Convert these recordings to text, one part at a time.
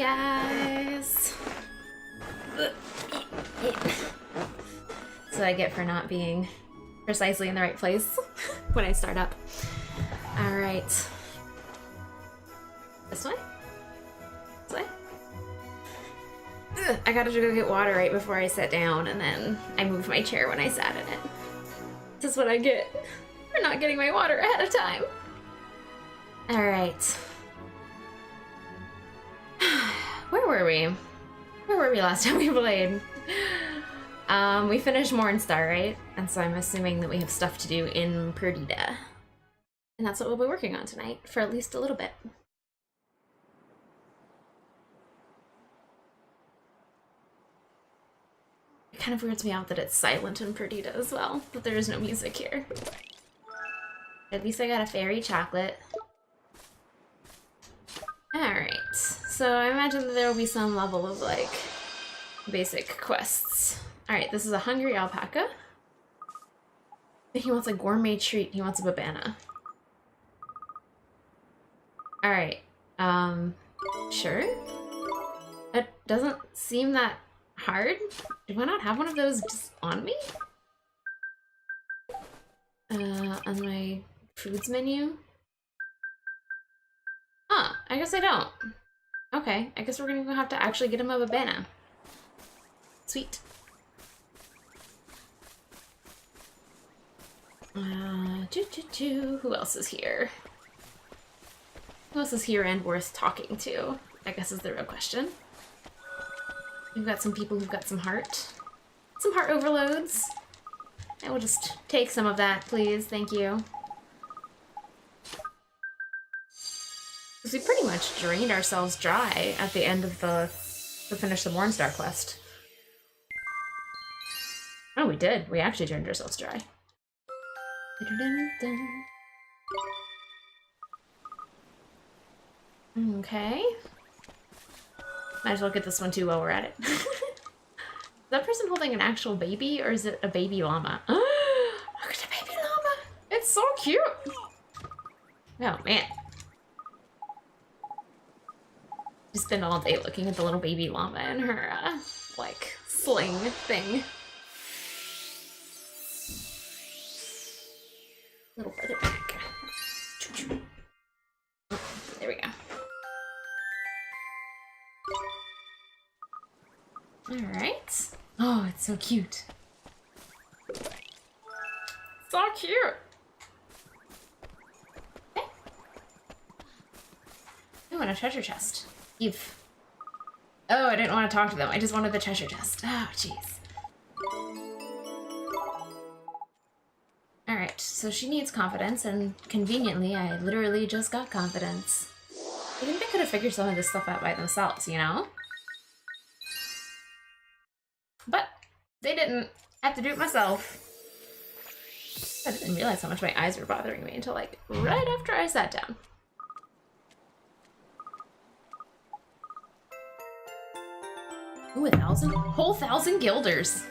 guys. So I get for not being precisely in the right place when I start up. All right. This way? This way? Ugh, I gotta go get water right before I sit down, and then I moved my chair when I sat in it. This is what I get for not getting my water ahead of time. All right. Where were we? Where were we last time we played? We finished Mornstar, right? And so I'm assuming that we have stuff to do in Perdita. And that's what we'll be working on tonight, for at least a little bit. It kind of weirds me out that it's silent in Perdita as well, that there is no music here. At least I got a fairy chocolate. Alright, so I imagine that there will be some level of, like, basic quests. Alright, this is a hungry alpaca. He wants a gourmet treat. He wants a babana. Alright, sure. It doesn't seem that hard. Do I not have one of those just on me? On my foods menu? Huh, I guess I don't. Okay, I guess we're gonna have to actually get him a babana. Sweet. Who else is here? Who else is here and worth talking to? I guess is the real question. We've got some people who've got some heart. Some heart overloads. I will just take some of that, please. Thank you. Because we pretty much drained ourselves dry at the end of to finish the Mornstar quest. Oh, we did. We actually drained ourselves dry. Okay. Might as well get this one too while we're at it. Is that person holding an actual baby, or is it a baby llama? Look at the baby llama! It's so cute! Oh, man. Just spend all day looking at the little baby llama and her, like, sling thing. A little further back. Oh, there we go. Alright. Oh, it's so cute. So cute! Okay. Ooh, and a treasure chest. Eve. Oh, I didn't want to talk to them. I just wanted the treasure chest. Oh, jeez. Alright, so she needs confidence, and conveniently, I literally just got confidence. I think they could have figured some of this stuff out by themselves, you know? But they didn't. I have to do it myself. I didn't realize how much my eyes were bothering me until, like, right after I sat down. Ooh, whole thousand guilders.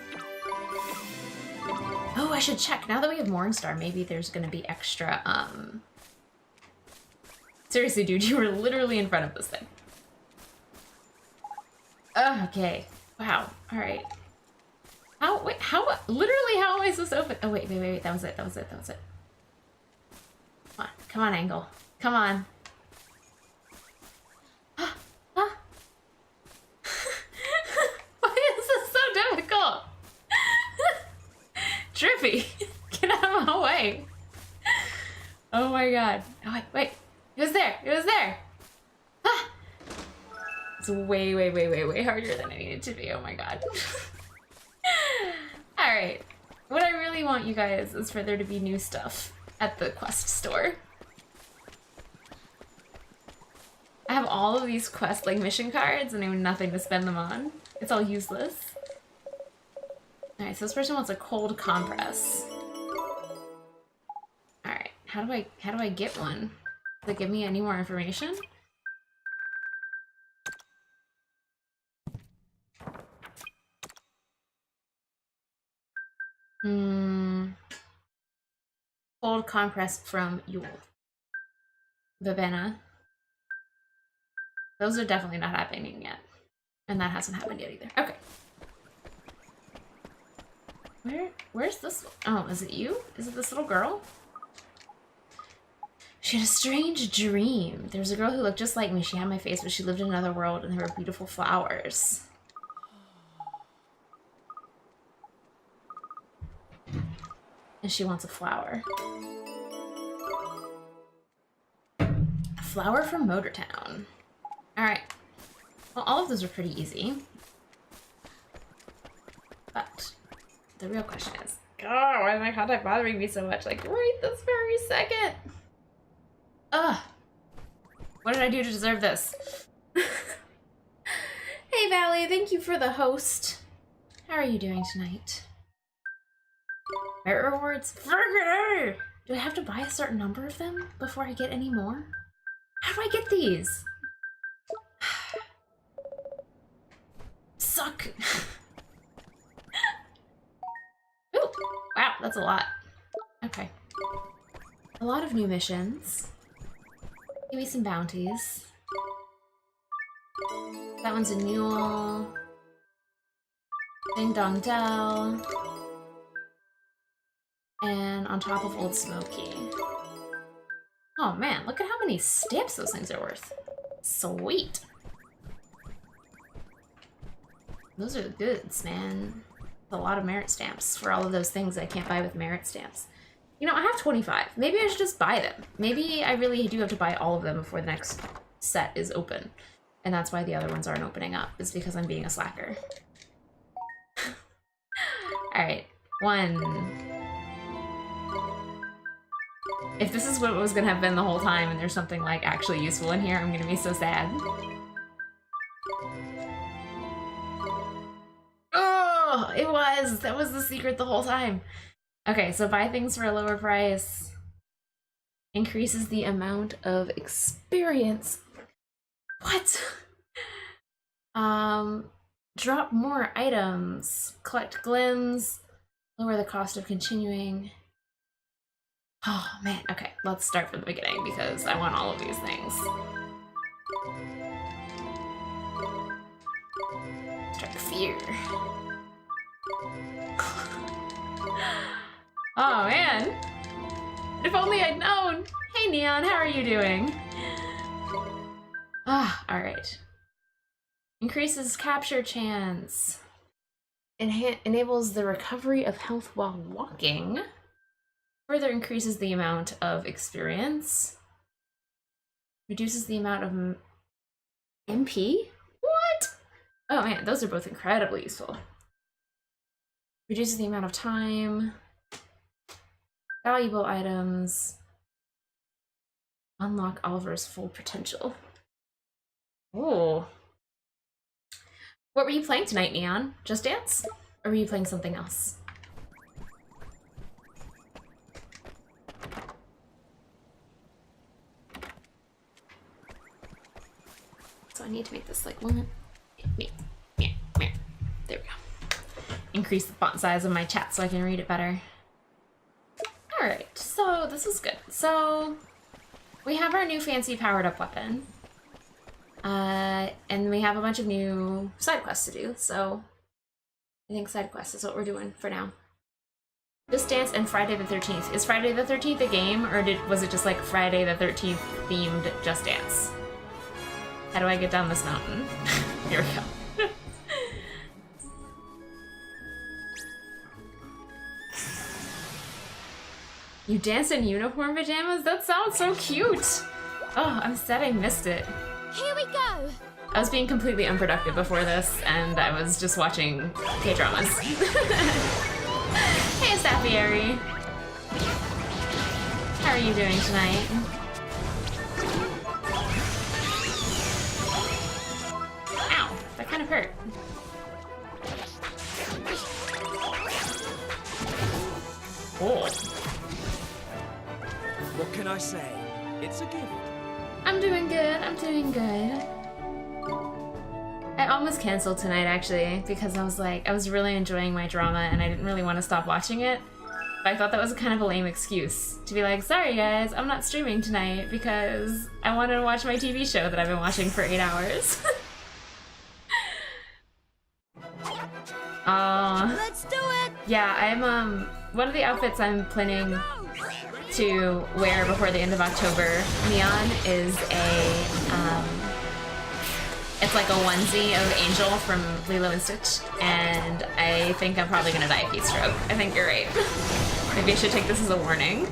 Oh, I should check. Now that we have Mornstar, maybe there's gonna be extra, Seriously, dude, you were literally in front of this thing. Okay. Wow. Alright. Literally, how am I supposed to open? Oh, wait, that was it. Come on, Angle. Come on. Why is this so difficult? Trippy, get out of my way. Oh my god. Oh, wait. It was there. Ah! It's way harder than it needed to be. Oh my god. Alright. What I really want, you guys, is for there to be new stuff at the quest store. I have all of these quest, like, mission cards, and I have nothing to spend them on. It's all useless. Alright, so this person wants a cold compress. Alright, how do I get one? Does it give me any more information? Cold compress from Yule. Babana. Those are definitely not happening yet. And that hasn't happened yet either. Okay. Where's this one? Oh, is it you? Is it this little girl? She had a strange dream. There was a girl who looked just like me. She had my face, but she lived in another world, and there were beautiful flowers. And she wants a flower. A flower from Motortown. Alright. Well, all of those are pretty easy. But the real question is, God, why is my contact bothering me so much? Like, right this very second. Ugh. What did I do to deserve this? Hey, Valley, thank you for the host. How are you doing tonight? Merit rewards? Friggin'! Do I have to buy a certain number of them before I get any more? How do I get these? Suck! Ooh! Wow, that's a lot. Okay. A lot of new missions. Give me some bounties. That one's a mule. Ding Dong Dell. And on top of Old Smoky. Oh man, look at how many stamps those things are worth. Sweet. Those are the goods, man. A lot of merit stamps for all of those things I can't buy with merit stamps. You know, I have 25. Maybe I should just buy them. Maybe I really do have to buy all of them before the next set is open. And that's why the other ones aren't opening up, is because I'm being a slacker. Alright, 1. If this is what it was gonna have been the whole time and there's something like actually useful in here, I'm gonna be so sad. Oh, it was! That was the secret the whole time. Okay, so buy things for a lower price. Increases the amount of experience. What? Drop more items. Collect glims. Lower the cost of continuing. Oh man, okay, let's start from the beginning because I want all of these things. Strike fear. Oh man! If only I'd known! Hey Neon, how are you doing? Ah, alright. Increases capture chance. Enables the recovery of health while walking. Further increases the amount of experience. Reduces the amount of MP? What? Oh man, those are both incredibly useful. Reduces the amount of time. Valuable items. Unlock Oliver's full potential. Ooh. What were you playing tonight, Neon? Just Dance? Or were you playing something else? So I need to make this like one. There we go. Increase the font size of my chat so I can read it better. Alright, so this is good. So we have our new fancy powered up weapon. And we have a bunch of new side quests to do, so I think side quest is what we're doing for now. Just Dance and Friday the 13th. Is Friday the 13th a game, or was it just like Friday the 13th themed Just Dance? How do I get down this mountain? Here we go. You dance in uniform pajamas? That sounds so cute! Oh, I'm sad I missed it. Here we go! I was being completely unproductive before this, and I was just watching K-dramas. Hey, Staffieri! How are you doing tonight? Ow, that kind of hurt. Oh. What can I say? It's a gift. I'm doing good, I'm doing good. I almost canceled tonight, actually, because I was really enjoying my drama and I didn't really want to stop watching it. But I thought that was kind of a lame excuse to be like, sorry guys, I'm not streaming tonight because I wanted to watch my TV show that I've been watching for 8 hours. Let's do it! Yeah, I'm, one of the outfits I'm planning to wear before the end of October, Neon, is it's like a onesie of Angel from Lilo and Stitch, and I think I'm probably gonna die of heat stroke. I think you're right. Maybe I should take this as a warning.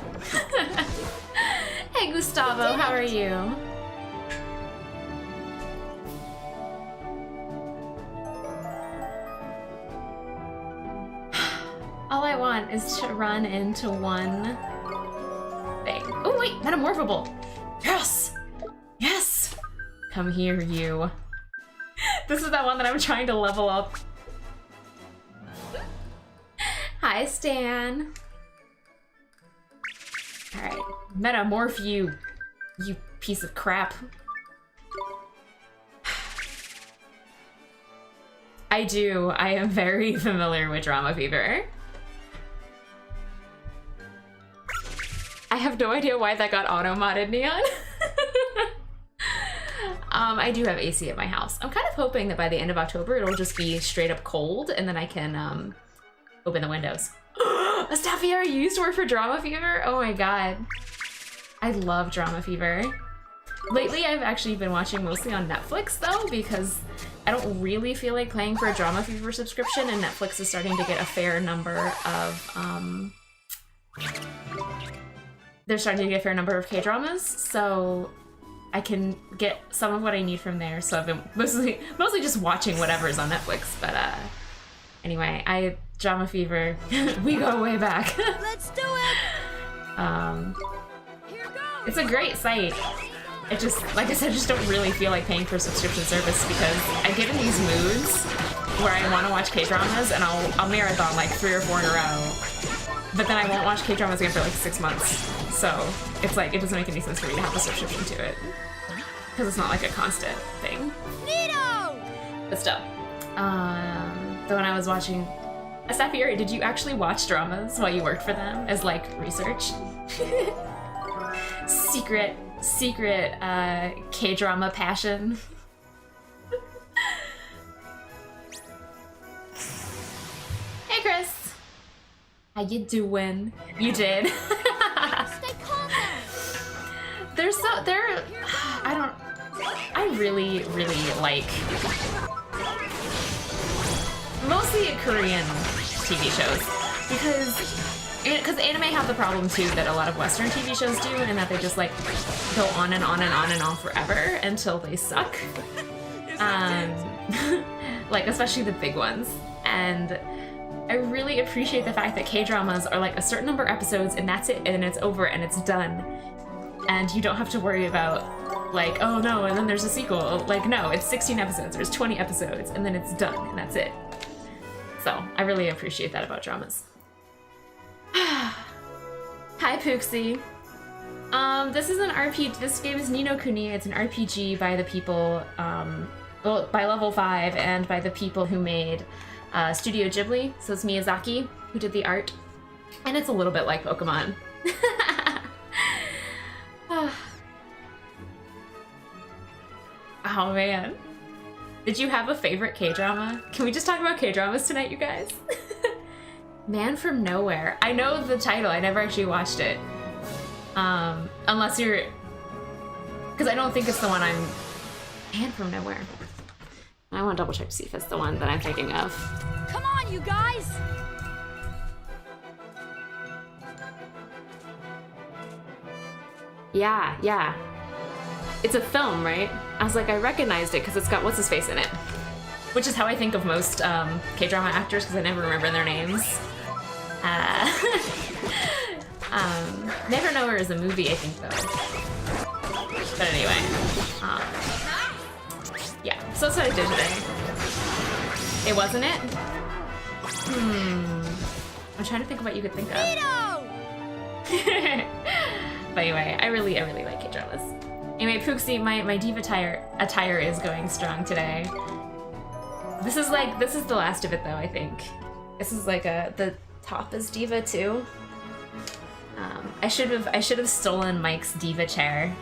Hey Gustavo, how are you? All I want is to run into one thing. Oh wait, metamorphable! Yes! Yes! Come here, you. This is that one that I'm trying to level up. Hi, Stan. Alright, metamorph you, you piece of crap. I do. I am very familiar with Drama Fever. I have no idea why that got auto-modded, Neon. I do have AC at my house. I'm kind of hoping that by the end of October it'll just be straight up cold and then I can open the windows. Astafia, you used to work for Drama Fever? Oh my god. I love Drama Fever. Lately I've actually been watching mostly on Netflix though, because I don't really feel like paying for a Drama Fever subscription, and Netflix is starting to get a fair number of they're starting to get a fair number of K-dramas, so I can get some of what I need from there. So I've been mostly just watching whatever's on Netflix. But anyway, Drama Fever, we go way back. Let's do it. Here goes. It's a great site. It just, like I said, just don't really feel like paying for a subscription service because I get in these moods where I want to watch K-dramas and I'll marathon like 3 or 4 in a row. But then I won't watch K-dramas again for like 6 months. So it's like, it doesn't make any sense for me to have a subscription to it. Because it's not like a constant thing. Neato! But still. Though when I was watching Asafieri, did you actually watch dramas while you worked for them as like research? Secret K-drama passion. Hey Chris! How you doing? You did. Stay calm now. I really like mostly Korean TV shows because anime have the problem too that a lot of Western TV shows do, and that they just like go on and on and on and on forever until they suck. Like especially the big ones. And I really appreciate the fact that K-dramas are like a certain number of episodes and that's it, and it's over and it's done. And you don't have to worry about like, oh no, and then there's a sequel. Like no, it's 16 episodes, there's 20 episodes, and then it's done and that's it. So I really appreciate that about dramas. Hi Pooksy. This is an RPG, this game is Ni no Kuni. It's an RPG by the people, well, by Level 5 and by the people who made Studio Ghibli. So it's Miyazaki who did the art. And it's a little bit like Pokemon. Oh man. Did you have a favorite K-drama? Can we just talk about K-dramas tonight, you guys? Man from Nowhere. I know the title, I never actually watched it. Unless you're... Because I don't think it's the one I'm... Man from Nowhere. I want to double check to see if it's the one that I'm thinking of. Come on, you guys! Yeah. It's a film, right? I was like, I recognized it because it's got what's-his-face in it. Which is how I think of most K-drama actors, because I never remember their names. Never Nowhere is a movie, I think, though. But anyway. Yeah, so that's what I did today. It wasn't it? I'm trying to think of what you could think of. But anyway, I really like K-dramas. Anyway, Pooksy, my diva attire is going strong today. This is the last of it though, I think. This is like the top is diva too. I should have stolen Mike's diva chair,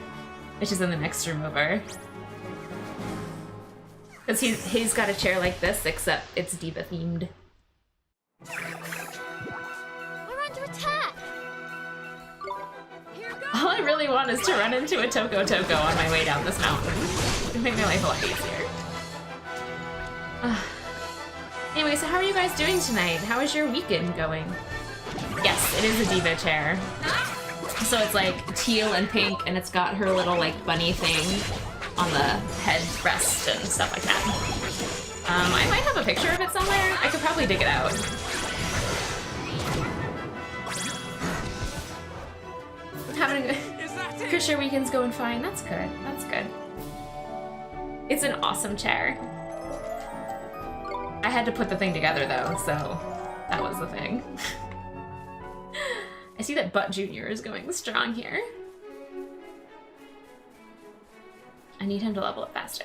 which is in the next room over. Because he's got a chair like this, except it's diva themed. We're under attack. Here goes. All I really want is to run into a Toko on my way down this mountain. It'd make my life a lot easier. Anyway, so how are you guys doing tonight? How is your weekend going? Yes, it is a diva chair. So it's like teal and pink, and it's got her little like bunny thing on the head rest and stuff like that. I might have a picture of it somewhere. I could probably dig it out. Having a Chris, your weekend's going fine. That's good. That's good. It's an awesome chair. I had to put the thing together though, so that was the thing. I see that Butt Jr. is going strong here. I need him to level up faster.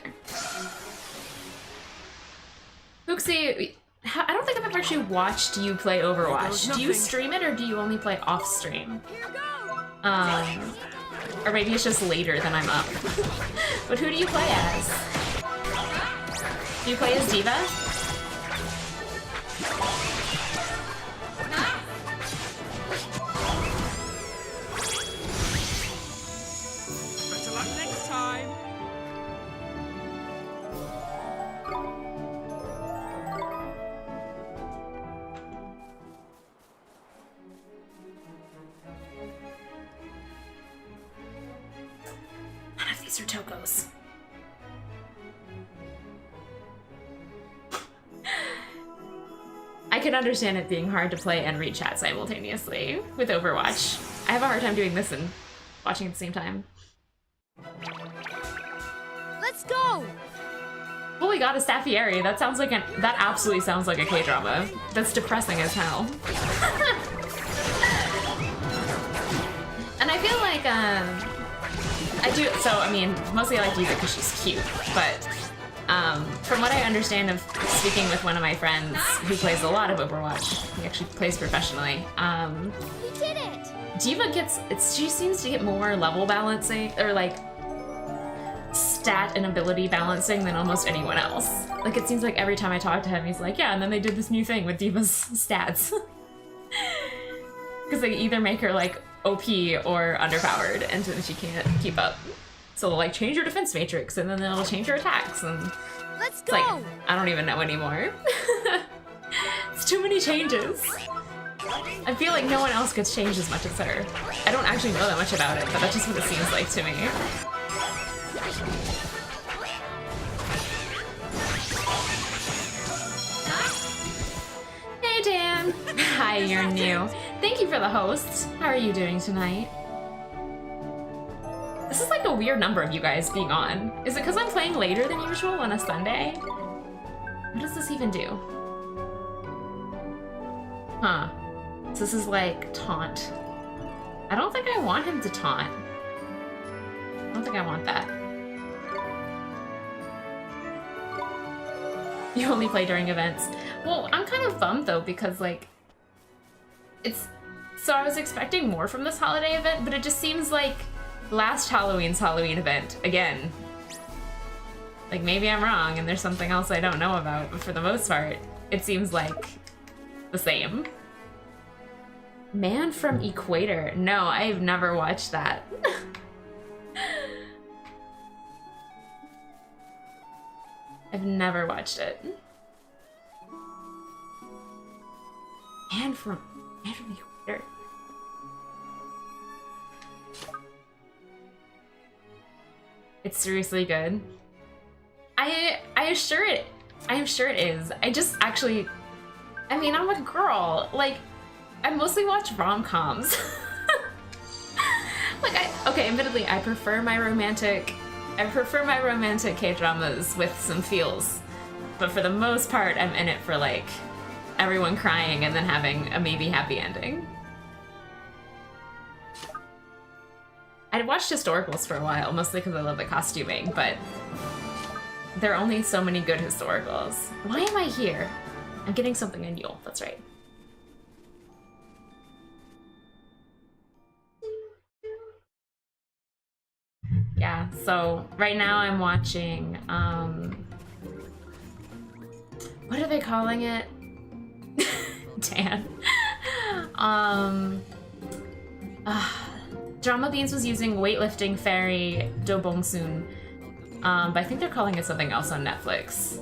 Pooksy, I don't think I've ever actually watched you play Overwatch. Do you stream it or do you only play off stream? Or maybe it's just later than I'm up. But who do you play as? Do you play as Diva? Better luck next time. None of these are Tokos. I can understand it being hard to play and read chat simultaneously with Overwatch. I have a hard time doing this and watching at the same time. Let's go. Holy god, a Staffieri. That sounds like that absolutely sounds like a K-drama. That's depressing as hell. And I feel like, I mean, mostly I like Diva because she's cute, but from what I understand of speaking with one of my friends who plays a lot of Overwatch, he actually plays professionally, We did it. Diva she seems to get more level balancing, or like, stat and ability balancing than almost anyone else. Like, it seems like every time I talk to him, he's like, yeah, and then they did this new thing with Diva's stats. Because they either make her, like, OP or underpowered, and then she can't keep up. So they'll, like, change her defense matrix, and then they'll change her attacks, and Let's it's go. like, I don't even know anymore. It's too many changes. I feel like no one else gets changed as much as her. I don't actually know that much about it, but that's just what it seems like to me. Hey Dan! Hi, you're new. Thank you for the host. How are you doing tonight? This is like a weird number of you guys being on. Is it because I'm playing later than usual on a Sunday? What does this even do? Huh. So this is like taunt. I don't think I want him to taunt. I don't think I want that. You only play during events. Well, I'm kind of bummed though because like, so I was expecting more from this holiday event, but it just seems like last Halloween's Halloween event again. Like maybe I'm wrong and there's something else I don't know about, but for the most part, it seems like the same. Man from Equator. No, I've never watched that. I've never watched it. Man from the Equator. It's seriously good. I am sure it is. I just actually, I mean, I'm a girl. Like, I mostly watch rom-coms. Like, okay, admittedly, I prefer my romantic K-dramas with some feels. But for the most part, I'm in it for, like, everyone crying and then having a maybe happy ending. I watched historicals for a while, mostly because I love the costuming, but there are only so many good historicals. Why am I here? I'm getting something in Yule, that's right. Yeah, so right now I'm watching, what are they calling it? Dan. Drama Beans was using Weightlifting Fairy Dobongsoon, but I think they're calling it something else on Netflix.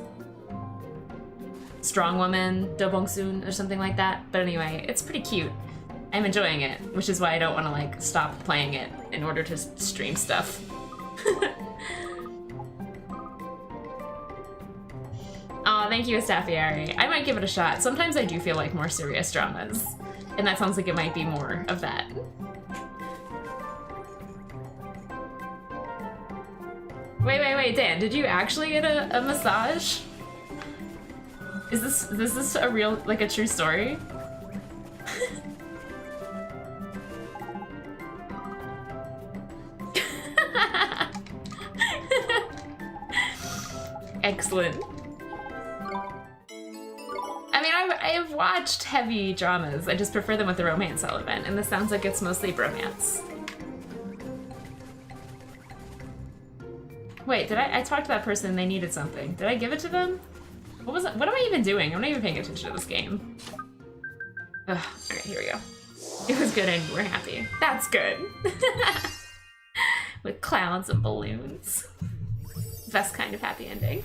Strong Woman Dobongsoon or something like that. But anyway, it's pretty cute. I'm enjoying it, which is why I don't want to like stop playing it in order to stream stuff. Aw, thank you, Astafiari. I might give it a shot. Sometimes I do feel like more serious dramas, and that sounds like it might be more of that. Wait, Dan, did you actually get a massage? Is this a real, like a true story? Excellent. I mean, I have watched heavy dramas. I just prefer them with the romance element, and this sounds like it's mostly bromance. Wait, did I talked to that person and they needed something. Did I give it to them? What was it? What am I even doing? I'm not even paying attention to this game. Ugh, alright, here we go. It was good and we're happy. That's good. With clouds and balloons. Best kind of happy ending.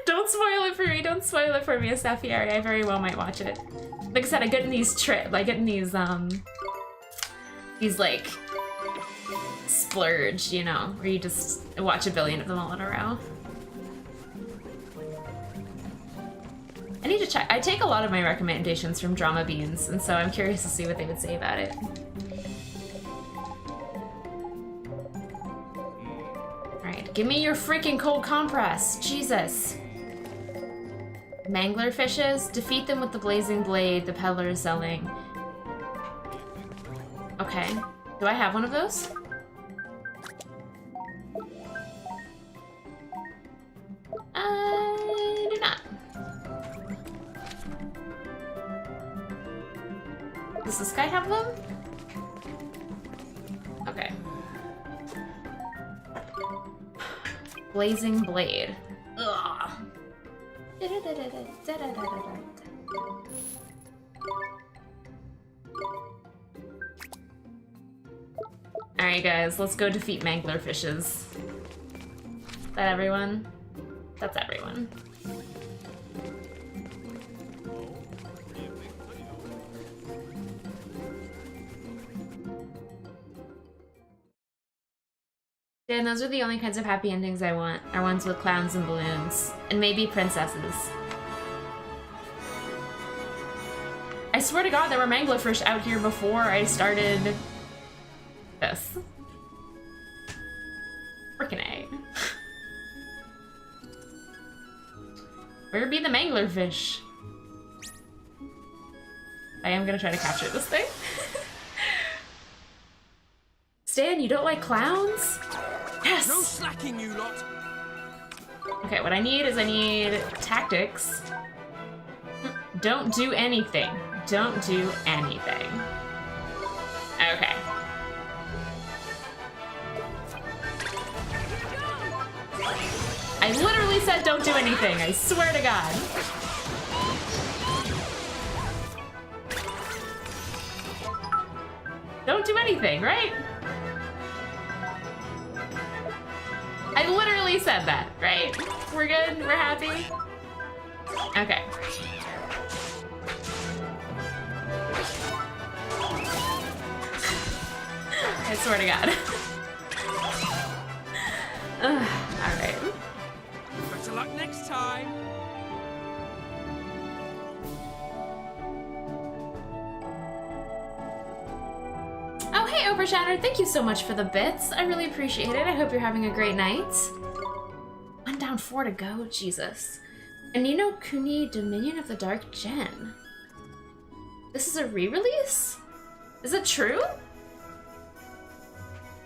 Don't spoil it for me. Don't spoil it for me, Astafiari. I very well might watch it. Like I said, I get in these like splurge, you know, where you just watch a billion of them all in a row. I need to check. I take a lot of my recommendations from Drama Beans, and so I'm curious to see what they would say about it. Alright, give me your freaking cold compress. Jesus. Mangler fishes? Defeat them with the blazing blade the peddler is selling. Okay. Do I have one of those? I do not. Does this guy have them? Okay. Blazing blade. Ugh. Alright guys, let's go defeat mangler fishes. Is that everyone? That's everyone. Dan, those are the only kinds of happy endings I want, are ones with clowns and balloons. And maybe princesses. I swear to God, there were manglerfish out here before I started this. Frickin' A. Where be the manglerfish? I am gonna try to capture this thing. Stan, you don't like clowns? Yes! No slacking, you lot! Okay, what I need tactics. Don't do anything. Don't do anything. Okay. I literally said don't do anything, I swear to God. Don't do anything, right? I literally said that, right? We're good? We're happy? Okay. I swear to God. Alright. Better luck next time! Oh, hey, Overshattered. Thank you so much for the bits. I really appreciate it. I hope you're having a great night. 1 down, 4 to go. Jesus. And you know Kuni, Dominion of the Dark Gen. This is a re-release? Is it true?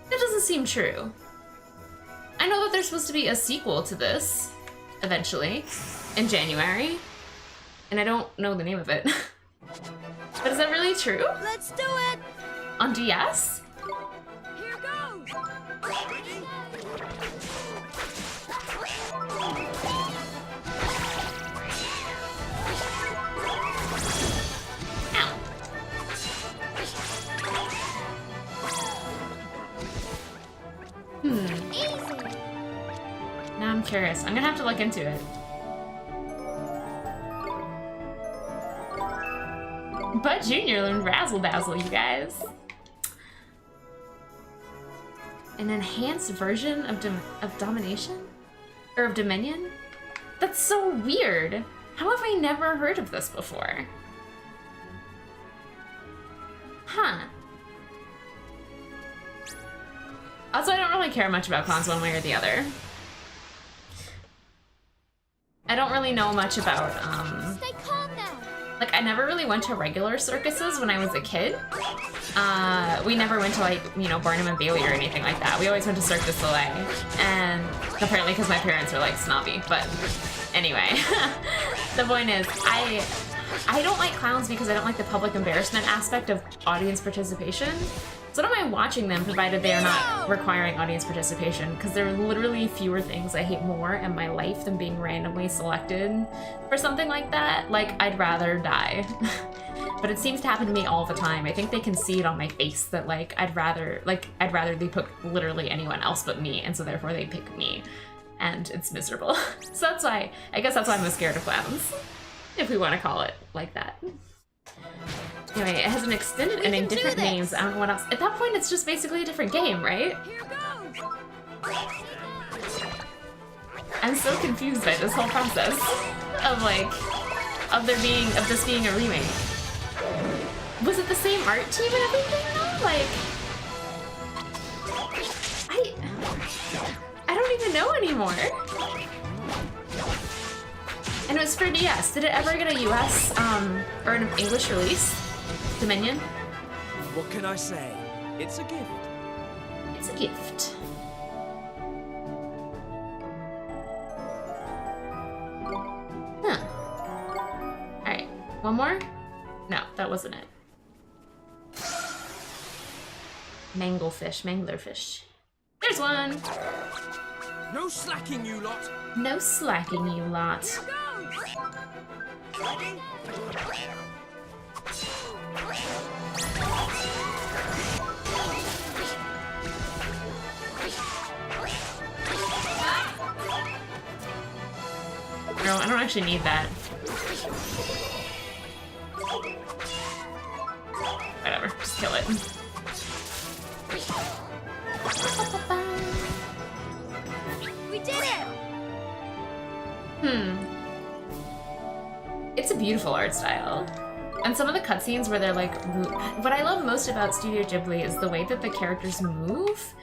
That doesn't seem true. I know that there's supposed to be a sequel to this, eventually, in January. And I don't know the name of it. But is that really true? Let's do it! On DS? Here goes! curious. I'm gonna have to look into it. Bud Jr. learned Razzle Dazzle, you guys. An enhanced version of Domination? Or of Dominion? That's so weird. How have I never heard of this before? Huh. Also, I don't really care much about clowns one way or the other. I don't really know much about, Stay calm now. like, I never really went to regular circuses when I was a kid. We never went to, like, you know, Barnum and Bailey or anything like that. We always went to Cirque du Soleil. And apparently because my parents are, like, snobby. But anyway, the point is, I don't like clowns because I don't like the public embarrassment aspect of audience participation. So I don't mind watching them, provided they are not requiring audience participation, because there are literally fewer things I hate more in my life than being randomly selected for something like that. Like, I'd rather die. But it seems to happen to me all the time. I think they can see it on my face that, like, I'd rather they pick literally anyone else but me, and so therefore they pick me. And it's miserable. So that's why, I guess that's why I'm scared of clowns, if we want to call it like that. Anyway, it has an extended ending, different names. I don't know what else. At that point, it's just basically a different game, right? Here goes. I'm so confused by this whole process of, like, of this being a remake. Was it the same art team and everything though? Like, I don't even know anymore. And it was for DS. Did it ever get a US or an English release? Dominion? What can I say? It's a gift. It's a gift. Huh. Alright, one more? No, that wasn't it. Manglerfish. There's one! No slacking, you lot. No slacking, you lot. Ready? No, I don't actually need that. Whatever, just kill it. We did it. It's a beautiful art style. And some of the cutscenes where they're like, what I love most about Studio Ghibli is the way that the characters move.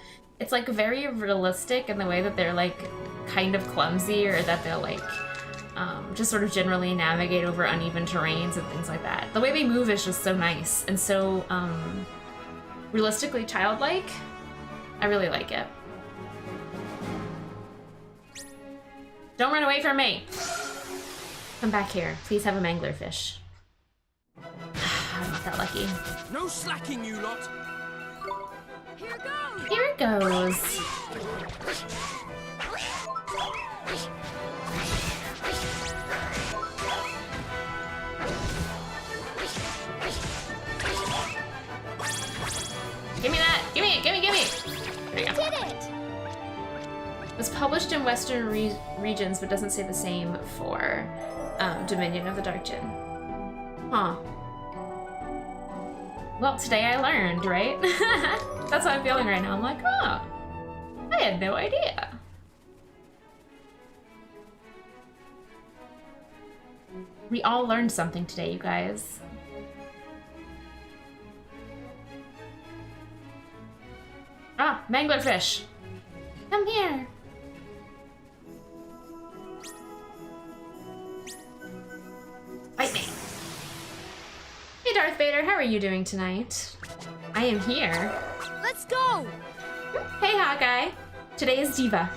It's like very realistic in the way that they're like kind of clumsy, or that they'll like just sort of generally navigate over uneven terrains and things like that. The way they move is just so nice and so realistically childlike. I really like it. Don't run away from me! Come back here. Please have a manglerfish. I'm not that lucky. No slacking, you lot. Here goes. Here it goes. Give me that! Give me! There you go. Did it. It was published in Western regions, but doesn't say the same for Dominion of the Dark Djinn. Huh. Well, today I learned, right? That's how I'm feeling right now. I'm like, oh, I had no idea. We all learned something today, you guys. Ah, manglerfish. Come here. Fight me. Hey, Darth Vader, how are you doing tonight? I am here. Let's go. Hey, Hawkeye. Today is Diva.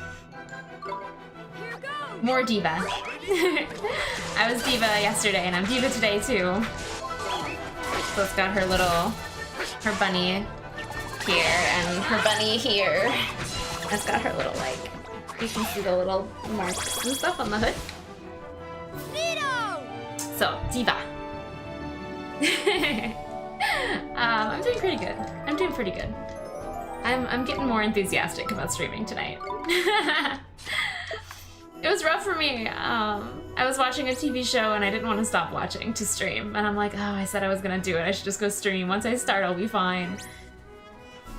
Here goes. More Diva. I was Diva yesterday, and I'm Diva today, too. So it's got her bunny here, and her bunny here. It's got her little, like, you can see the little marks and stuff on the hood. Neato. So, Diva. I'm doing pretty good. I'm doing pretty good. I'm getting more enthusiastic about streaming tonight. was rough for me. I was watching a TV show and I didn't want to stop watching to stream. And I'm like, oh, I said I was gonna do it. I should just go stream. Once I start, I'll be fine.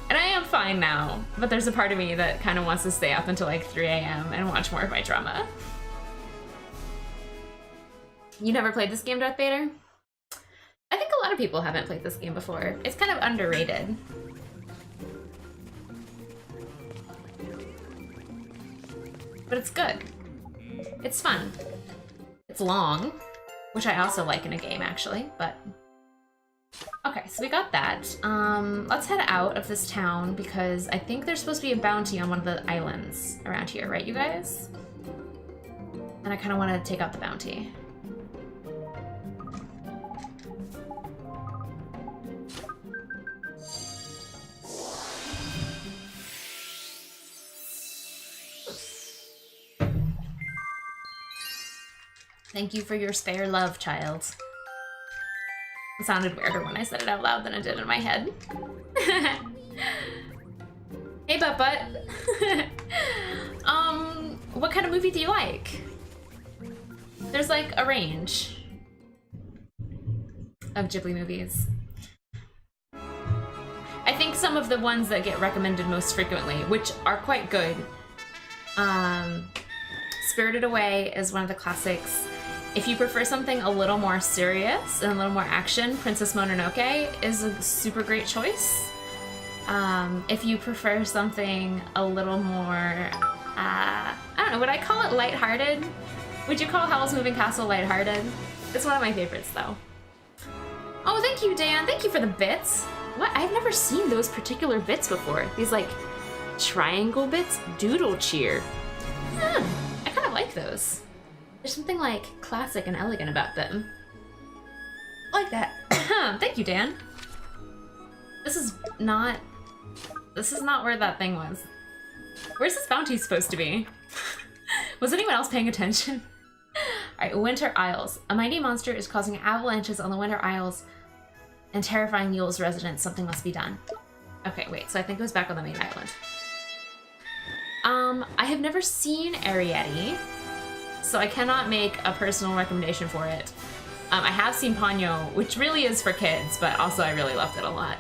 And I am fine now, but there's a part of me that kind of wants to stay up until like 3 a.m. and watch more of my drama. You never played this game, Darth Vader? I think a lot of people haven't played this game before. It's kind of underrated. But it's good. It's fun. It's long, which I also like in a game, actually, but... Okay, so we got that. Let's head out of this town because I think there's supposed to be a bounty on one of the islands around here, right, you guys? And I kind of want to take out the bounty. Thank you for your spare love, child. It sounded weirder when I said it out loud than it did in my head. Hey, Butt. What kind of movie do you like? There's like a range of Ghibli movies. I think some of the ones that get recommended most frequently, which are quite good. Spirited Away is one of the classics. If you prefer something a little more serious and a little more action, Princess Mononoke is a super great choice. If you prefer something a little more, I don't know, would I call it lighthearted? Would you call Howl's Moving Castle lighthearted? It's one of my favorites, though. Oh, thank you, Dan. Thank you for the bits. What? I've never seen those particular bits before. These, like, triangle bits? Doodle cheer. I kind of like those. There's something, like, classic and elegant about them. I like that. Thank you, Dan. This is not where that thing was. Where's this bounty supposed to be? Was anyone else paying attention? Alright, Winter Isles. A mighty monster is causing avalanches on the Winter Isles and terrifying Yule's residents. Something must be done. Okay, wait, so I think it was back on the main island. I have never seen Arrietty, so I cannot make a personal recommendation for it. I have seen Ponyo, which really is for kids, but also I really loved it a lot.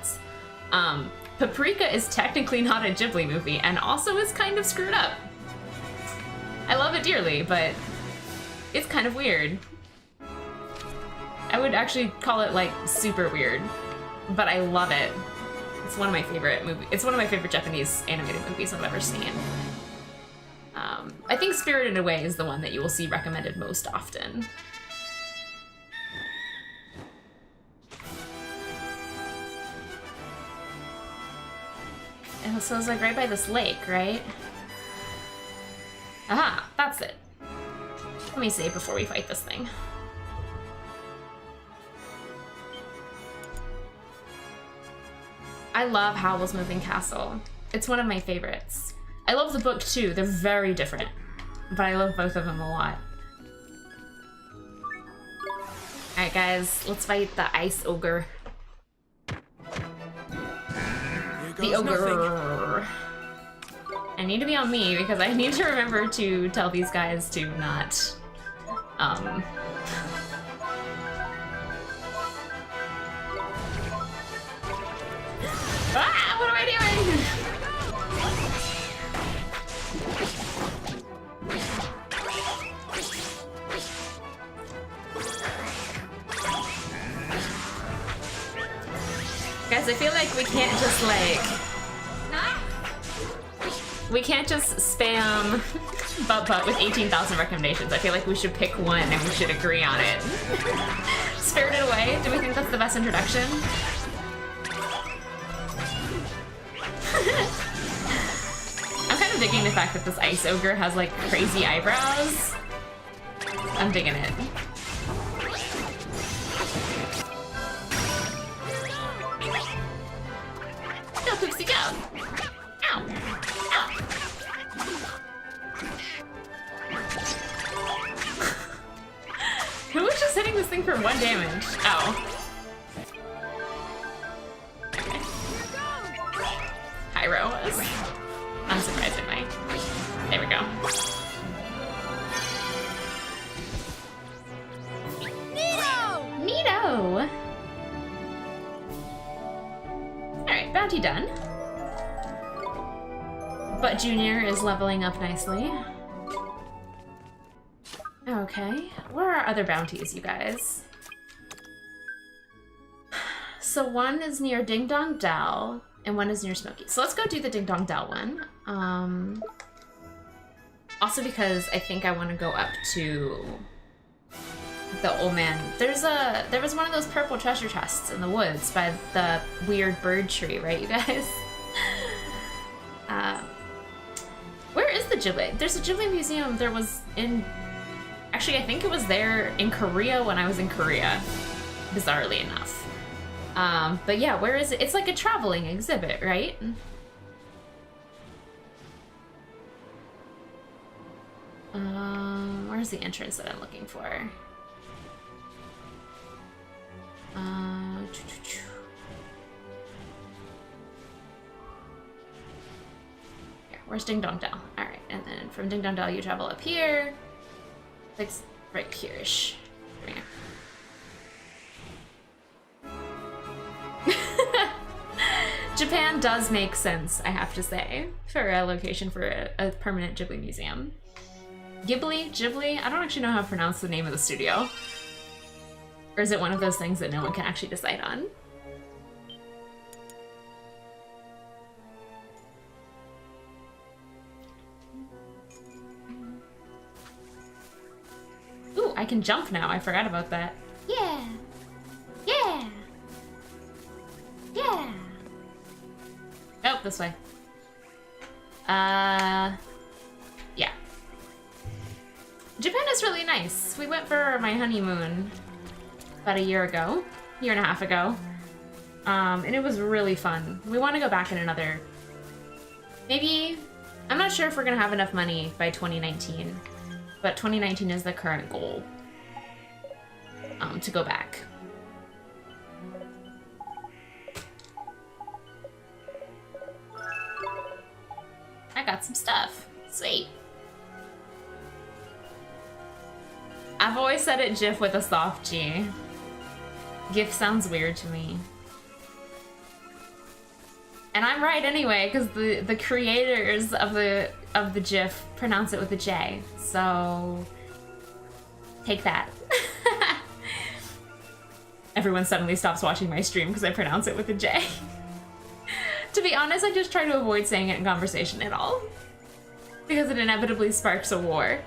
Paprika is technically not a Ghibli movie, and also is kind of screwed up. I love it dearly, but it's kind of weird. I would actually call it, like, super weird, but I love it. It's one of my favorite movies. It's one of my favorite Japanese animated movies I've ever seen. I think Spirited Away is the one that you will see recommended most often. And so it's like right by this lake, right? Aha, that's it. Let me save before we fight this thing. I love Howl's Moving Castle. It's one of my favorites. I love the book too. They're very different, but I love both of them a lot. Alright guys, let's fight the ice ogre. The ogre. I need to be on me because I need to remember to tell these guys to not, Ah, what am I doing? Guys, I feel like we can't just we can't just spam Butt with 18,000 recommendations. I feel like we should pick one and we should agree on it. Spirited Away, do we think that's the best introduction? I'm kind of digging the fact that this ice ogre has like crazy eyebrows. I'm digging it. Go, Poopsie, go! Ow! Ow! Who was just hitting this thing for 1 damage? Ow. Okay. Hyro was. Unsurprisingly. There we go. bounty done. But Junior is leveling up nicely. Okay, where are other bounties, you guys? So one is near Ding Dong Dell, and one is near Smoky. So let's go do the Ding Dong Dell one. Also because I think I want to go up to the old man. There was one of those purple treasure chests in the woods by the weird bird tree, right, you guys? Where is the Ghibli? There's a Ghibli museum. There was in... Actually, I think it was there in Korea when I was in Korea, bizarrely enough. But yeah, where is it? It's like a traveling exhibit, right? Where's the entrance that I'm looking for? Here, where's Ding Dong Dell? Alright, and then from Ding Dong Dell you travel up here. Like right here-ish. There we go. Japan does make sense, I have to say, for a location for a permanent Ghibli museum. Ghibli? I don't actually know how to pronounce the name of the studio. Or is it one of those things that no one can actually decide on? Ooh, I can jump now. I forgot about that. Yeah! Yeah! Yeah! Oh, this way. Yeah. Japan is really nice. We went for my honeymoon about a year and a half ago. And it was really fun. We want to go back in another... Maybe... I'm not sure if we're gonna have enough money by 2019, but 2019 is the current goal. To go back. I got some stuff. Sweet. I've always said it GIF with a soft G. GIF sounds weird to me. And I'm right anyway, because the creators of the GIF pronounce it with a J. So take that. Everyone suddenly stops watching my stream because I pronounce it with a J. To be honest, I just try to avoid saying it in conversation at all. Because it inevitably sparks a war.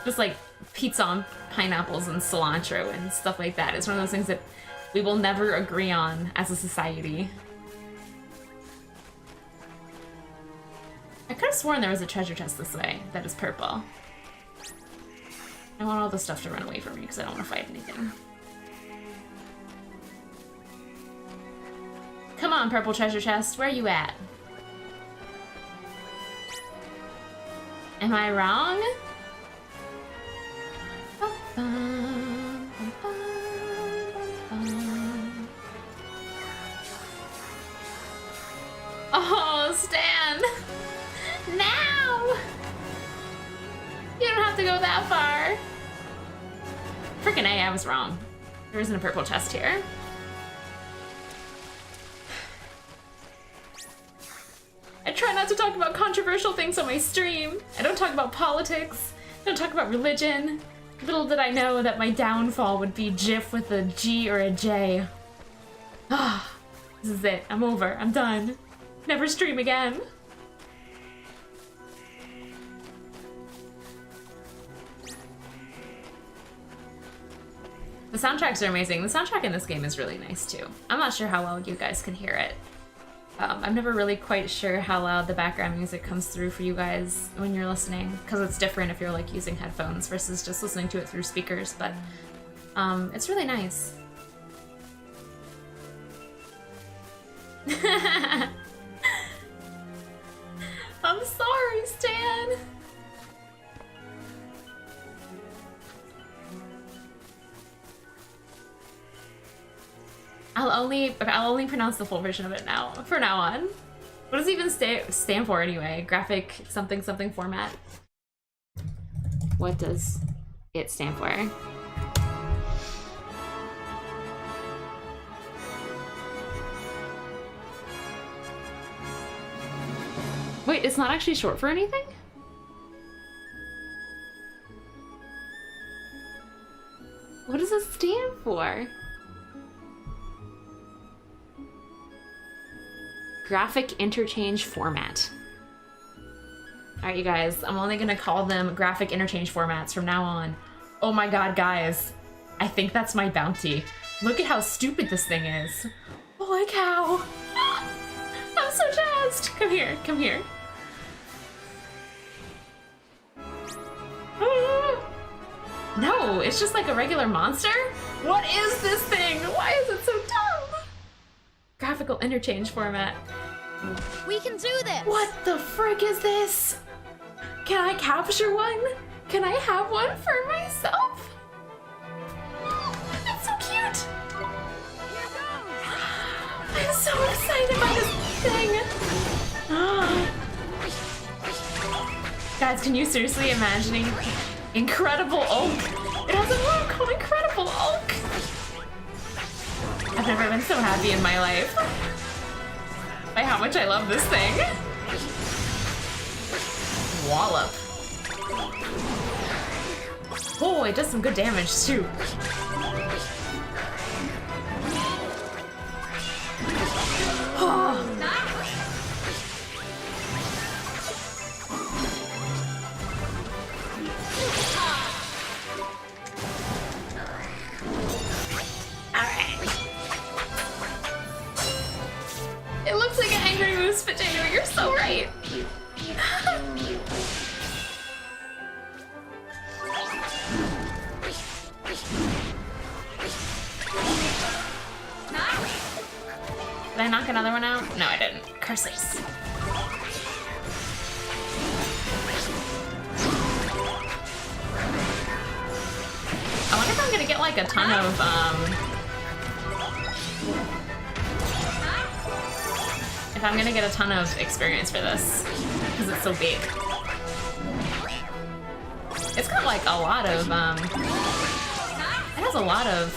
Just like pizza on pineapples and cilantro and stuff like that. It's one of those things that we will never agree on as a society. I could have sworn there was a treasure chest this way that is purple. I want all the stuff to run away from me because I don't want to fight anything. Come on, purple treasure chest, where are you at? Am I wrong? Oh, Stan! Now! You don't have to go that far. Frickin' A, I was wrong. There isn't a purple chest here. I try not to talk about controversial things on my stream. I don't talk about politics. I don't talk about religion. Little did I know that my downfall would be GIF with a G or a J. Ah, this is it. I'm over. I'm done. Never stream again. The soundtracks are amazing. The soundtrack in this game is really nice too. I'm not sure how well you guys can hear it. I'm never really quite sure how loud the background music comes through for you guys when you're listening, because it's different if you're like using headphones versus just listening to it through speakers, but it's really nice. I'm sorry, Stan! I'll only pronounce the full version of it now, from now on. What does it even stand for anyway? Graphic something something format? What does it stand for? Wait, it's not actually short for anything? What does it stand for? Graphic interchange format. Alright, you guys, I'm only gonna call them graphic interchange formats from now on. Oh my god, guys. I think that's my bounty. Look at how stupid this thing is. Holy cow. I'm so jazzed. Come here, come here. No, it's just like a regular monster? What is this thing? Why is it so dumb? Graphical interchange format. We can do this! What the frick is this? Can I capture one? Can I have one for myself? It's so cute! Here goes! I'm so excited by this thing! Guys, can you seriously imagining Incredible Oak? It has a word called Incredible Oak! I've never been so happy in my life by how much I love this thing. Wallop. Oh, it does some good damage too. Oh. It looks like an angry moose potato, you're so right. Did I knock another one out? No, I didn't. Curses. I wonder if I'm gonna get like a ton of, if I'm gonna get a ton of experience for this, because it's so big. It's got like a lot of, it has a lot of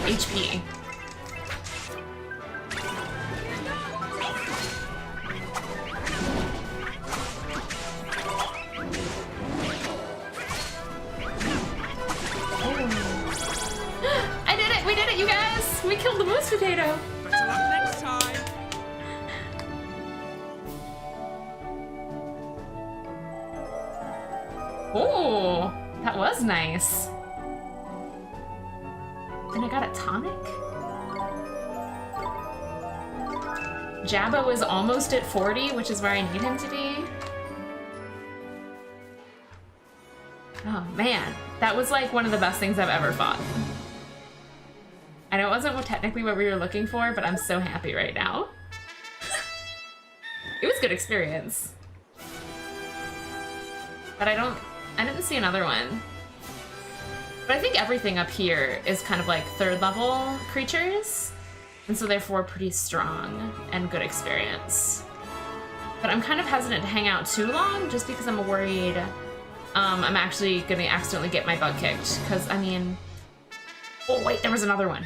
HP. I did it! We did it, you guys! We killed the moose potato! Better luck next time. Oh, that was nice. And I got a tonic? Jabba was almost at 40, which is where I need him to be. Oh man, that was like one of the best things I've ever fought. I know it wasn't technically what we were looking for, but I'm so happy right now. It was good experience. But I didn't see another one. But I think everything up here is kind of like third level creatures, and so therefore pretty strong and good experience. But I'm kind of hesitant to hang out too long just because I'm worried I'm actually gonna accidentally get my butt kicked, because I mean, oh wait, there was another one.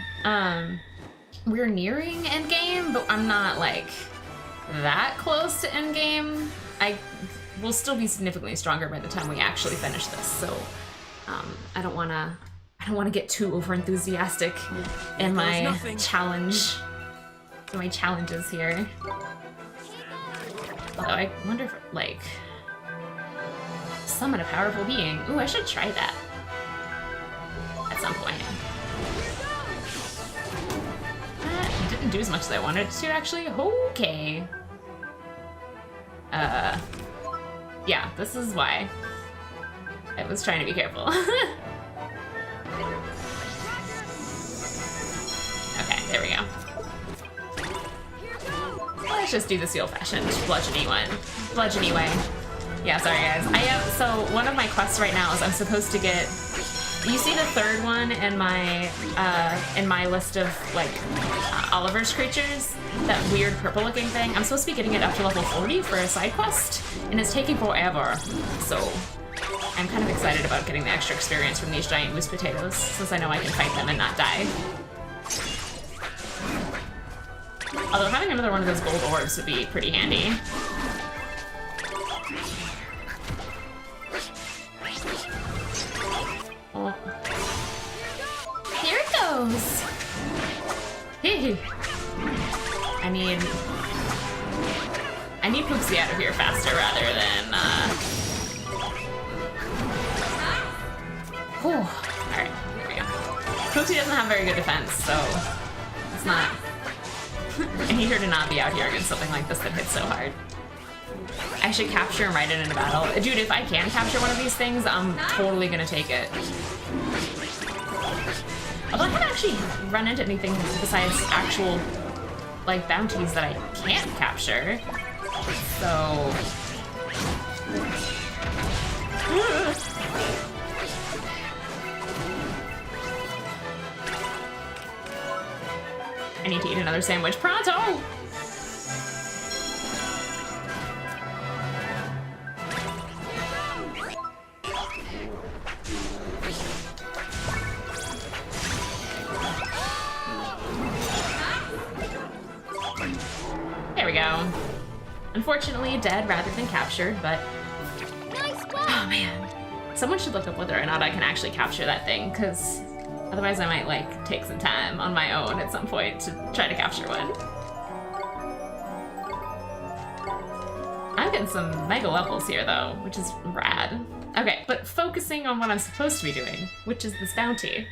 We're nearing endgame, but I'm not like that close to endgame. I will still be significantly stronger by the time we actually finish this, so I don't wanna get too over enthusiastic in my challenge. My challenges here. Although I wonder if like summon a powerful being. Ooh, I should try that at some point. It didn't do as much as I wanted it to, actually. Okay. Yeah, this is why I was trying to be careful. Okay, there we go. Let's just do this the old-fashioned bludgeony one. Bludgeony way. Yeah, sorry guys. So one of my quests right now is I'm supposed to get. You see the third one in my list of like Oliver's creatures, that weird purple-looking thing. I'm supposed to be getting it up to level 40 for a side quest, and it's taking forever. So I'm kind of excited about getting the extra experience from these giant moose potatoes, since I know I can fight them and not die. Although having another one of those gold orbs would be pretty handy. I need Poopsie out of here faster rather than, Whew. Alright, there we go. Poopsie doesn't have very good defense, so it's not... I need her to not be out here against something like this that hits so hard. I should capture and ride it in a battle. Dude, if I can capture one of these things, I'm totally gonna take it. Although I haven't actually run into anything besides actual, like, bounties that I can't capture. So... I need to eat another sandwich pronto! There we go. Unfortunately, dead rather than captured, but... Oh man. Someone should look up whether or not I can actually capture that thing, because otherwise I might, like, take some time on my own at some point to try to capture one. I'm getting some mega levels here, though, which is rad. Okay, but focusing on what I'm supposed to be doing, which is this bounty,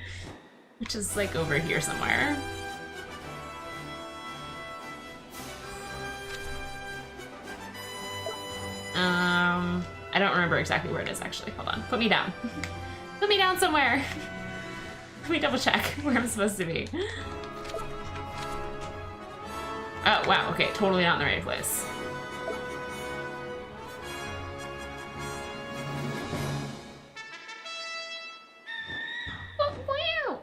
which is, like, over here somewhere. I don't remember exactly where it is, actually. Hold on. Put me down. Put me down somewhere. Let me double check where I'm supposed to be. Oh, wow. Okay, totally not in the right place. Oh, wow.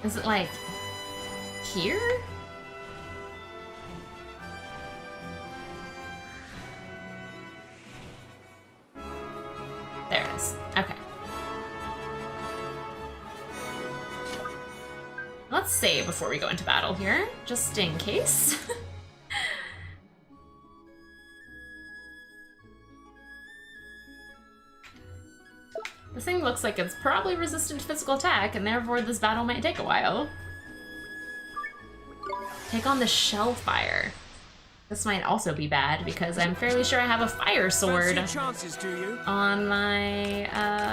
Is it, like, here? There it is. Okay. Let's save before we go into battle here, just in case. This thing looks like it's probably resistant to physical attack, and therefore this battle might take a while. Take on the Shellfire. This might also be bad, because I'm fairly sure I have a fire sword Chances, do you? on my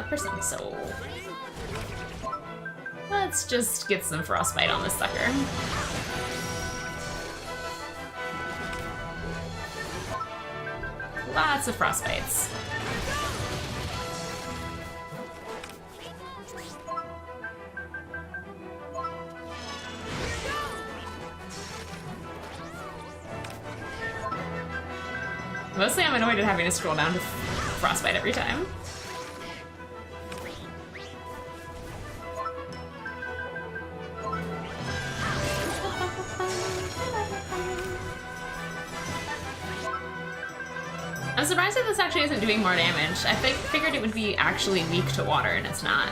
person, so... Let's just get some frostbite on this sucker. Lots of frostbites. Mostly I'm annoyed at having to scroll down to frostbite every time. I'm surprised that this actually isn't doing more damage. I figured it would be actually weak to water, and it's not.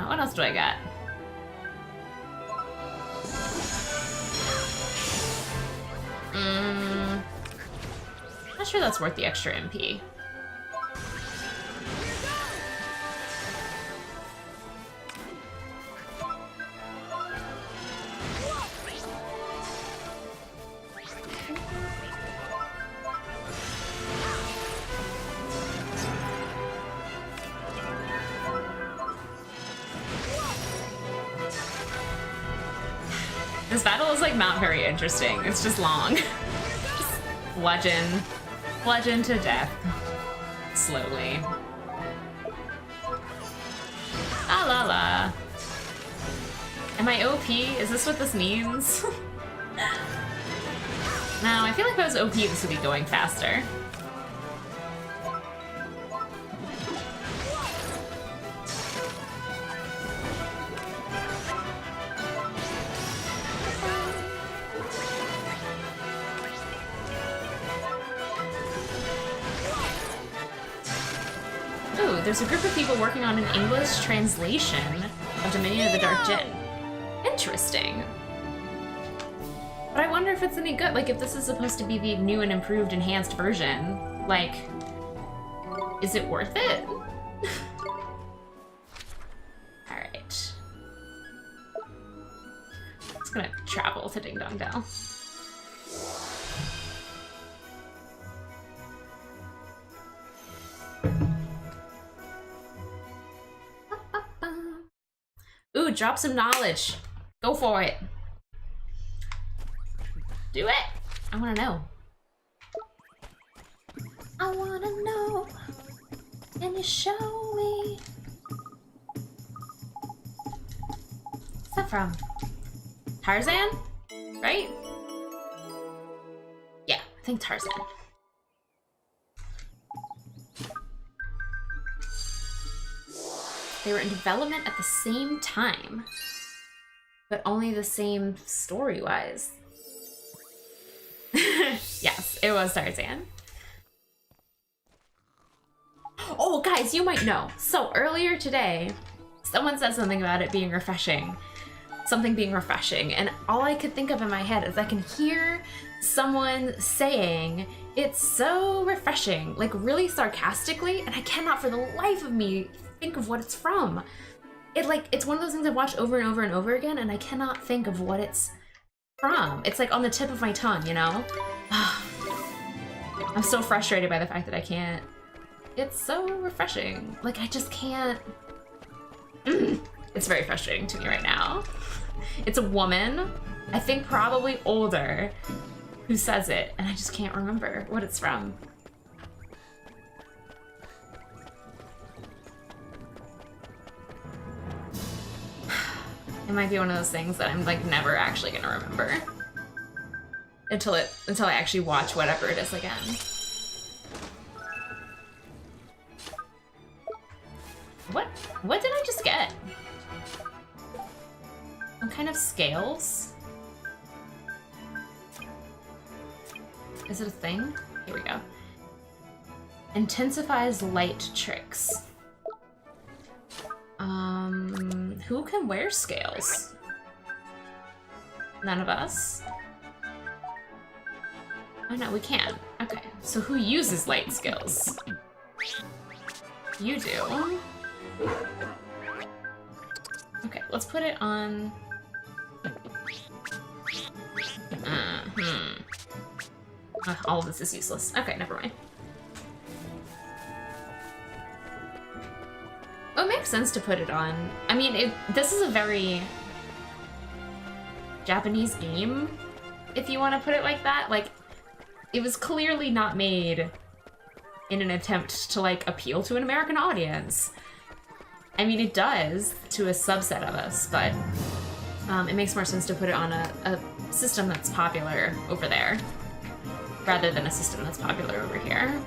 What else do I got? Not sure that's worth the extra MP. This battle is like not very interesting. It's just long. Just bludgeon to death. Slowly. Ah la la. Am I OP? Is this what this means? No, I feel like if I was OP, this would be going faster. There's a group of people working on an English translation of Dominion of the Dark Djinn. Interesting. But I wonder if it's any good. Like, if this is supposed to be the new and improved, enhanced version, like, Is it worth it? Alright. Just gonna travel to Ding Dong Dell. Ooh, drop some knowledge. Go for it. Do it. I want to know. I want to know. Can you show me? What's that from? Tarzan? Right? Yeah, I think Tarzan. They were in development at the same time, but only the same story-wise. Yes, it was Tarzan. Oh, guys, you might know. So earlier today, someone said something about it being refreshing. Something being refreshing, and all I could think of in my head is I can hear someone saying, "It's so refreshing," like really sarcastically, and I cannot for the life of me think of what it's from. It's one of those things I've watched over and over and over again, and I cannot think of what it's from. It's like on the tip of my tongue, you know? I'm so frustrated by the fact that I can't. It's so refreshing. Like, I just can't. It's very frustrating to me right now. It's a woman, I think probably older, who says it, and I just can't remember what it's from. It might be one of those things that I'm like never actually gonna remember until I actually watch whatever it is again. What did I just get? Some kind of scales? Is it a thing? Here we go. Intensifies light tricks. Who can wear scales? None of us? Oh no, we can. Okay, so who uses light skills? You do. Okay, let's put it on... all of this is useless. Okay, never mind. Well, it makes sense to put it on. I mean, this is a very Japanese game, if you want to put it like that. Like, it was clearly not made in an attempt to, like, appeal to an American audience. I mean, it does to a subset of us, but it makes more sense to put it on a system that's popular over there, rather than a system that's popular over here.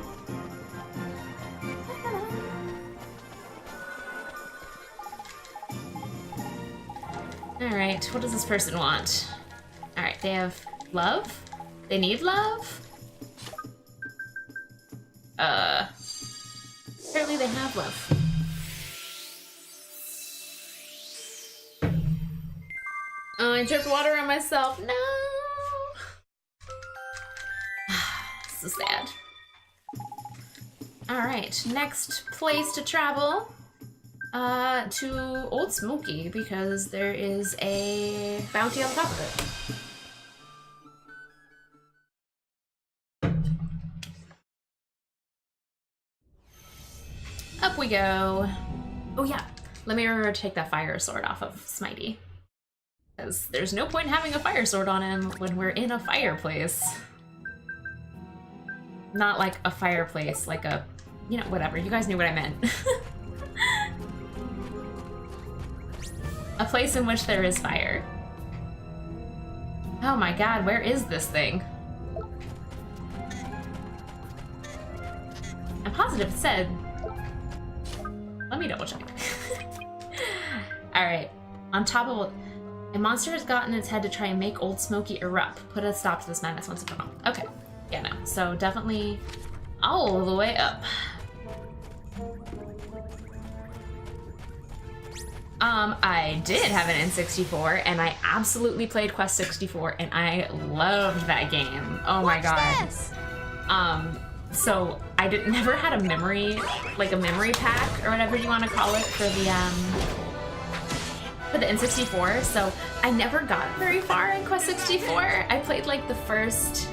Alright, what does this person want? Alright, they have love? They need love? Apparently they have love. Oh, I dripped water on myself. No! So sad. Alright, next place to travel. To Old Smoky, because there is a bounty on top of it. Up we go. Oh yeah, let me remember to take that fire sword off of Smitey. Because there's no point in having a fire sword on him when we're in a fireplace. Not like a fireplace, like a, you know, whatever. You guys knew what I meant. A place in which there is fire. Oh my god, where is this thing? I'm positive it said... Let me double check. Alright, on top of... A monster has gotten its head to try and make Old Smoky erupt. Put a stop to this madness once and for all. Okay, yeah, no. So definitely all the way up. I did have an N64, and I absolutely played Quest 64, and I loved that game. Oh my god. This? So I never had a memory, like a memory pack or whatever you want to call it for the N64, so I never got very far in Quest 64. I played like the first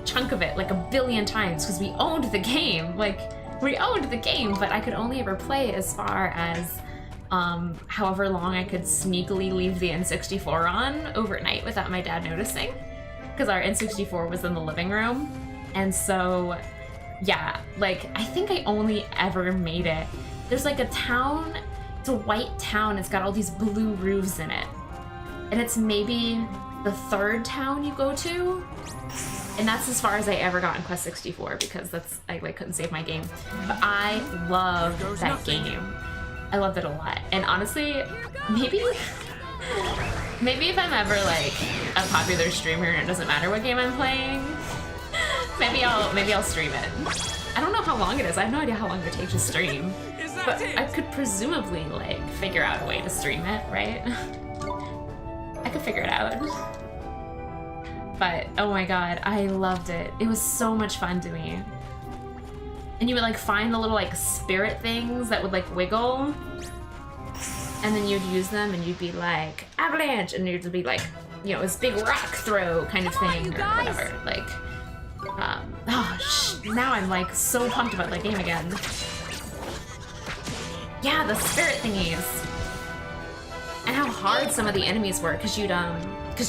chunk of it like a billion times because we owned the game. Like, we owned the game, but I could only ever play as far as however long I could sneakily leave the N64 on overnight without my dad noticing, because our N64 was in the living room. And so, yeah, like, I think I only ever made it. There's like a town, it's a white town, it's got all these blue roofs in it. And it's maybe the third town you go to. And that's as far as I ever got in Quest 64 because I like couldn't save my game. But I love that game. I loved it a lot. And honestly, maybe if I'm ever like a popular streamer and it doesn't matter what game I'm playing, maybe I'll stream it. I don't know how long it is. I have no idea how long it takes to stream. But I could presumably like figure out a way to stream it, right? I could figure it out. But oh my god, I loved it. It was so much fun to me. And you would like find the little like spirit things that would like wiggle, and then you'd use them and you'd be like avalanche, and you'd be like, you know, this big rock throw kind of thing or whatever. Like, now I'm like so pumped about that game again. Yeah, the spirit thingies. And how hard some of the enemies were, because you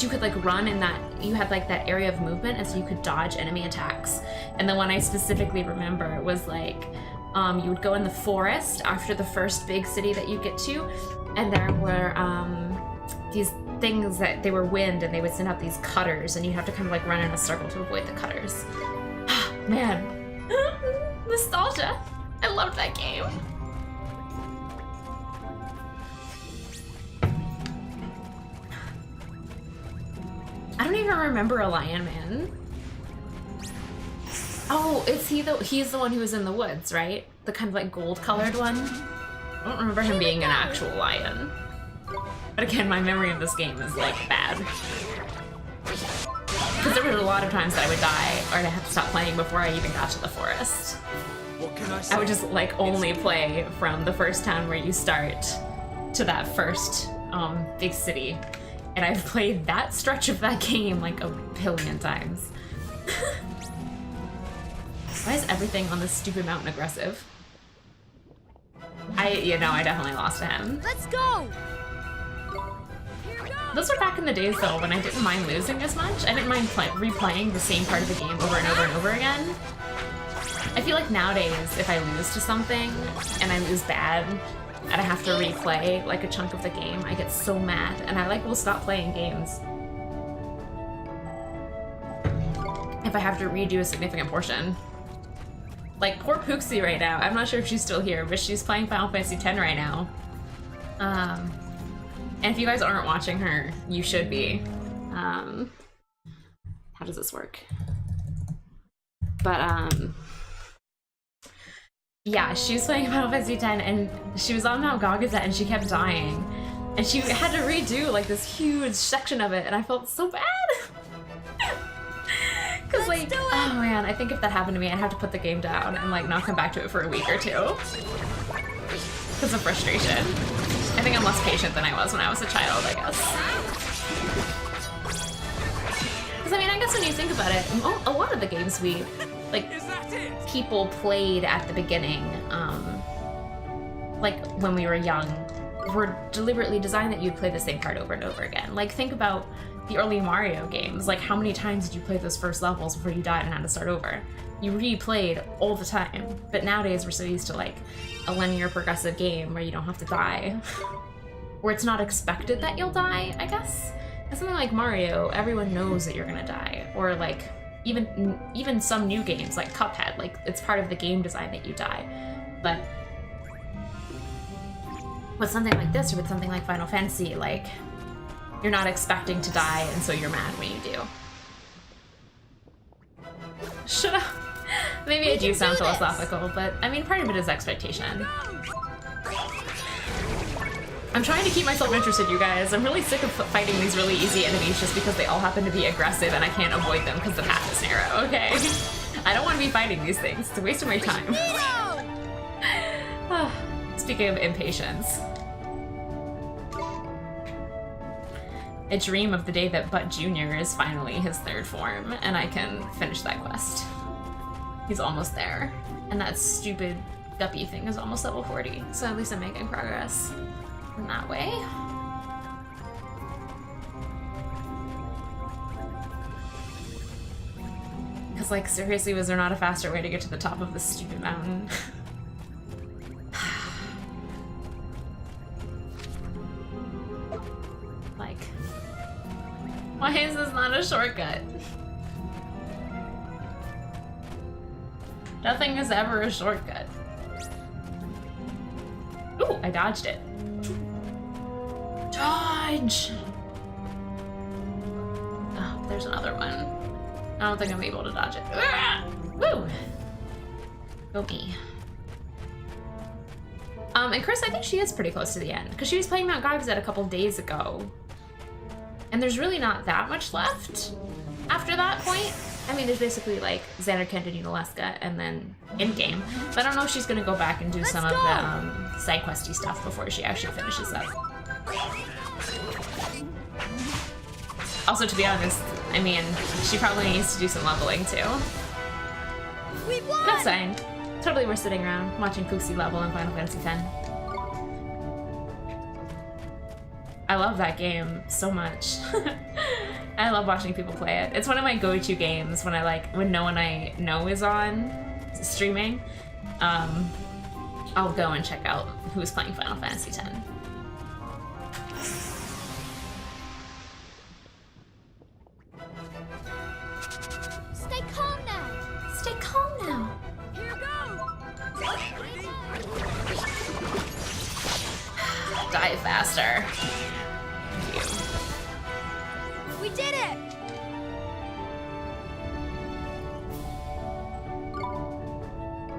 could like run in that, you had like that area of movement, and so you could dodge enemy attacks. And the one I specifically remember was like, you would go in the forest after the first big city that you get to, and there were these things that they were wind, and they would send out these cutters, and you have to kind of like run in a circle to avoid the cutters. Man, nostalgia. I loved that game. I don't even remember a lion man. Oh, he's the one who was in the woods, right? The kind of like gold colored one. I don't remember him being an actual lion. But again, my memory of this game is like bad. Because there were a lot of times that I would die or I'd have to stop playing before I even got to the forest. What can I say? I would just like only play from the first town where you start to that first big city. And I've played that stretch of that game like a billion times. Why is everything on this stupid mountain aggressive? I definitely lost to him. Let's go! Those were back in the days though when I didn't mind losing as much. I didn't mind replaying the same part of the game over and over and over again. I feel like nowadays if I lose to something and I lose bad, and I have to replay like a chunk of the game, I get so mad, and I like will stop playing games if I have to redo a significant portion. Like poor Pooxie right now, I'm not sure if she's still here, but she's playing Final Fantasy X right now. And if you guys aren't watching her, you should be. How does this work? But yeah, she was playing Final Fantasy X, and she was on Mount Gagazet, and she kept dying. And she had to redo, like, this huge section of it, and I felt so bad! Because, like, oh man, I think if that happened to me, I'd have to put the game down and, like, not come back to it for a week or two. Because of frustration. I think I'm less patient than I was when I was a child, I guess. Because, I mean, I guess when you think about it, a lot of the games we, like, people played at the beginning, like when we were young, were deliberately designed that you'd play the same part over and over again. Like, think about the early Mario games. Like, how many times did you play those first levels before you died and had to start over? You replayed all the time. But nowadays we're so used to like a linear progressive game where you don't have to die. Where it's not expected that you'll die, I guess. And something like Mario, everyone knows that you're gonna die. Or like, even some new games like Cuphead, like it's part of the game design that you die. But with something like this, or with something like Final Fantasy, like you're not expecting to die, and so you're mad when you do. Shut up. Maybe I do sound philosophical, but I mean, part of it is expectation. I'm trying to keep myself interested, you guys. I'm really sick of fighting these really easy enemies just because they all happen to be aggressive and I can't avoid them because the path is narrow, okay? I don't want to be fighting these things. It's a waste of my time. Speaking of impatience. I dream of the day that Butt Jr. is finally his 3rd form and I can finish that quest. He's almost there. And that stupid guppy thing is almost level 40. So at least I'm making progress in that way. Because, like, seriously, was there not a faster way to get to the top of this stupid mountain? Like, why is this not a shortcut? Nothing is ever a shortcut. Ooh, I dodged it. Dodge! Oh, there's another one. I don't think I'm able to dodge it. Woo! Go me. And Chris, I think she is pretty close to the end, because she was playing Mount Gogzed a couple days ago. And there's really not that much left after that point. I mean, there's basically like Xander, Kent, and Unalesca, and then in-game. But I don't know if she's gonna go back and do some of the side questy stuff before she actually finishes up. Also, to be honest, I mean, she probably needs to do some leveling too. We won! That's fine. Totally worth sitting around, watching Fuxi level in Final Fantasy X. I love that game so much. I love watching people play it. It's one of my go-to games when when no one I know is on streaming. I'll go and check out who's playing Final Fantasy X. Stay calm now. Stay calm now. Here goes. Die faster. We did it.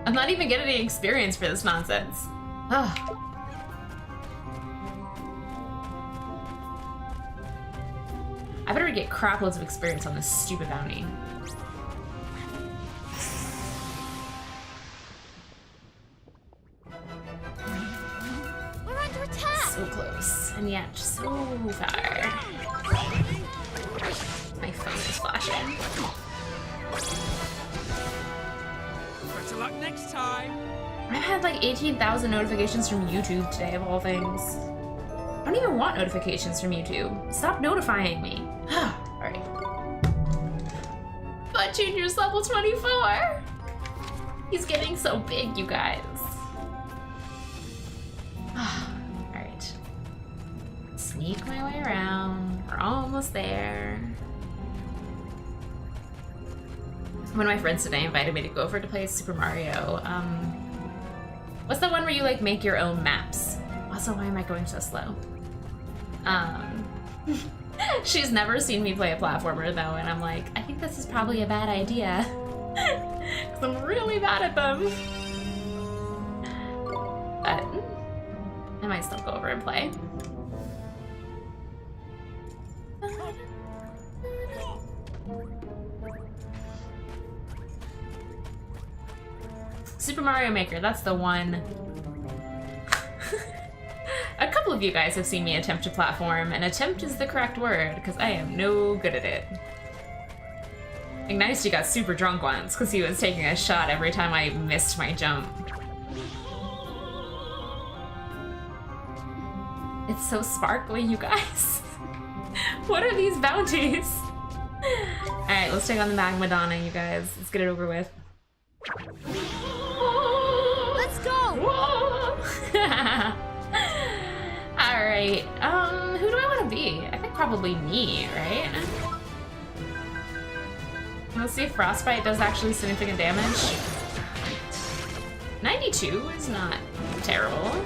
I'm not even getting any experience for this nonsense. Ugh. I better get crap loads of experience on this stupid bounty. We're under attack. So close, and yet so far. My phone is flashing. Better luck next time. I've had like 18,000 notifications from YouTube today, of all things. I don't even want notifications from YouTube. Stop notifying me. Alright. But Junior's level 24! He's getting so big, you guys. Alright. Sneak my way around. We're almost there. One of my friends today invited me to go over to play Super Mario. What's the one where you like make your own maps? Also, why am I going so slow? She's never seen me play a platformer though, and I'm like, I think this is probably a bad idea. Because I'm really bad at them. But I might still go over and play. Super Mario Maker, that's the one. A couple of you guys have seen me attempt to platform, and attempt is the correct word, because I am no good at it. Ignicy got super drunk once, because he was taking a shot every time I missed my jump. It's so sparkly, you guys. What are these bounties? Alright, let's take on the Magmadonna, you guys. Let's get it over with. Let's go. Alright, who do I want to be? I think probably me, right? Let's see if Frostbite does actually significant damage. 92 is not terrible.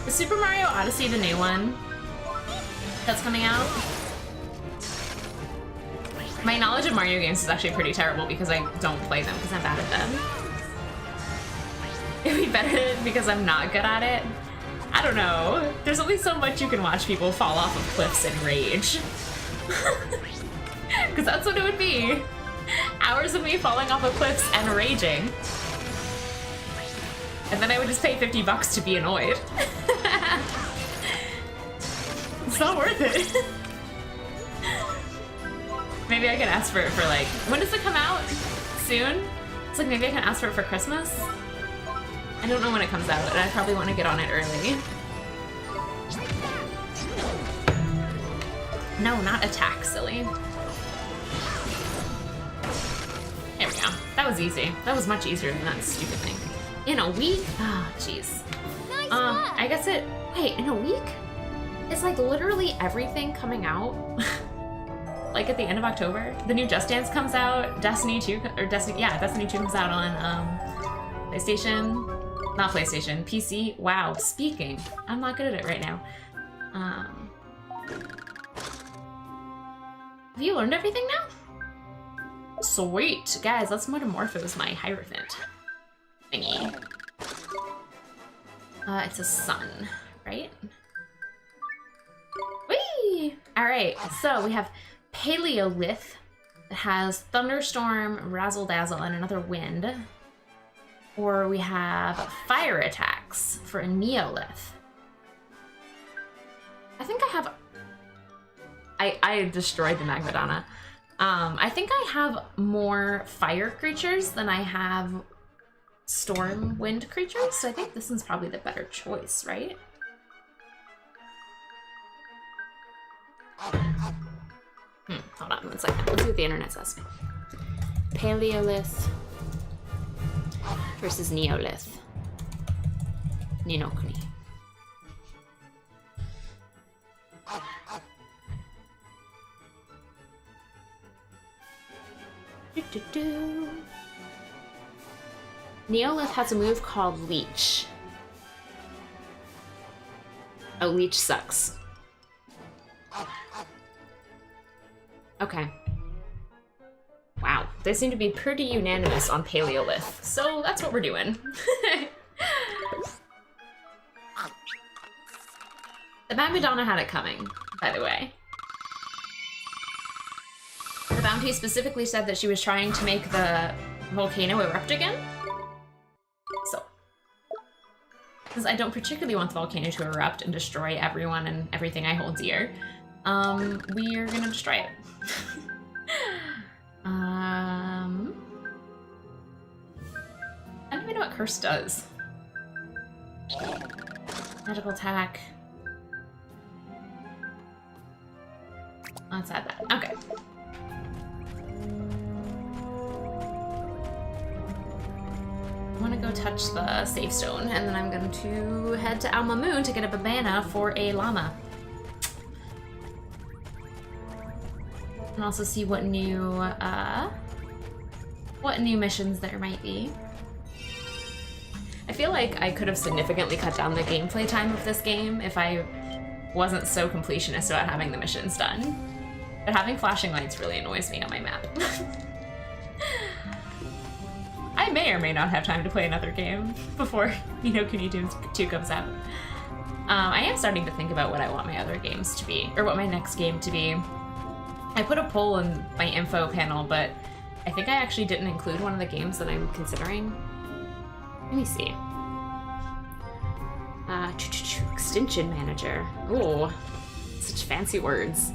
Is Super Mario Odyssey the new one that's coming out? My My knowledge of Mario games is actually pretty terrible because I don't play them because I'm bad at them. It'd be better because I'm not good at it. I don't know. There's only so much you can watch people fall off of cliffs and rage. Because that's what it would be. Hours of me falling off of cliffs and raging. And then I would just pay $50 to be annoyed. It's not worth it. Maybe I can ask for it for like, when does it come out? Soon? It's like maybe I can ask for it for Christmas? I don't know when it comes out, and I probably want to get on it early. No, not attack, silly. There we go. That was easy. That was much easier than that stupid thing. In a week? Oh, jeez. Nice I guess it... Wait, in a week? It's like literally everything coming out. Like at the end of October. The new Just Dance comes out. Destiny 2... Or Destiny... Yeah, Destiny 2 comes out on PlayStation... Not PlayStation. PC. Wow. Speaking. I'm not good at it right now. Have you learned everything now? Sweet. Guys, let's metamorphose my Hierophant thingy. It's a sun, right? Whee! Alright, so we have Paleolith that has Thunderstorm, Razzle Dazzle, and another Wind. Or we have Fire Attacks for a Neolith. I think I have... I destroyed the Magmadonna. I think I have more fire creatures than I have storm wind creatures, so I think this one's probably the better choice, right? Hold on 1 second. Let's see what the internet says. Paleolith versus Neolith. Kuni. Neolith has a move called Leech. Oh, Leech sucks. Okay. Wow, they seem to be pretty unanimous on Paleolith, so that's what we're doing. The Magmadonna had it coming, by the way. The bounty specifically said that she was trying to make the volcano erupt again. So, because I don't particularly want the volcano to erupt and destroy everyone and everything I hold dear, we are gonna destroy it. I don't even know what Curse does. Magical attack. Let's add that. Okay. I want to go touch the save stone, and then I'm going to head to Alma Moon to get a banana for a llama. And also see what new missions there might be. I feel like I could have significantly cut down the gameplay time of this game if I wasn't so completionist about having the missions done. But having flashing lights really annoys me on my map. I may or may not have time to play another game before Kuni 2 comes out. I am starting to think about what I want my other games to be, or what my next game to be. I put a poll in my info panel, but I think I actually didn't include one of the games that I'm considering. Let me see. Extension Manager. Ooh, such fancy words.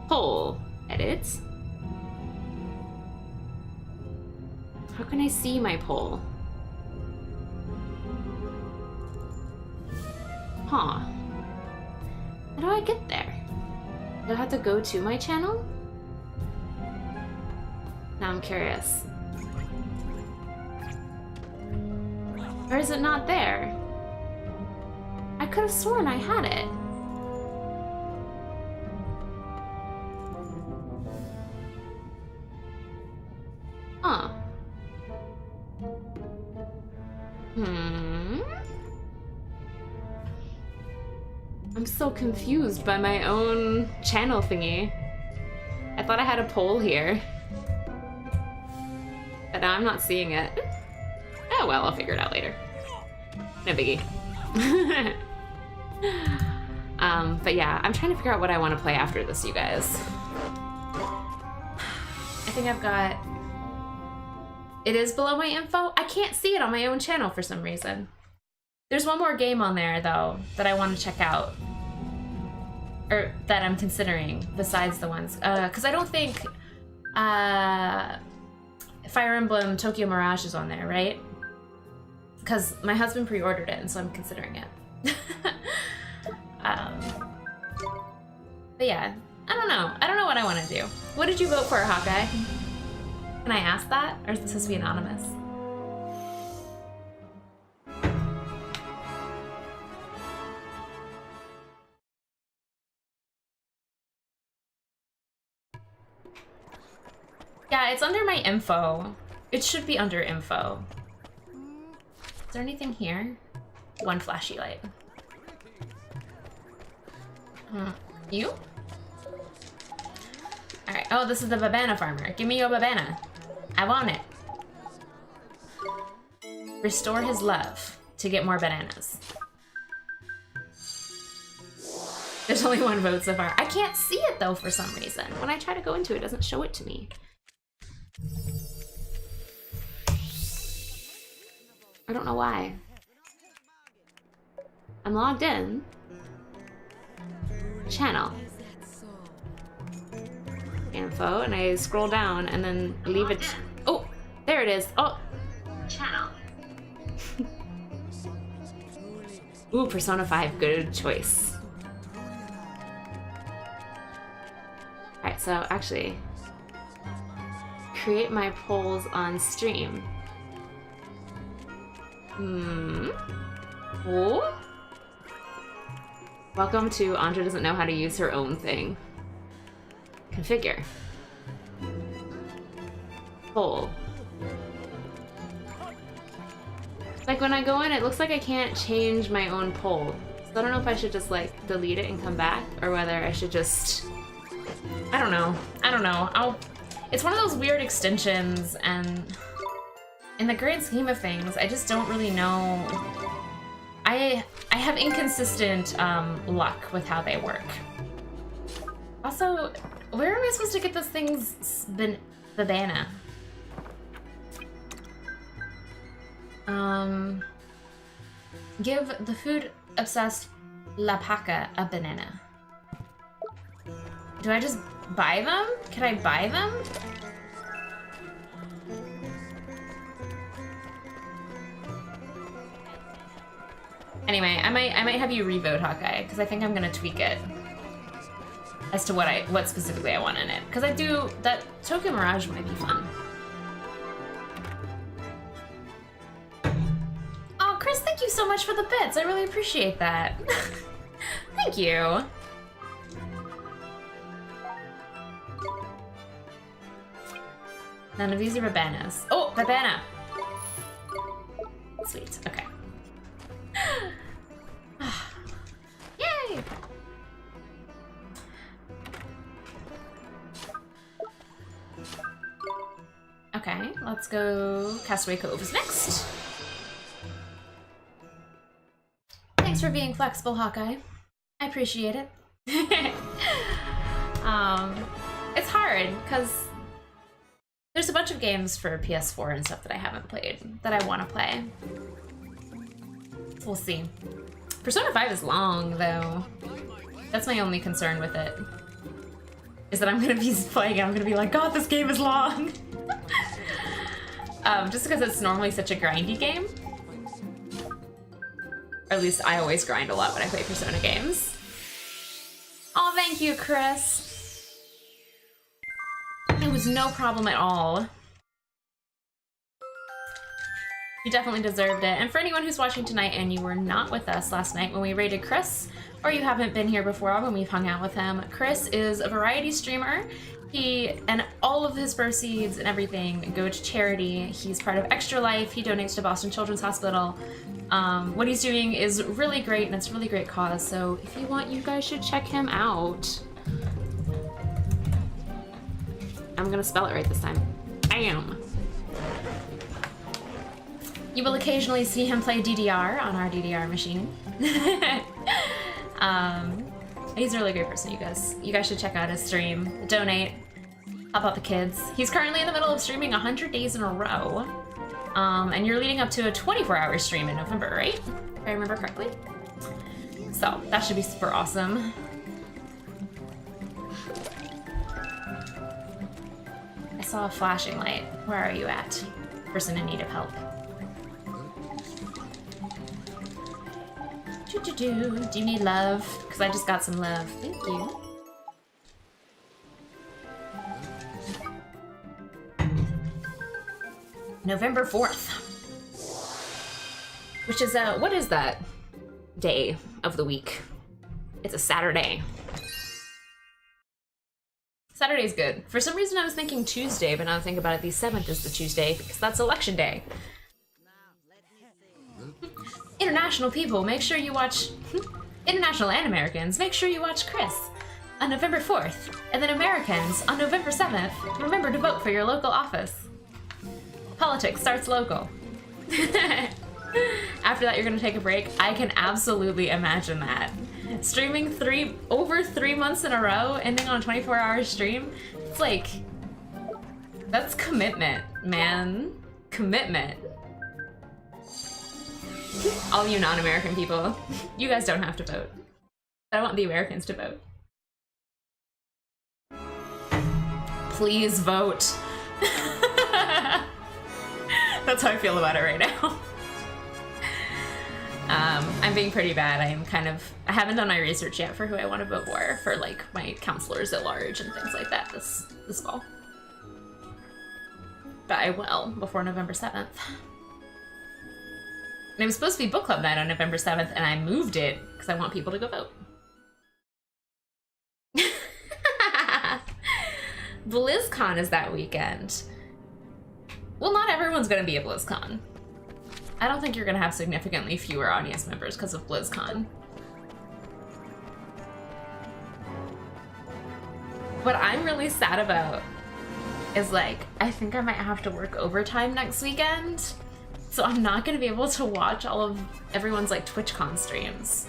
Poll. Edits. How can I see my poll? Huh. How do I get there? Do I have to go to my channel? Now I'm curious. Or is it not there? I could have sworn I had it. Huh. I'm so confused by my own channel thingy. I thought I had a poll here. And I'm not seeing it. Oh well, I'll figure it out later. No biggie. But yeah, I'm trying to figure out what I want to play after this, you guys. I think I've got... It is below my info? I can't see it on my own channel for some reason. There's one more game on there, though, that I want to check out. Or that I'm considering, besides the ones. Because I don't think Fire Emblem Tokyo Mirage is on there, right? Because my husband pre-ordered it, and so I'm considering it. But yeah, I don't know. I don't know what I want to do. What did you vote for, Hawkeye? Can I ask that? Or is this supposed to be anonymous? Yeah, it's under my info. It should be under info. Is there anything here? One flashy light. You? Alright. Oh, this is the Babana farmer. Give me your Babana. I want it. Restore his love to get more bananas. There's only one vote so far. I can't see it though for some reason. When I try to go into it, it doesn't show it to me. I don't know why. I'm logged in. Channel. Info, and I scroll down and then leave it. Oh, there it is. Oh, channel. Ooh, Persona 5, good choice. Alright, so actually, create my polls on stream. Oh? Welcome to Andra doesn't know how to use her own thing. Configure. Poll. Like when I go in, it looks like I can't change my own poll. So I don't know if I should just like delete it and come back or whether I should just... I don't know. I don't know. It's one of those weird extensions and in the grand scheme of things, I just don't really know. I have inconsistent luck with how they work. Also, where am I supposed to get those things? Babana. Give the food-obsessed Lapaka a banana. Do I just buy them? Can I buy them? Anyway, I might have you revote Hawkeye because I think I'm gonna tweak it as to what specifically I want in it. Because I do that Tokyo Mirage might be fun. Oh, Chris, thank you so much for the bits. I really appreciate that. Thank you. None of these are Babanas. Oh, Babana. Sweet. Okay. Yay! Okay, let's go Castaway Cove is next. Thanks for being flexible, Hawkeye. I appreciate it. It's hard, because there's a bunch of games for PS4 and stuff that I haven't played, that I want to play. We'll see. Persona 5 is long, though. That's my only concern with it. Is that I'm gonna be playing it, I'm gonna be like, God, this game is long! Just because it's normally such a grindy game. Or at least I always grind a lot when I play Persona games. Oh, thank you, Chris. It was no problem at all. You definitely deserved it. And for anyone who's watching tonight and you were not with us last night when we raided Chris, or you haven't been here before when we've hung out with him, Chris is a variety streamer. And all of his proceeds and everything go to charity. He's part of Extra Life. He donates to Boston Children's Hospital. What he's doing is really great, and it's a really great cause. So if you want, you guys should check him out. I'm gonna spell it right this time. I am. You will occasionally see him play DDR on our DDR machine. He's a really great person, you guys. You guys should check out his stream. Donate. Help out the kids. He's currently in the middle of streaming 100 days in a row. And you're leading up to a 24-hour stream in November, right? If I remember correctly. So, that should be super awesome. I saw a flashing light. Where are you at? Person in need of help. Do you need love? Because I just got some love. Thank you. November 4th. Which is, what is that day of the week? It's a Saturday. Saturday's good. For some reason I was thinking Tuesday, but now I think about it, the 7th is the Tuesday, because that's election day. International people, make sure you watch... International and Americans, make sure you watch Chris on November 4th. And then Americans, on November 7th, remember to vote for your local office. Politics starts local. After that, you're gonna take a break. I can absolutely imagine that. Streaming over 3 months in a row, ending on a 24-hour stream, it's like... That's commitment, man. Commitment. All you non-American people, you guys don't have to vote. I want the Americans to vote. Please vote. That's how I feel about it right now. I'm being pretty bad. I haven't done my research yet for who I want to vote for like my counselors at large and things like that this fall. But I will before November 7th. And it was supposed to be book club night on November 7th, and I moved it because I want people to go vote. BlizzCon is that weekend. Well, not everyone's gonna be at BlizzCon. I don't think you're gonna have significantly fewer audience members because of BlizzCon. What I'm really sad about is like, I think I might have to work overtime next weekend. So I'm not gonna be able to watch all of everyone's like TwitchCon streams.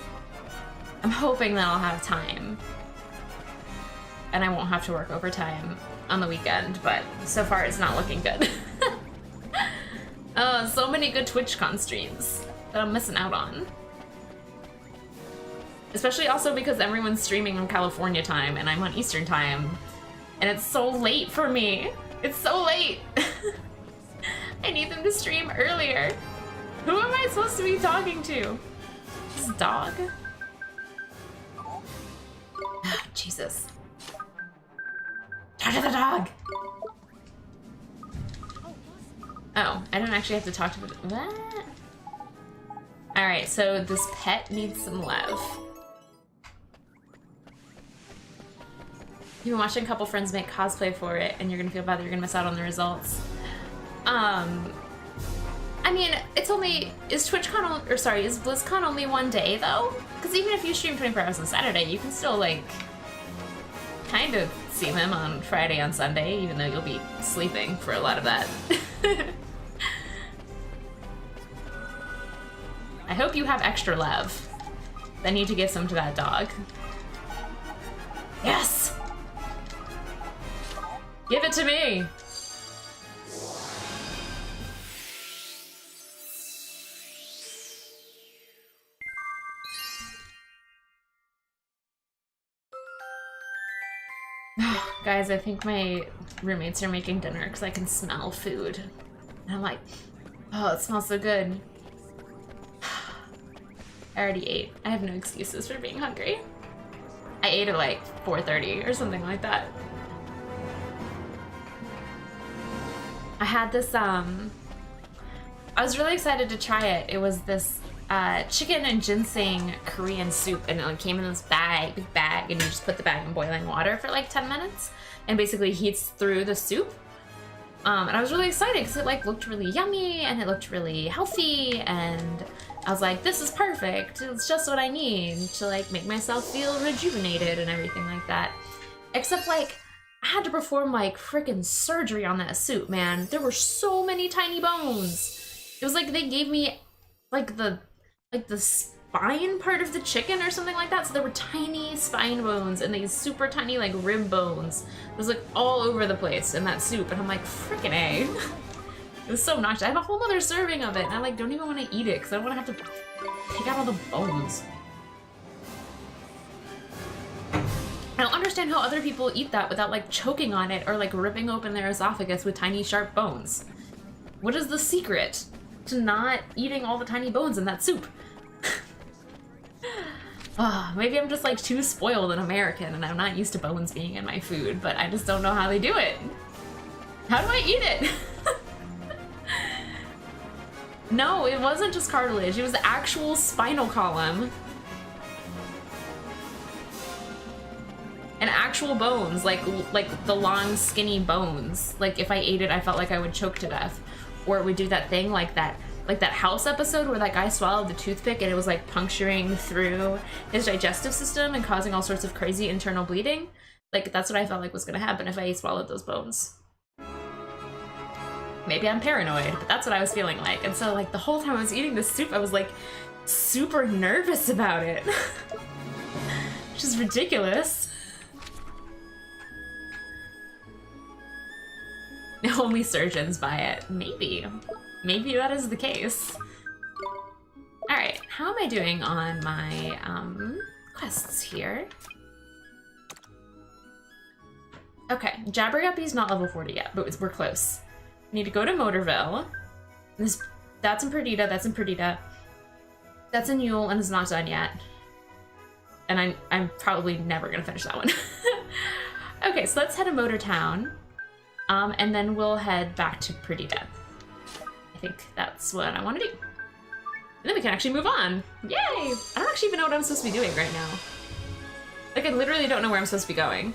I'm hoping that I'll have time. And I won't have to work overtime on the weekend, but so far it's not looking good. So many good TwitchCon streams that I'm missing out on. Especially also because everyone's streaming on California time and I'm on Eastern time. And it's so late for me. It's so late. I need them to stream earlier. Who am I supposed to be talking to? This dog? Oh, Jesus. Talk to the dog! Oh, I don't actually have to talk to the... What? Alright, so this pet needs some love. You've been watching a couple friends make cosplay for it, and you're gonna feel bad that you're gonna miss out on the results. I mean, it's only... Is BlizzCon only one day, though? Because even if you stream 24 hours on Saturday, you can still, like... kind of see them on Friday on Sunday, even though you'll be sleeping for a lot of that. I hope you have extra love. I need to give some to that dog. Yes! Give it to me! Guys, I think my roommates are making dinner because I can smell food. And I'm like, oh, it smells so good. I already ate. I have no excuses for being hungry. I ate at like 4:30 or something like that. I had this, I was really excited to try it. It was this chicken and ginseng Korean soup, and it like came in this big bag, and you just put the bag in boiling water for like 10 minutes and basically heats through the soup. And I was really excited because it like looked really yummy and it looked really healthy, and I was like, this is perfect. It's just what I need to like make myself feel rejuvenated and everything like that. Except like I had to perform like freaking surgery on that soup, man. There were so many tiny bones. It was like they gave me like the spine part of the chicken or something like that. So there were tiny spine bones and these super tiny like rib bones. It was like all over the place in that soup, and I'm like, freaking A. It was so obnoxious. I have a whole other serving of it, and I like don't even want to eat it because I don't want to have to take out all the bones. I don't understand how other people eat that without like choking on it or like ripping open their esophagus with tiny sharp bones. What is the secret to not eating all the tiny bones in that soup? Maybe I'm just like too spoiled and American and I'm not used to bones being in my food, but I just don't know how they do it. How do I eat it? No, it wasn't just cartilage, it was the actual spinal column. And actual bones, like the long, skinny bones. Like if I ate it, I felt like I would choke to death. Or it would do that thing like that House episode where that guy swallowed the toothpick and it was like puncturing through his digestive system and causing all sorts of crazy internal bleeding. Like that's what I felt like was gonna happen if I swallowed those bones. Maybe I'm paranoid, but that's what I was feeling like. And so like the whole time I was eating this soup, I was like super nervous about it. Which is ridiculous. Only surgeons buy it. Maybe. Maybe that is the case. Alright, how am I doing on my quests here? Okay, Jabberguppy's not level 40 yet, but we're close. I need to go to Motorville. That's in Perdita, that's in Perdita. That's in Yule and it's not done yet. And I'm probably never gonna finish that one. Okay, so let's head to Motor Town. And then we'll head back to Perdita. I think that's what I want to do. And then we can actually move on. Yay! I don't actually even know what I'm supposed to be doing right now. Like, I literally don't know where I'm supposed to be going.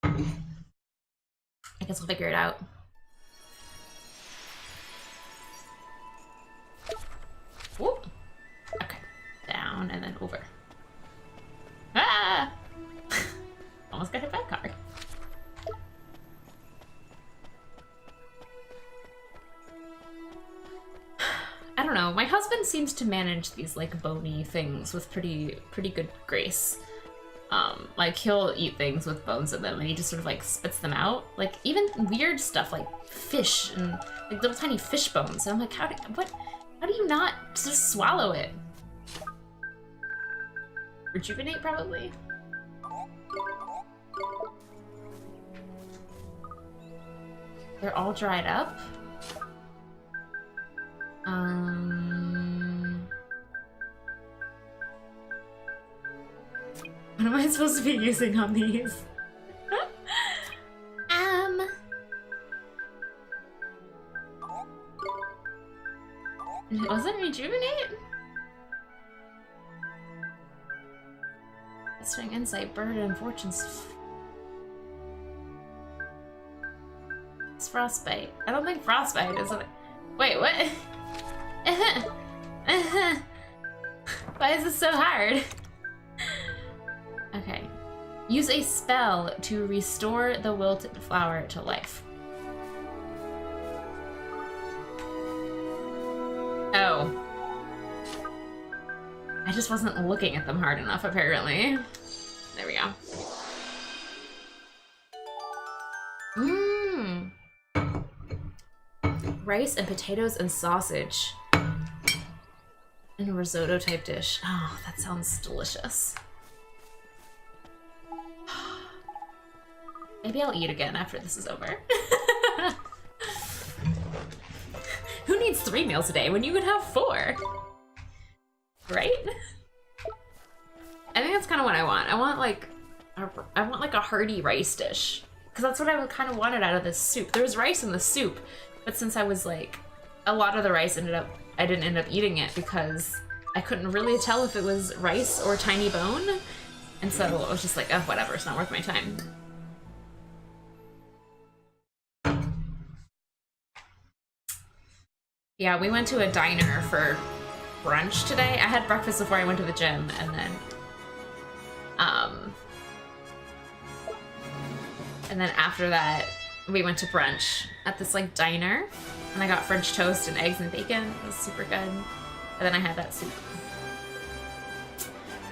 I guess we'll figure it out. Whoop. Okay. Down and then over. Ah! Almost got hit by a car. I don't know. My husband seems to manage these like bony things with pretty good grace. Like he'll eat things with bones in them and he just sort of like spits them out. Like even weird stuff like fish and like little tiny fish bones. And I'm like, how do you not just swallow it? Rejuvenate probably. They're all dried up. What am I supposed to be using on these? It wasn't rejuvenate? Swing insight, bird, and fortunes. It's frostbite. I don't think frostbite is what. Wait, what? Why is this so hard? Okay. Use a spell to restore the wilted flower to life. Oh. I just wasn't looking at them hard enough, apparently. There we go. Mmm. Rice and potatoes and sausage. In a risotto type dish. Oh, that sounds delicious. Maybe I'll eat again after this is over. Who needs 3 meals a day when you could have 4? Right? I think that's kind of what I want. I want like a hearty rice dish. Because that's what I kind of wanted out of this soup. There was rice in the soup, but since I was like, a lot of the rice I didn't end up eating it because I couldn't really tell if it was rice or tiny bone. And so it was just like, oh, whatever, it's not worth my time. Yeah, we went to a diner for brunch today. I had breakfast before I went to the gym, and then And then after that, we went to brunch at this like diner, and I got French toast and eggs and bacon. It was super good. And then I had that soup.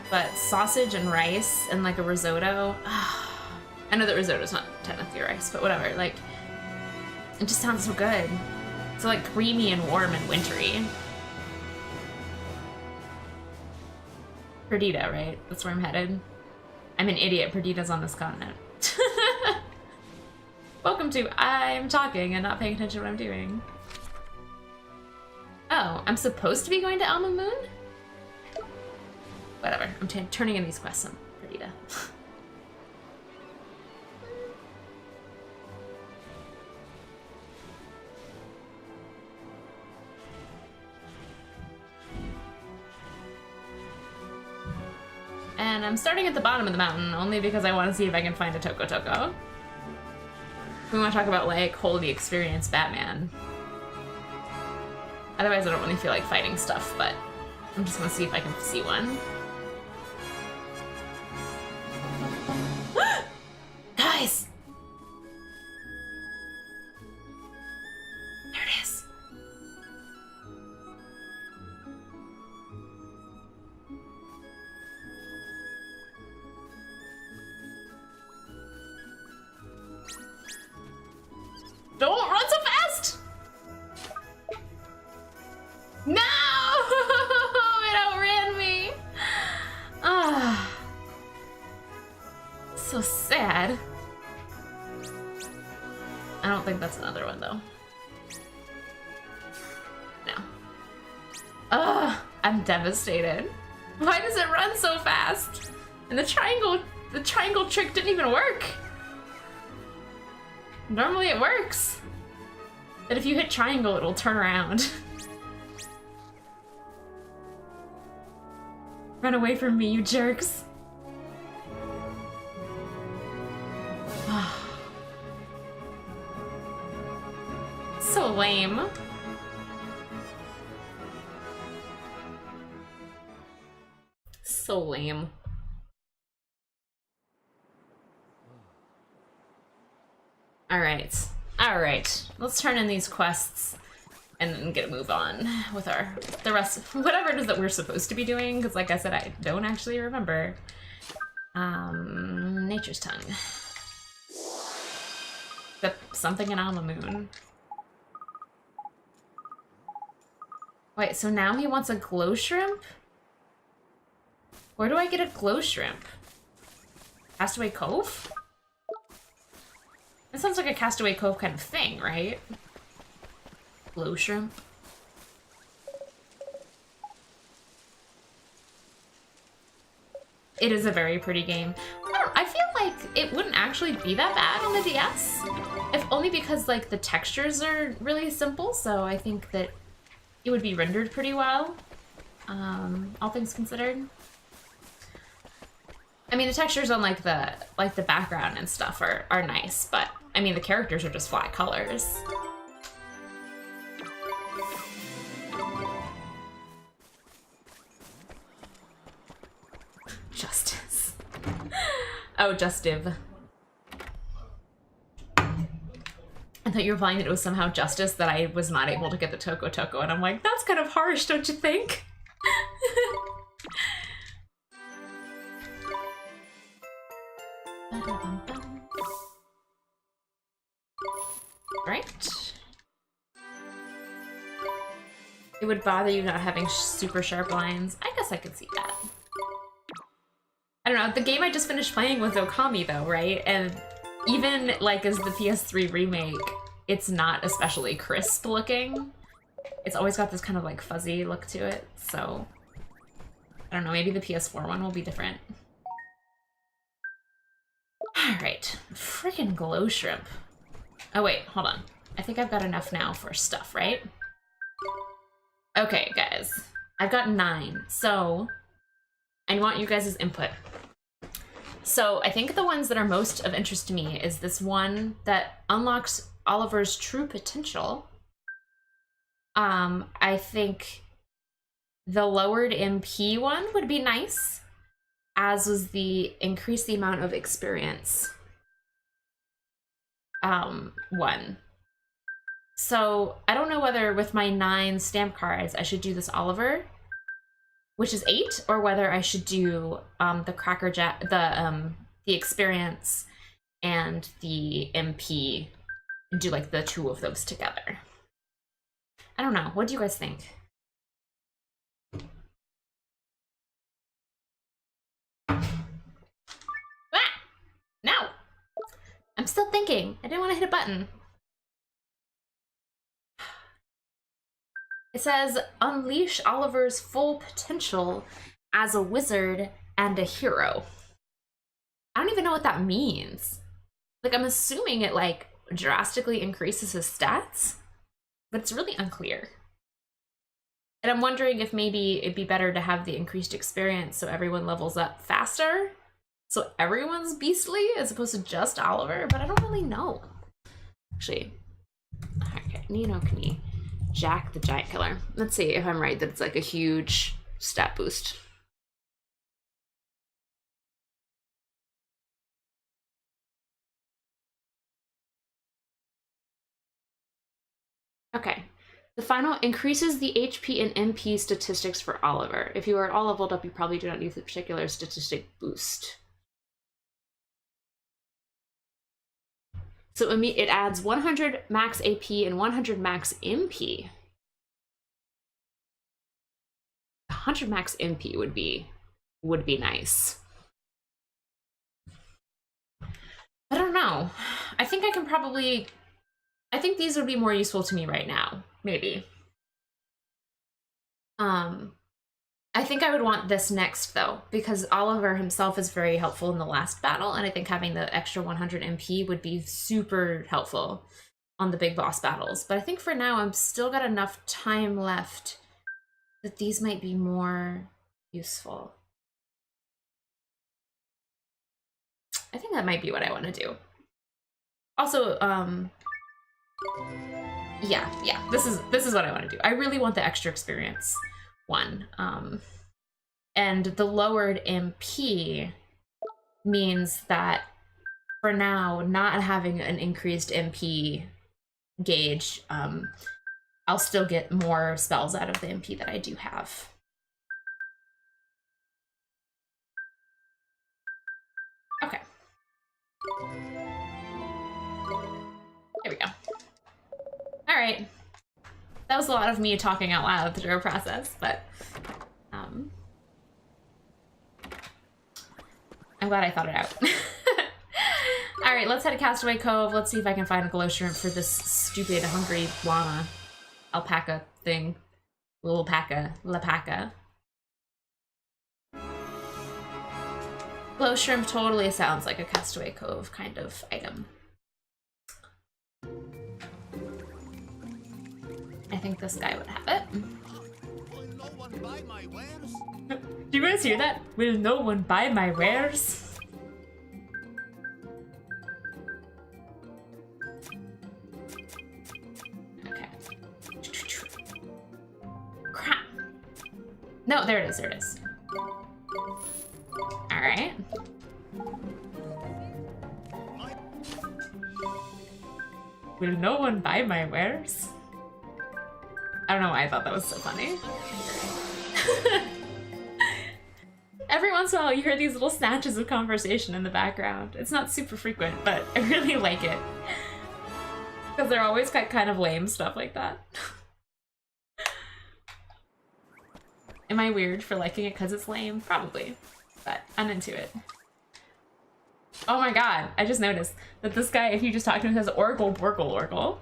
But sausage and rice and like a risotto. I know that risotto's not technically rice, but whatever. Like, it just sounds so good. So like creamy and warm and wintry. Perdita, right? That's where I'm headed. I'm an idiot. Perdita's on this continent. Welcome to I'm talking and not paying attention to what I'm doing. Oh, I'm supposed to be going to Alma Moon? Whatever. I'm turning in these quests on Perdita. And I'm starting at the bottom of the mountain only because I want to see if I can find a Toko Toko. We want to talk about like holy experience Batman. Otherwise I don't really feel like fighting stuff, but I'm just gonna see if I can see one. Guys! There it is. Don't run so fast! No! It outran me! Ah. So sad. I don't think that's another one though. No. Ugh, I'm devastated. Why does it run so fast? And the triangle trick didn't even work. Normally it works. But if you hit triangle, it'll turn around. Run away from me, you jerks. So lame. So lame. Alright. Let's turn in these quests and then get a move on with the rest of whatever it is that we're supposed to be doing, because like I said, I don't actually remember. Nature's Tongue. Something in Alma Moon. Wait, so now he wants a glow shrimp? Where do I get a glow shrimp? Castaway Cove? That sounds like a Castaway Cove kind of thing, right? Glow shrimp. It is a very pretty game. I feel like it wouldn't actually be that bad on the DS. If only because like the textures are really simple, so I think that it would be rendered pretty well. All things considered. I mean, the textures on like the background and stuff are nice, but I mean the characters are just flat colors. Justice. Oh, Justive. I thought you were implying that it was somehow justice that I was not able to get the Toko Toko, and I'm like, that's kind of harsh, don't you think? Right. It would bother you not having super sharp lines. I guess I could see that. I don't know, the game I just finished playing was Okami though, right? And even like as the PS3 remake, it's not especially crisp looking. It's always got this kind of like fuzzy look to it, so I don't know, maybe the PS4 one will be different. Alright, freaking glow shrimp. Oh wait, hold on. I think I've got enough now for stuff, right? Okay, guys. I've got 9, so I want you guys' input. So I think the ones that are most of interest to me is this one that unlocks Oliver's true potential. I think the lowered MP one would be nice, as was the increase the amount of experience. one. So I don't know whether with my 9 stamp cards I should do this Oliver, which is 8, or whether I should do the Cracker Jack, the experience and the MP, and do like the 2 of those together. I don't know. What do you guys think? Ah! No! I'm still thinking. I didn't want to hit a button. It says, unleash Oliver's full potential as a wizard and a hero. I don't even know what that means. Like, I'm assuming it, like, drastically increases his stats, but it's really unclear. And I'm wondering if maybe it'd be better to have the increased experience so everyone levels up faster, so everyone's beastly as opposed to just Oliver, but I don't really know. Actually, okay, Nino Kuni. Jack the Giant Killer. Let's see if I'm right that it's like a huge stat boost. Okay. The final increases the HP and MP statistics for Oliver. If you are all leveled up, you probably do not need the particular statistic boost. So it adds 100 max AP and 100 max MP. 100 max MP would be nice. I don't know. I think I can probably... I think these would be more useful to me right now. Maybe. I think I would want this next, though, because Oliver himself is very helpful in the last battle, and I think having the extra 100 MP would be super helpful on the big boss battles. But I think for now, I'm still got enough time left that these might be more useful. I think that might be what I want to do. Also, yeah, this is what I want to do. I really want the extra experience one. And the lowered MP means that for now, not having an increased MP gauge, I'll still get more spells out of the MP that I do have. Okay. There we go. All right. That was a lot of me talking out loud through a process, but I'm glad I thought it out. All right, let's head to Castaway Cove. Let's see if I can find a glow shrimp for this stupid hungry llama alpaca thing. Little lapaca. Glow shrimp totally sounds like a Castaway Cove kind of item. I think this guy would have it. Will no one buy my wares? Do you guys hear that? Will no one buy my wares? Okay. Crap. No, there it is, Alright. Will no one buy my wares? I don't know why I thought that was so funny. Every once in a while you hear these little snatches of conversation in the background. It's not super frequent, but I really like it. Because they're always kind of lame stuff like that. Am I weird for liking it because it's lame? Probably. But I'm into it. Oh my god, I just noticed that this guy, if you just talk to him, says Oracle, Borgle, Oracle.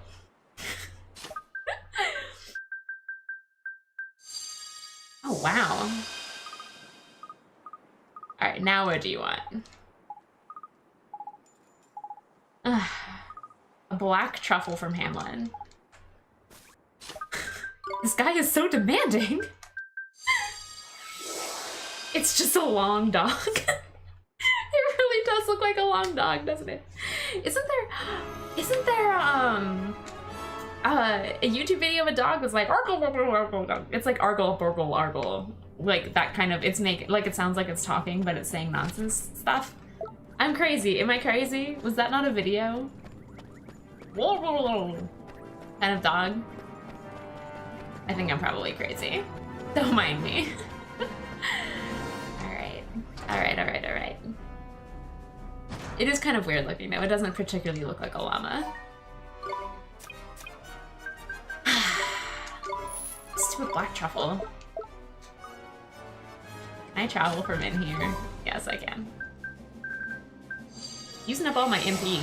Oh, wow. Alright, now what do you want? A black truffle from Hamlin. This guy is so demanding. It's just a long dog. It really does look like a long dog, doesn't it? Isn't there a YouTube video of a dog that's like Argle, it's like Argle, Borgle, Argle. Like that kind of, like it sounds like it's talking, but it's saying nonsense stuff. I'm crazy. Am I crazy? Was that not a video? kind of dog. I think I'm probably crazy. Don't mind me. Alright. Alright, alright, alright. It is kind of weird looking though. It doesn't particularly look like a llama. Stupid black truffle. Can I travel from in here? Yes, I can. Using up all my MP.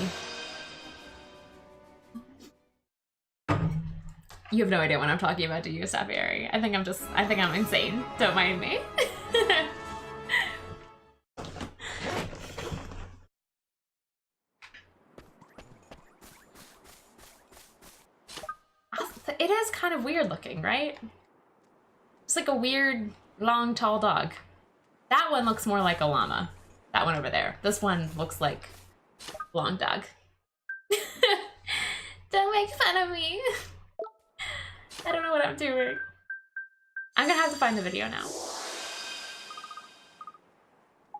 You have no idea what I'm talking about, do you, Safieri? I think I'm insane. Don't mind me. It is kind of weird looking, right? It's like a weird, long, tall dog. That one looks more like a llama. That one over there. This one looks like long dog. Don't make fun of me. I don't know what I'm doing. I'm gonna have to find the video now.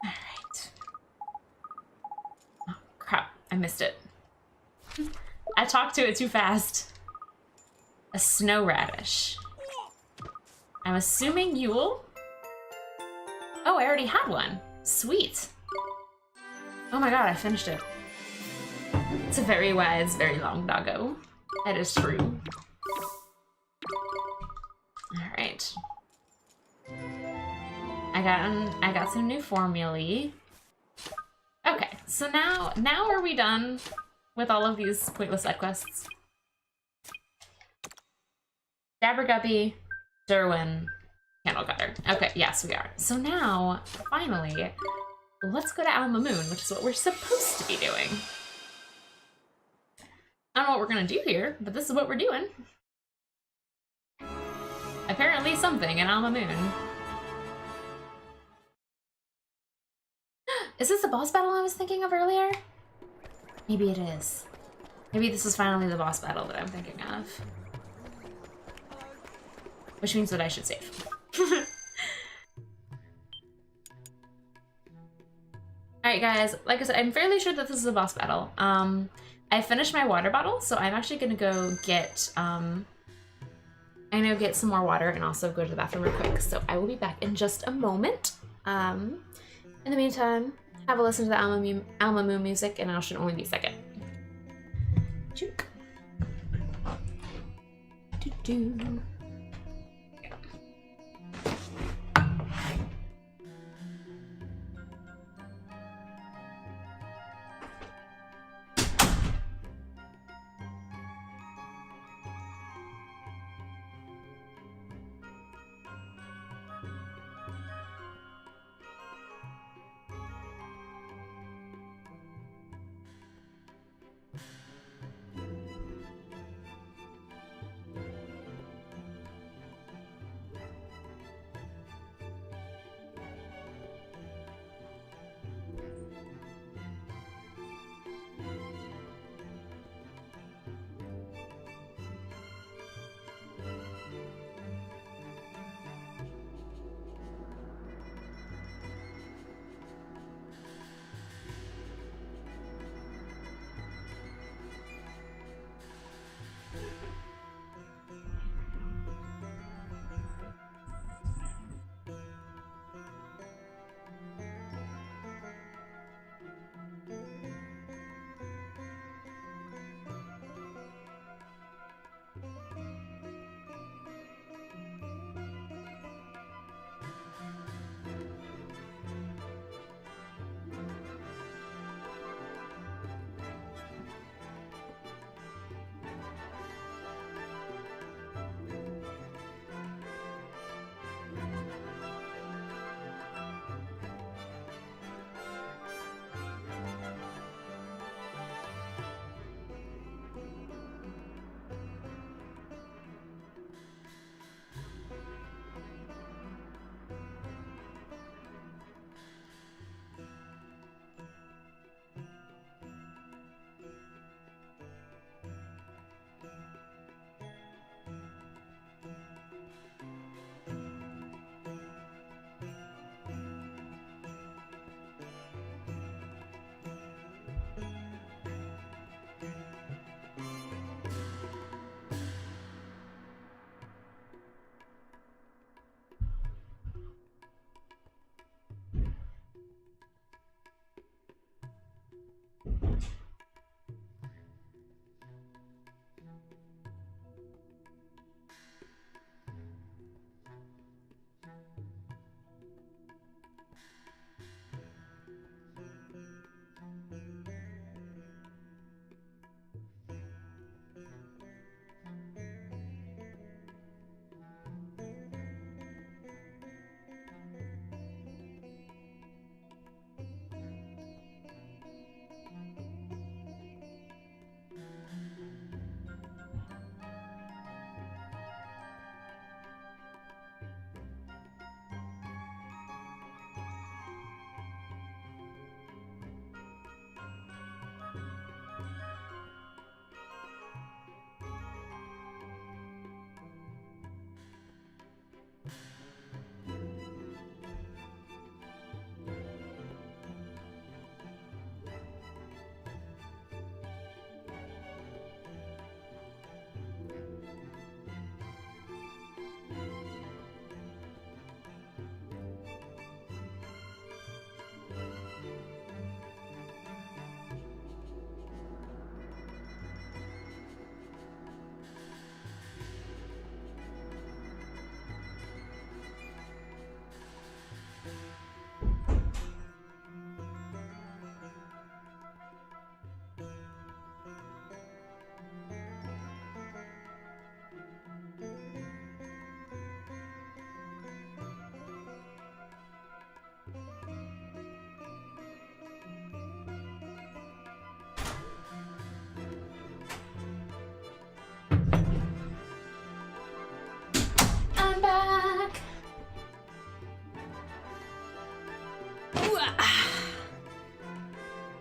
Alright. Oh, crap. I missed it. I talked to it too fast. A snow radish. I'm assuming Yule? Oh, I already had one. Sweet. Oh my god, I finished it. It's a very wise, very long doggo. That is true. Alright. I got some new formulae. Okay, so now are we done with all of these pointless side quests? Jabberguppy, Derwin, Candle Cutter. Okay, yes, we are. So now, finally, let's go to Alma Moon, which is what we're supposed to be doing. I don't know what we're gonna do here, but this is what we're doing. Apparently something in Alma Moon. Is this the boss battle I was thinking of earlier? Maybe it is. Maybe this is finally the boss battle that I'm thinking of. Which means that I should save. Alright guys, like I said, I'm fairly sure that this is a boss battle. I finished my water bottle, so I'm actually gonna go get, I'm gonna get some more water and also go to the bathroom real quick. So I will be back in just a moment. In the meantime, have a listen to the Alma Moon music, and I should only be a second. Chook. Do-do.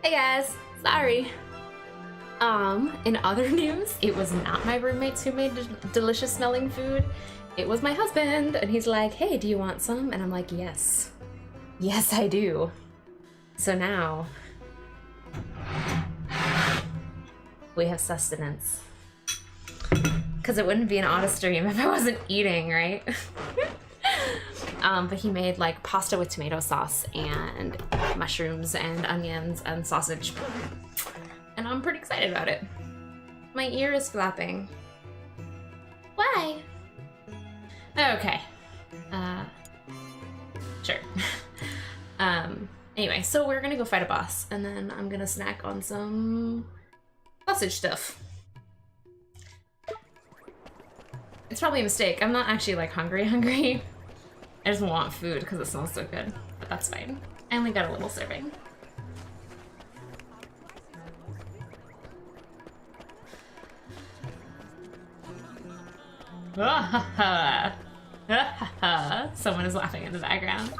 Hey guys, sorry. In other news, it was not my roommates who made delicious smelling food. It was my husband, and he's like, hey, do you want some? And I'm like, yes. Yes, I do. So now, we have sustenance. Because it wouldn't be an Otta stream if I wasn't eating, right? But he made like pasta with tomato sauce and mushrooms and onions and sausage. And I'm pretty excited about it. My ear is flapping. Why? Okay. Sure. Anyway, so we're gonna go fight a boss, and then I'm gonna snack on some sausage stuff. It's probably a mistake. I'm not actually like hungry. I just want food because it smells so good, but that's fine. I only got a little serving. Someone is laughing in the background.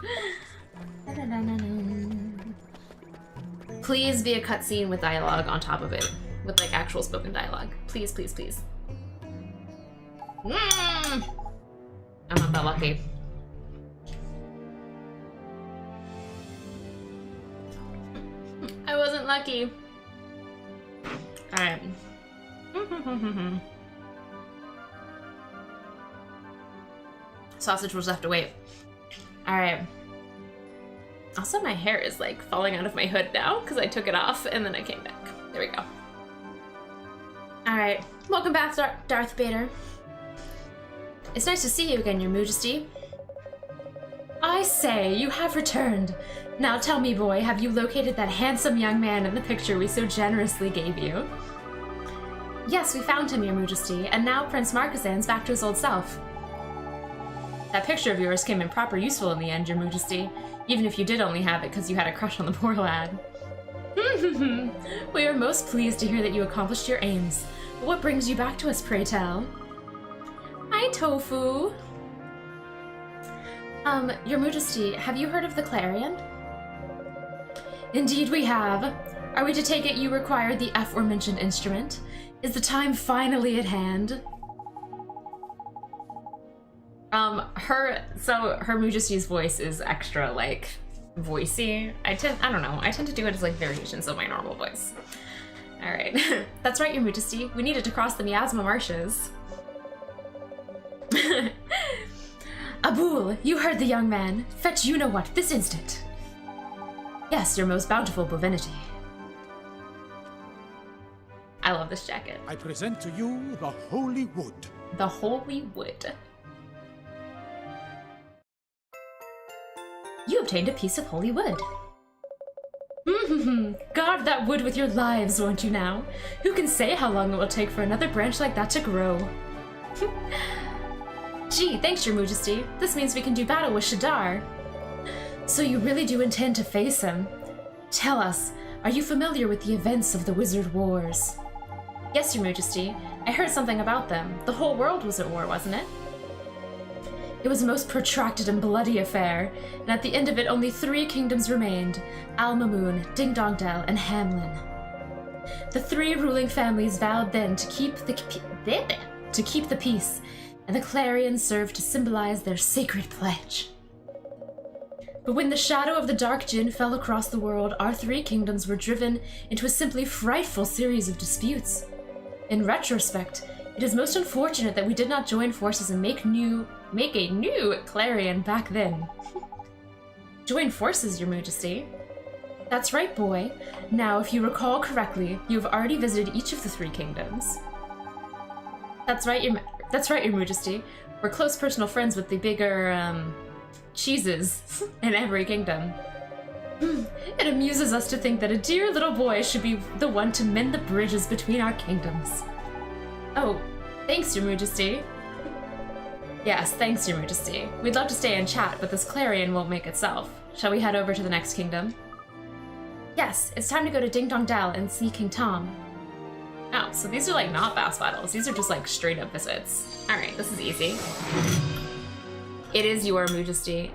Please be a cutscene with dialogue on top of it, with like actual spoken dialogue. Please, please, please. I'm not that lucky. I wasn't lucky. Alright. Sausage will just have to wait. Alright. Also, my hair is like falling out of my hood now because I took it off and then I came back. There we go. Alright. Welcome back, Darth Vader. It's nice to see you again, Your Majesty. I say, you have returned. Now tell me, boy, have you located that handsome young man in the picture we so generously gave you? Yes, we found him, Your Majesty, and now Prince Marquesan's back to his old self. That picture of yours came in proper useful in the end, Your Majesty, even if you did only have it because you had a crush on the poor lad. We are most pleased to hear that you accomplished your aims. But what brings you back to us, pray tell? Hi, Tofu. Your Majesty, have you heard of the Clarion? Indeed we have. Are we to take it you require the aforementioned instrument? Is the time finally at hand? Her Majesty's voice is extra, like, voicey. I don't know, I tend to do it as, like, variations of my normal voice. Alright. That's right, Your Majesty. We needed to cross the Miasma Marshes. Abul, you heard the young man. Fetch you-know-what this instant. Yes, your most bountiful divinity. I love this jacket. I present to you the Holy Wood. The Holy Wood. You obtained a piece of holy wood. Guard that wood with your lives, won't you now? Who can say how long it will take for another branch like that to grow? Gee, thanks, Your Majesty. This means we can do battle with Shadar. So you really do intend to face him? Tell us, are you familiar with the events of the Wizard Wars? Yes, Your Majesty. I heard something about them. The whole world was at war, wasn't it? It was a most protracted and bloody affair, and at the end of it only 3 kingdoms remained, Al-Mamoon, Ding Dong Dell, and Hamlin. The 3 ruling families vowed then to keep the peace, and the clarion served to symbolize their sacred pledge. But when the shadow of the Dark Djinn fell across the world, our 3 kingdoms were driven into a simply frightful series of disputes. In retrospect, it is most unfortunate that we did not join forces and make a new clarion back then. Join forces, Your Majesty? That's right, boy. Now, if you recall correctly, you have already visited each of the 3 kingdoms. That's right, Your Majesty. We're close personal friends with the bigger, cheeses in every kingdom. It amuses us to think that a dear little boy should be the one to mend the bridges between our kingdoms. Oh, thanks, Your Majesty. Yes, thanks, Your Majesty. We'd love to stay and chat, but this clarion won't make itself. Shall we head over to the next kingdom? Yes, it's time to go to Ding Dong Dell and see King Tom. Oh, so these are like not fast battles. These are just like straight up visits. Alright, this is easy. It is Your Majesty.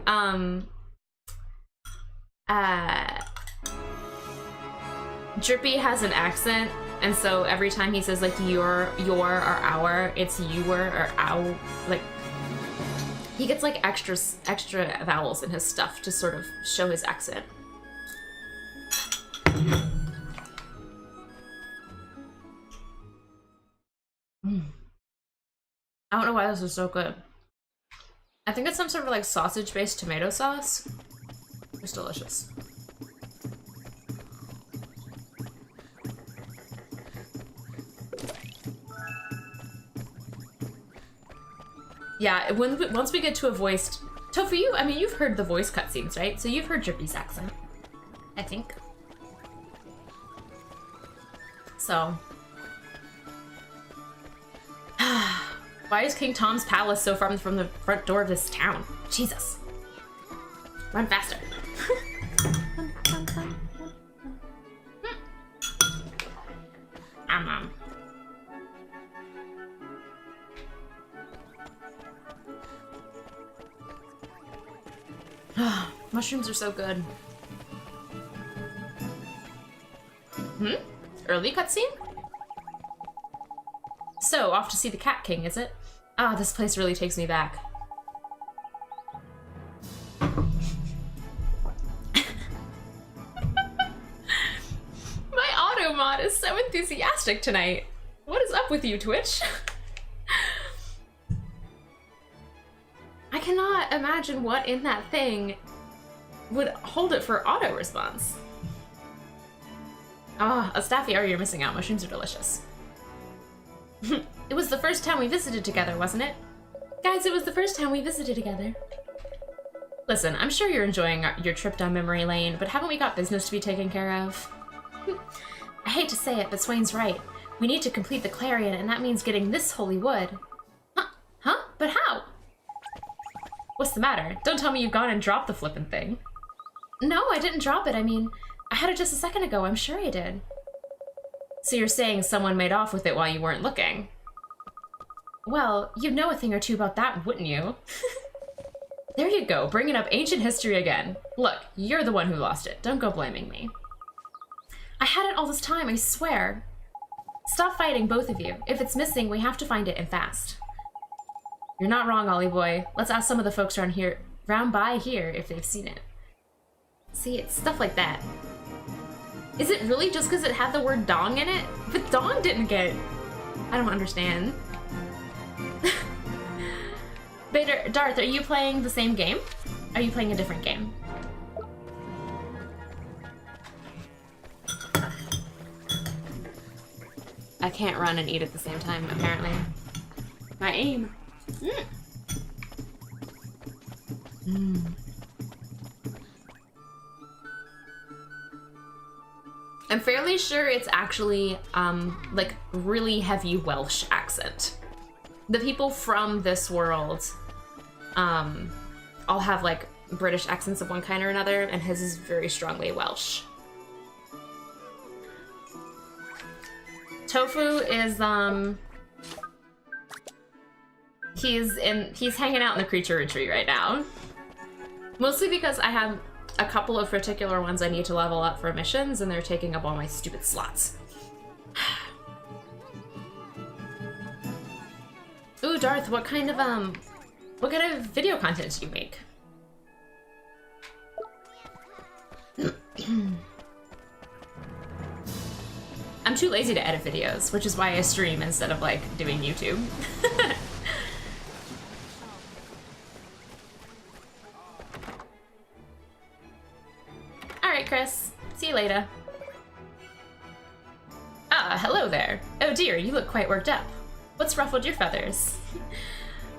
Drippy has an accent, and so every time he says like your or our, it's your or ow. Like he gets like extra vowels in his stuff to sort of show his accent. I don't know why this is so good. I think it's some sort of like sausage-based tomato sauce. It's delicious. Yeah, once we get to a voiced... Tofu, I mean, you've heard the voice cutscenes, right? So you've heard Drippy's accent, I think. So... Why is King Tom's palace so far from the front door of this town? Jesus. Run faster. Mushrooms are so good. Early cutscene? So, off to see the Cat King, is it? Ah, this place really takes me back. My auto mod is so enthusiastic tonight. What is up with you, Twitch? I cannot imagine what in that thing would hold it for auto response. Ah, a Staffy, you're missing out. Mushrooms are delicious. It was the first time we visited together, wasn't it? Guys, it was the first time we visited together. Listen, I'm sure you're enjoying your trip down memory lane, but haven't we got business to be taken care of? I hate to say it, but Swain's right. We need to complete the Clarion, and that means getting this holy wood. Huh? But how? What's the matter? Don't tell me you've gone and dropped the flippin' thing. No, I didn't drop it. I mean, I had it just a second ago. I'm sure I did. So you're saying someone made off with it while you weren't looking? Well, you'd know a thing or two about that, wouldn't you? There you go, bringing up ancient history again. Look, you're the one who lost it. Don't go blaming me. I had it all this time, I swear. Stop fighting, both of you. If it's missing, we have to find it, and fast. You're not wrong, Ollie boy. Let's ask some of the folks round by here if they've seen it. See, it's stuff like that. Is it really just because it had the word dong in it? But dong didn't get... I don't understand. Bader, Darth, are you playing the same game? Are you playing a different game? I can't run and eat at the same time, apparently. My aim. I'm fairly sure it's actually, like, really heavy Welsh accent. The people from this world, all have, like, British accents of one kind or another, and his is very strongly Welsh. Tofu is, he's hanging out in the creature retreat right now. Mostly because I have a couple of particular ones I need to level up for missions, and they're taking up all my stupid slots. Ooh, Darth, what kind of video content do you make? I'm too lazy to edit videos, which is why I stream instead of, like, doing YouTube. Alright, Chris. See you later. Ah, hello there. Oh dear, you look quite worked up. What's ruffled your feathers?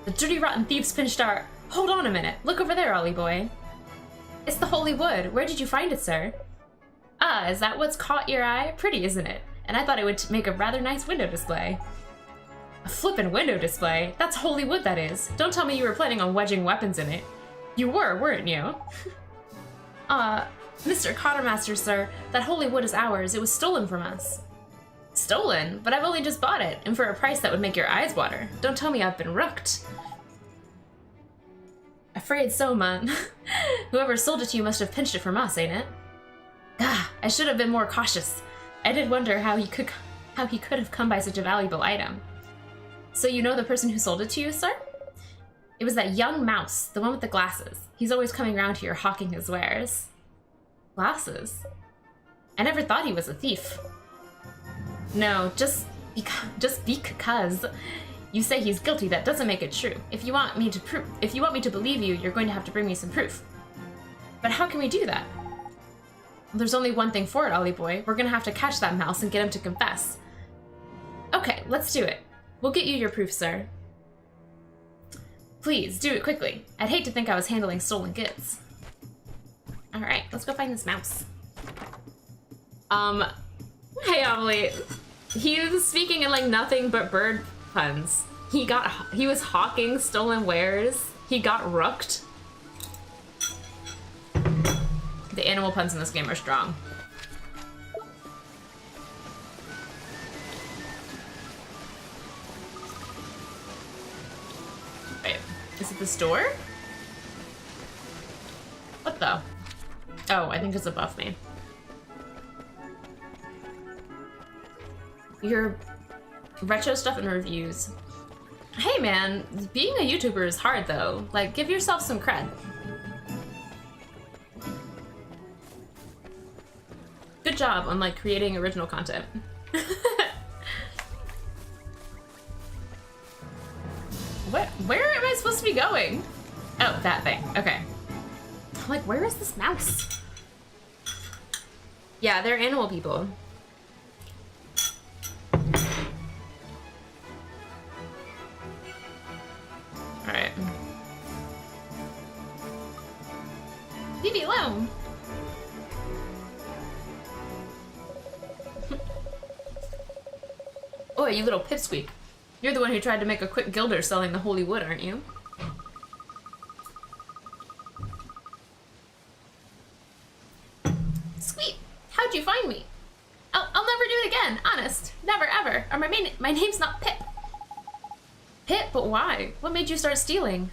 The dirty rotten thieves pinched our... Hold on a minute. Look over there, Ollie boy. It's the holy wood. Where did you find it, sir? Ah, is that what's caught your eye? Pretty, isn't it? And I thought it would make a rather nice window display. A flippin' window display? That's holy wood, that is. Don't tell me you were planning on wedging weapons in it. You were, weren't you? Mr. Cottermaster, sir, that holy wood is ours. It was stolen from us. Stolen? But I've only just bought it, and for a price that would make your eyes water. Don't tell me I've been rooked. Afraid so, man. Whoever sold it to you must have pinched it from us, ain't it? Ah, I should have been more cautious. I did wonder how he could have come by such a valuable item. So you know the person who sold it to you, sir? It was that young mouse, the one with the glasses. He's always coming around here hawking his wares. Glasses? I never thought he was a thief. No, just because you say he's guilty, that doesn't make it true. If you want me to believe you, you're going to have to bring me some proof. But how can we do that? There's only one thing for it, Ollie boy. We're gonna have to catch that mouse and get him to confess. Okay, let's do it. We'll get you your proof, sir. Please, do it quickly. I'd hate to think I was handling stolen goods. Alright, let's go find this mouse. Hey, Ollie. He was speaking in, like, nothing but bird puns. He was hawking stolen wares. He got rooked. The animal puns in this game are strong. Wait, is it the store? What the? Oh, I think it's above me. Your retro stuff and reviews. Hey man, being a YouTuber is hard though. Like, give yourself some cred. Good job on, like, creating original content. Where am I supposed to be going? Oh, that thing. Okay. I'm like, where is this mouse? Yeah, they're animal people. Alright. Leave me alone. Oh, you little pipsqueak. You're the one who tried to make a quick gilder selling the holy wood, aren't you? Sweet! How'd you find me? I'll never do it again, honest. Never, ever. Or my name's not Pip. Pip? But why? What made you start stealing?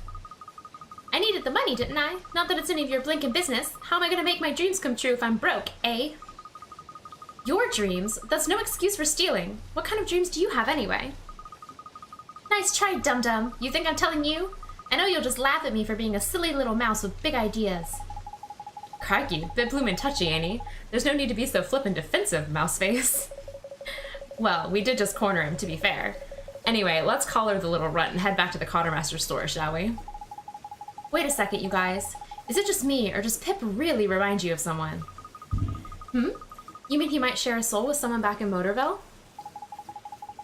I needed the money, didn't I? Not that it's any of your blinking business. How am I gonna make my dreams come true if I'm broke, eh? Your dreams? That's no excuse for stealing. What kind of dreams do you have anyway? Nice try, dum-dum. You think I'm telling you? I know you'll just laugh at me for being a silly little mouse with big ideas. Crikey, bit bloomin' touchy, ain't he? There's no need to be so flippin' defensive, Mouseface. Well, we did just corner him, to be fair. Anyway, let's collar the little runt and head back to the Quartermaster store, shall we? Wait a second, you guys. Is it just me, or does Pip really remind you of someone? Hmm? You mean he might share a soul with someone back in Motorville?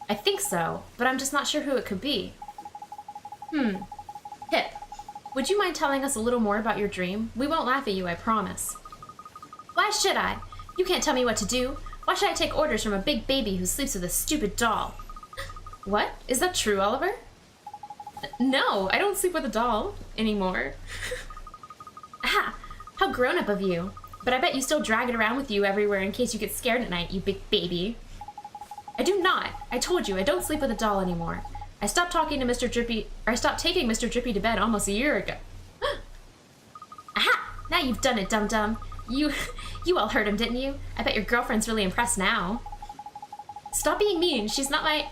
I think so, but I'm just not sure who it could be. Pip, would you mind telling us a little more about your dream? We won't laugh at you, I promise. Why should I? You can't tell me what to do. Why should I take orders from a big baby who sleeps with a stupid doll? What? Is that true, Oliver? No, I don't sleep with a doll anymore. Ah, how grown-up of you. But I bet you still drag it around with you everywhere in case you get scared at night, you big baby. I do not. I told you, I don't sleep with a doll anymore. I stopped taking Mr. Drippy to bed almost a year ago. Aha! Now you've done it, dum-dum. You all heard him, didn't you? I bet your girlfriend's really impressed now. Stop being mean. She's not my...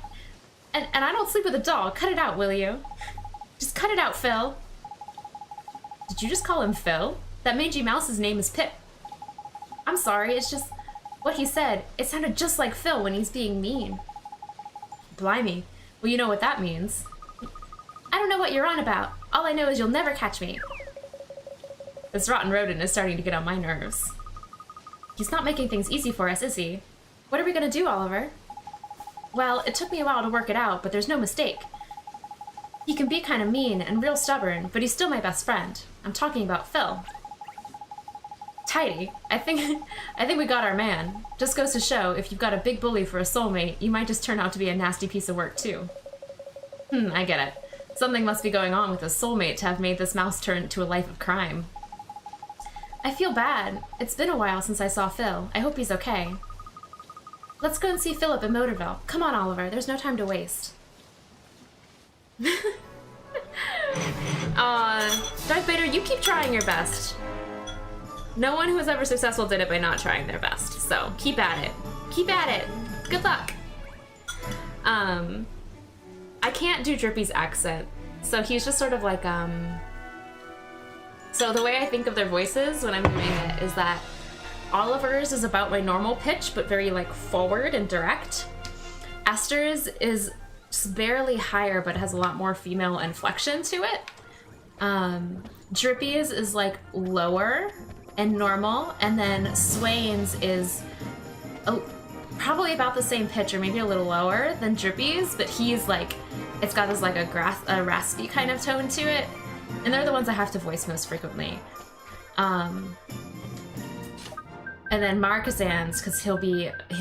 And I don't sleep with a doll. Cut it out, will you? Just cut it out, Phil. Did you just call him Phil? That mangy mouse's name is Pip. I'm sorry, it's just what he said. It sounded just like Phil when he's being mean. Blimey. Well, you know what that means. I don't know what you're on about. All I know is you'll never catch me. This rotten rodent is starting to get on my nerves. He's not making things easy for us, is he? What are we gonna do, Oliver? Well, it took me a while to work it out, but there's no mistake. He can be kind of mean and real stubborn, but he's still my best friend. I'm talking about Phil. Tidy. I think we got our man. Just goes to show, if you've got a big bully for a soulmate, you might just turn out to be a nasty piece of work too. I get it. Something must be going on with a soulmate to have made this mouse turn to a life of crime. I feel bad. It's been a while since I saw Phil. I hope he's okay. Let's go and see Philip in Motorville. Come on, Oliver. There's no time to waste. Darth Vader, you keep trying your best. No one who was ever successful did it by not trying their best, so keep at it. Keep at it. Good luck. I can't do Drippy's accent, so he's just sort of like, So the way I think of their voices when I'm doing it is that Oliver's is about my normal pitch, but very like forward and direct. Esther's is just barely higher, but has a lot more female inflection to it. Drippy's is like lower and normal, and then Swain's is probably about the same pitch or maybe a little lower than Drippy's, but he's like, it's got this like a raspy kind of tone to it, and they're the ones I have to voice most frequently. And then Marquezan's, because he'll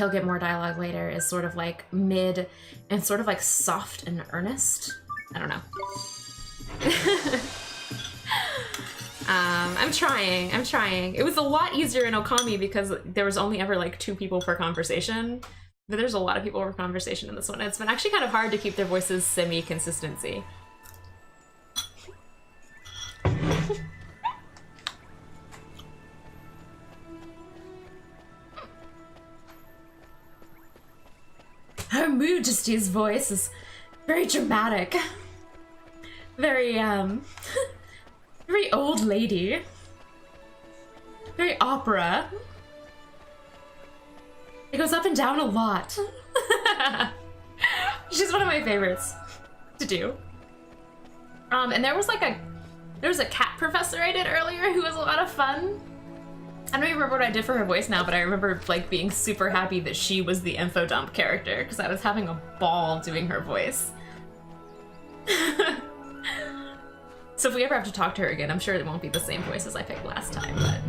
get more dialogue later, is sort of like mid and sort of like soft and earnest. I don't know. I'm trying. It was a lot easier in Okami because there was only ever like 2 people per conversation. But there's a lot of people per conversation in this one. It's been actually kind of hard to keep their voices semi-consistency. Her Majesty's voice is very dramatic. Very, very old lady. Very opera. It goes up and down a lot. She's one of my favorites to do. And there was a cat professor I did earlier who was a lot of fun. I don't even remember what I did for her voice now, but I remember like being super happy that she was the info dump character because I was having a ball doing her voice. So if we ever have to talk to her again, I'm sure it won't be the same voice as I picked last time, but...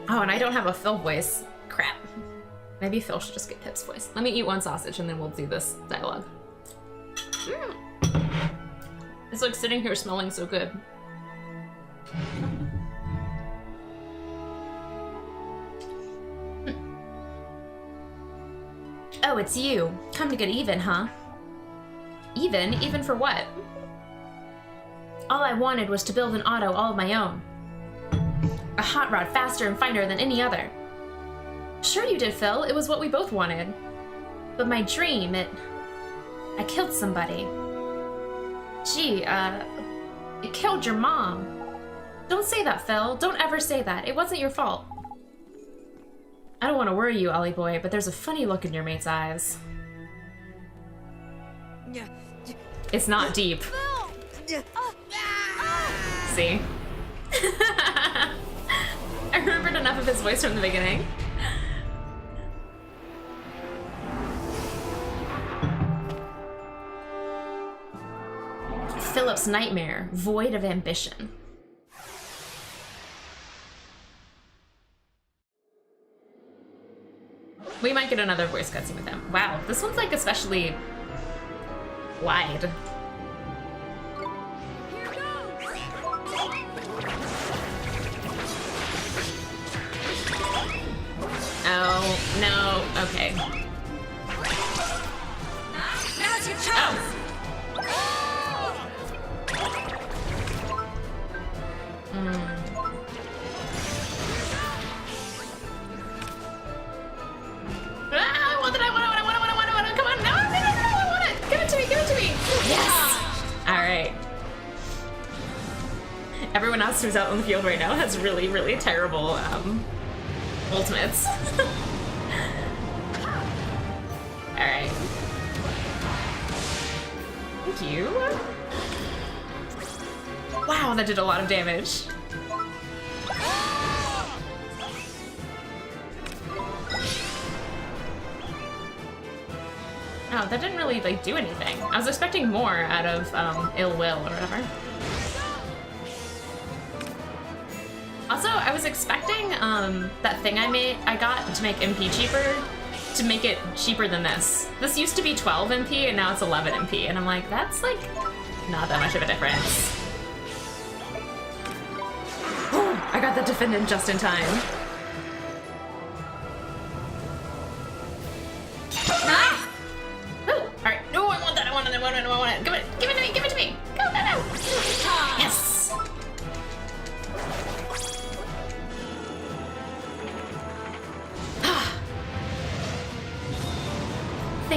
Oh, and I don't have a Phil voice. Crap. Maybe Phil should just get Pip's voice. Let me eat one sausage and then we'll do this dialogue. It's like sitting here smelling so good. Oh, it's you. Come to get even, huh? Even? Even for what? All I wanted was to build an auto all of my own. A hot rod faster and finer than any other. Sure you did, Phil. It was what we both wanted. But my dream, I killed somebody. Gee, it killed your mom. Don't say that, Phil. Don't ever say that. It wasn't your fault. I don't want to worry you, Ollie boy, but there's a funny look in your mate's eyes. It's not deep. See? I remembered enough of his voice from the beginning. Philip's nightmare, void of ambition. We might get another voice cutscene with him. Wow, this one's like especially wide. Oh, no, okay. Now's your chance! I want it, come on, no, I want it, give it to me, yes! Alright. Everyone else who's out on the field right now has really, really terrible, ultimates. Alright. Thank you. Wow, that did a lot of damage. Oh, that didn't really, like, do anything. I was expecting more out of, ill will or whatever. Also, I was expecting, that thing I got to make MP cheaper, to make it cheaper than this. This used to be 12 MP, and now it's 11 MP, and I'm like, that's, like, not that much of a difference. I got the defendant just in time. Ah! Ooh, alright. No, I want that, I want it. Give it to me. Go. Yes!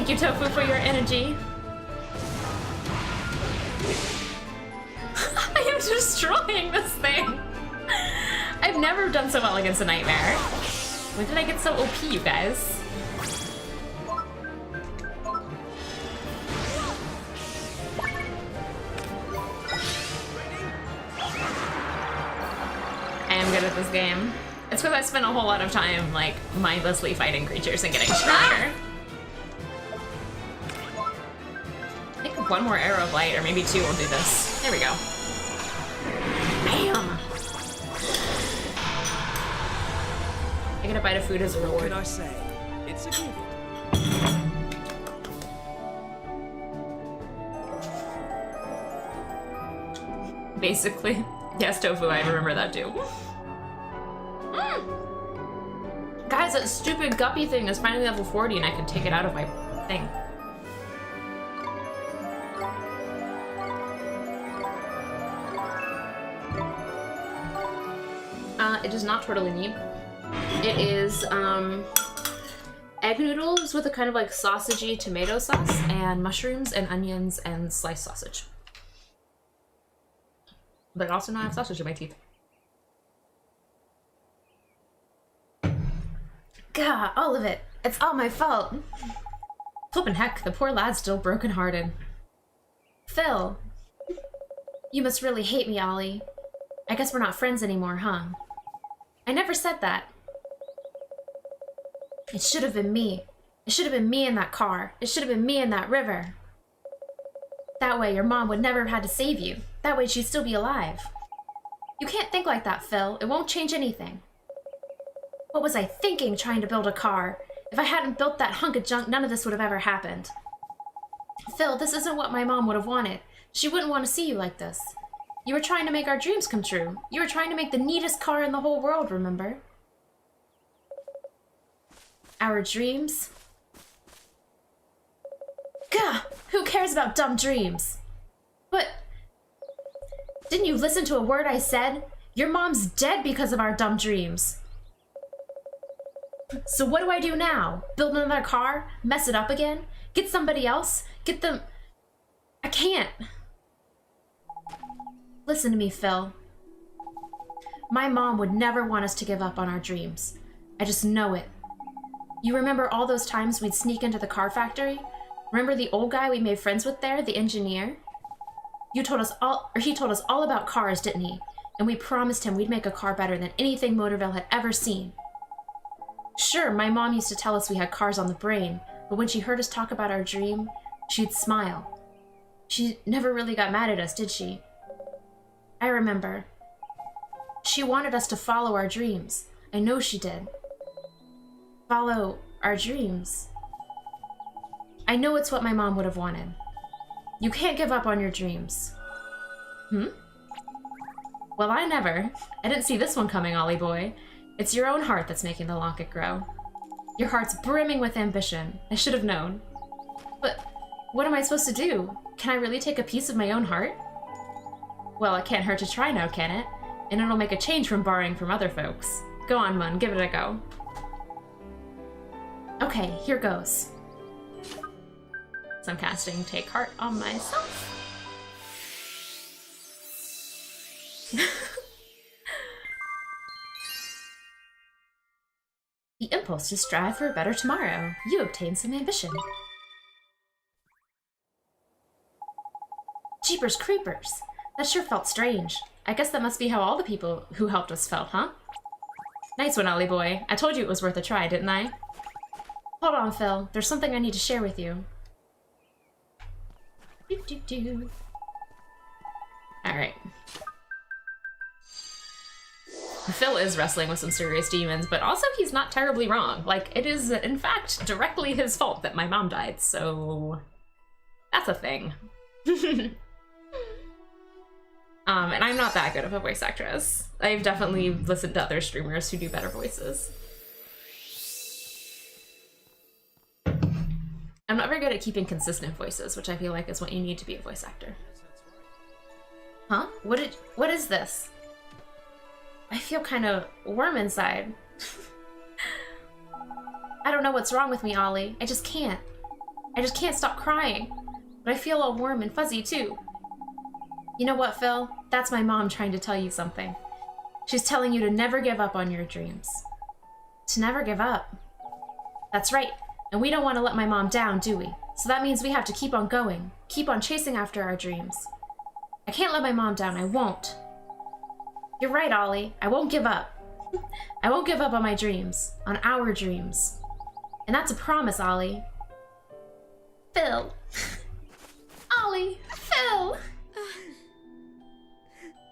Thank you, Tofu, for your energy. I am destroying this thing. I've never done so well against a nightmare. When did I get so OP, you guys? I am good at this game. It's because I spent a whole lot of time, like, mindlessly fighting creatures and getting stronger. I think one more arrow of light, or maybe two, will do this. There we go. Bam! I get a bite of food as a reward. What can I say? It's a gift. Basically. Yes, Tofu, I remember that too. Guys, that stupid guppy thing is finally level 40 and I can take it out of my thing. It is not tortellini. It is egg noodles with a kind of like sausagey tomato sauce and mushrooms and onions and sliced sausage. But also now I have sausage in my teeth. God, all of it. It's all my fault. Flippin' heck, the poor lad's still brokenhearted. Phil. You must really hate me, Ollie. I guess we're not friends anymore, huh? I never said that. It should have been me. It should have been me in that car. It should have been me in that river. That way your mom would never have had to save you. That way she'd still be alive. You can't think like that, Phil. It won't change anything. What was I thinking trying to build a car? If I hadn't built that hunk of junk, none of this would have ever happened. Phil, this isn't what my mom would have wanted. She wouldn't want to see you like this. You were trying to make our dreams come true. You were trying to make the neatest car in the whole world, remember? Our dreams? Gah! Who cares about dumb dreams? But... didn't you listen to a word I said? Your mom's dead because of our dumb dreams. So what do I do now? Build another car? Mess it up again? Get somebody else? Get them... I can't. Listen to me, Phil. My mom would never want us to give up on our dreams. I just know it. You remember all those times we'd sneak into the car factory? Remember the old guy we made friends with there, the engineer? He told us all about cars, didn't he? And we promised him we'd make a car better than anything Motorville had ever seen. Sure, my mom used to tell us we had cars on the brain, but when she heard us talk about our dream, she'd smile. She never really got mad at us, did she? I remember. She wanted us to follow our dreams. I know she did. Follow our dreams. I know it's what my mom would have wanted. You can't give up on your dreams. Well, I never. I didn't see this one coming, Ollie boy. It's your own heart that's making the locket grow. Your heart's brimming with ambition. I should have known. But what am I supposed to do? Can I really take a piece of my own heart? Well, it can't hurt to try now, can it? And it'll make a change from borrowing from other folks. Go on, Mun, give it a go. Okay, here goes. So I'm casting Take Heart on myself. The impulse to strive for a better tomorrow. You obtain some ambition. Jeepers creepers. That sure felt strange. I guess that must be how all the people who helped us felt, huh? Nice one, Ollie boy. I told you it was worth a try, didn't I? Hold on, Phil. There's something I need to share with you. Alright. Phil is wrestling with some serious demons, but also he's not terribly wrong. Like, it is, in fact, directly his fault that my mom died, so... that's a thing. And I'm not that good of a voice actress. I've definitely listened to other streamers who do better voices. I'm not very good at keeping consistent voices, which I feel like is what you need to be a voice actor. Huh? What is this? I feel kind of warm inside. I don't know what's wrong with me, Ollie. I just can't. I just can't stop crying. But I feel all warm and fuzzy, too. You know what, Phil? That's my mom trying to tell you something. She's telling you to never give up on your dreams. To never give up. That's right. And we don't want to let my mom down, do we? So that means we have to keep on going. Keep on chasing after our dreams. I can't let my mom down. I won't. You're right, Ollie. I won't give up. I won't give up on my dreams. On our dreams. And that's a promise, Ollie. Phil. Ollie. Phil.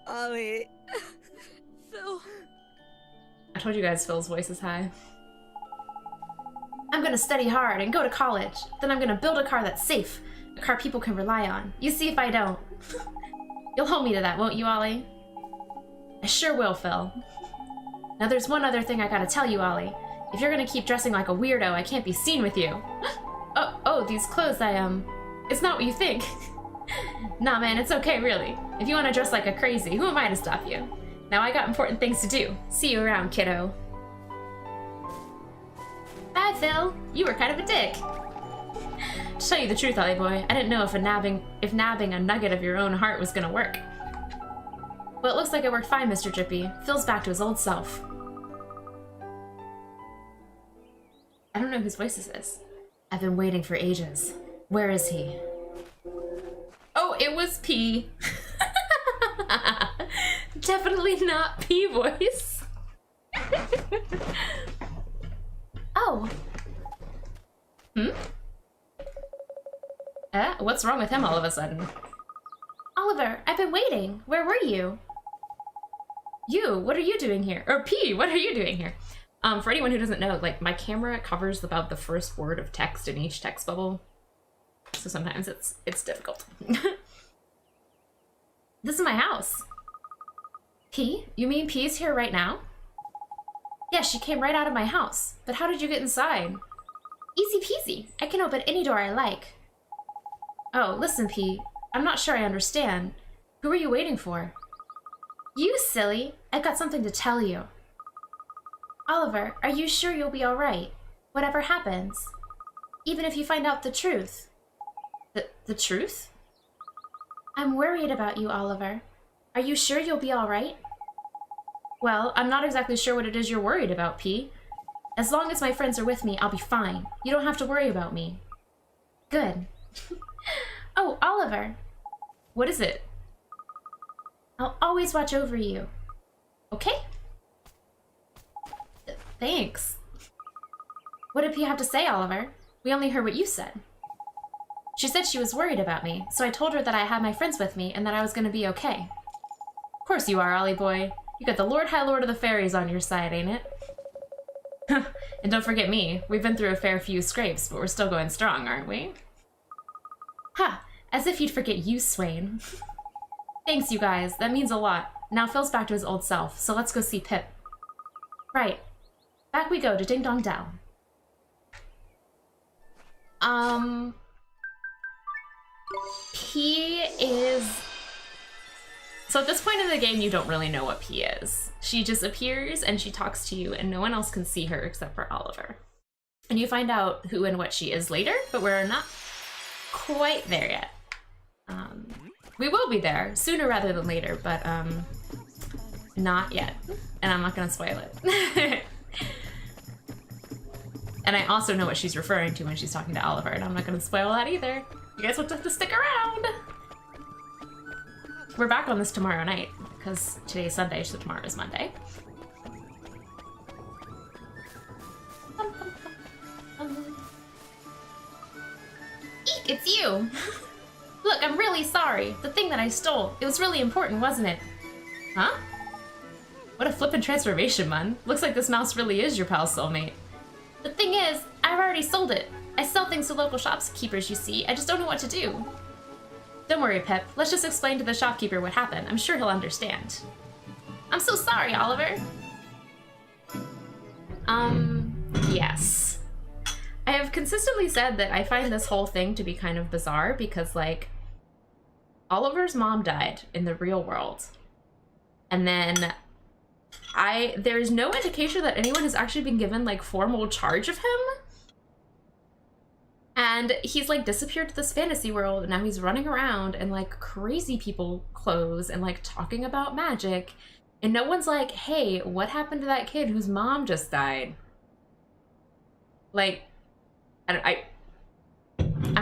Ollie. Phil. I told you guys Phil's voice is high. I'm gonna study hard and go to college. Then I'm gonna build a car that's safe. A car people can rely on. You see if I don't. You'll hold me to that, won't you, Ollie? I sure will, Phil. Now there's one other thing I gotta tell you, Ollie. If you're gonna keep dressing like a weirdo, I can't be seen with you. Oh, these clothes, it's not what you think. Nah, man, it's okay, really. If you wanna dress like a crazy, who am I to stop you? Now I got important things to do. See you around, kiddo. Bye, Phil. You were kind of a dick. To tell you the truth, Ollie boy, I didn't know if nabbing a nugget of your own heart was gonna work. Well, it looks like it worked fine, Mr. Drippy. Phil's back to his old self. I don't know whose voice this is. I've been waiting for ages. Where is he? Oh, it was P. Definitely not P voice. Oh. What's wrong with him all of a sudden? Oliver, I've been waiting. Where were you? You, what are you doing here? Or P, what are you doing here? For anyone who doesn't know, like, my camera covers about the first word of text in each text bubble. So sometimes it's difficult. This is my house. P? You mean P's here right now? Yeah, she came right out of my house. But how did you get inside? Easy peasy. I can open any door I like. Oh, listen, P. I'm not sure I understand. Who are you waiting for? You silly. I've got something to tell you. Oliver, are you sure you'll be alright? Whatever happens. Even if you find out the truth. The truth? I'm worried about you, Oliver. Are you sure you'll be alright? Well, I'm not exactly sure what it is you're worried about, P. As long as my friends are with me, I'll be fine. You don't have to worry about me. Good. Oh, Oliver. What is it? I'll always watch over you. Okay? Thanks. What did P have to say, Oliver? We only heard what you said. She said she was worried about me, so I told her that I had my friends with me and that I was going to be okay. Of course you are, Ollie boy. You got the Lord High Lord of the Fairies on your side, ain't it? And don't forget me. We've been through a fair few scrapes, but we're still going strong, aren't we? Ha! As if you'd forget you, Swain. Thanks, you guys. That means a lot. Now Phil's back to his old self, so let's go see Pip. Right. Back we go to Ding Dong Dell. P is... So at this point in the game, you don't really know what P is. She just appears and she talks to you and no one else can see her except for Oliver. And you find out who and what she is later, but we're not quite there yet. We will be there sooner rather than later, but not yet. And I'm not gonna spoil it. And I also know what she's referring to when she's talking to Oliver, and I'm not gonna spoil that either. You guys will have to stick around. We're back on this tomorrow night, because today is Sunday, so tomorrow is Monday. Eek, it's you! Look, I'm really sorry. The thing that I stole, it was really important, wasn't it? Huh? What a flippin' transformation, man. Looks like this mouse really is your pal soulmate. The thing is, I've already sold it. I sell things to local shopkeepers, you see. I just don't know what to do. Don't worry, Pep. Let's just explain to the shopkeeper what happened. I'm sure he'll understand. I'm so sorry, Oliver. Yes. I have consistently said that I find this whole thing to be kind of bizarre because, like, Oliver's mom died in the real world. And then there's no indication that anyone has actually been given, like, formal charge of him. And he's like disappeared to this fantasy world, and now he's running around in like crazy people clothes and like talking about magic. And no one's like, hey, what happened to that kid whose mom just died? Like, I'm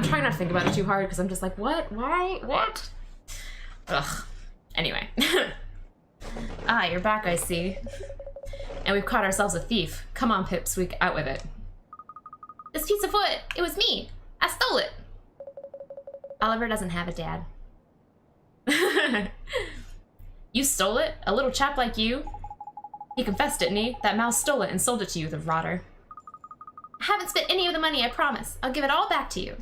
trying not to think about it too hard because I'm just like, what? Why? What? Ugh. Anyway. Ah, you're back, I see. And we've caught ourselves a thief. Come on, Pips, out with it. This piece of wood, it was me. I stole it. Oliver doesn't have a dad. You stole it? A little chap like you? He confessed, didn't he? That mouse stole it and sold it to you, the rotter. I haven't spent any of the money, I promise. I'll give it all back to you.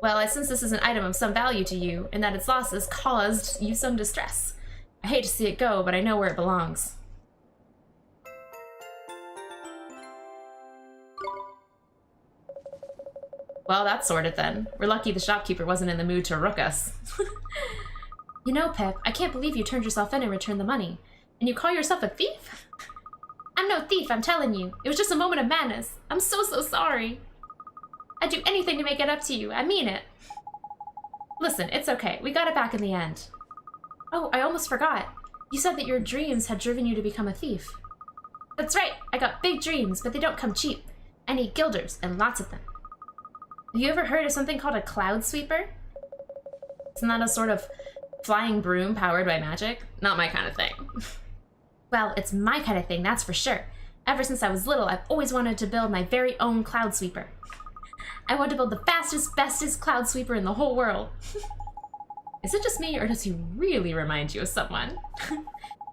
Well, since this is an item of some value to you, and that its loss has caused you some distress. I hate to see it go, but I know where it belongs. Well, that's sorted then. We're lucky the shopkeeper wasn't in the mood to rook us. You know, Pep, I can't believe you turned yourself in and returned the money. And you call yourself a thief? I'm no thief, I'm telling you. It was just a moment of madness. I'm so sorry. I'd do anything to make it up to you. I mean it. Listen, it's okay. We got it back in the end. Oh, I almost forgot. You said that your dreams had driven you to become a thief. That's right. I got big dreams, but they don't come cheap. I need guilders, and lots of them. Have you ever heard of something called a cloud sweeper? Isn't that a sort of flying broom powered by magic? Not my kind of thing. Well, it's my kind of thing, that's for sure. Ever since I was little, I've always wanted to build my very own cloud sweeper. I want to build the fastest, bestest cloud sweeper in the whole world. Is it just me, or does he really remind you of someone?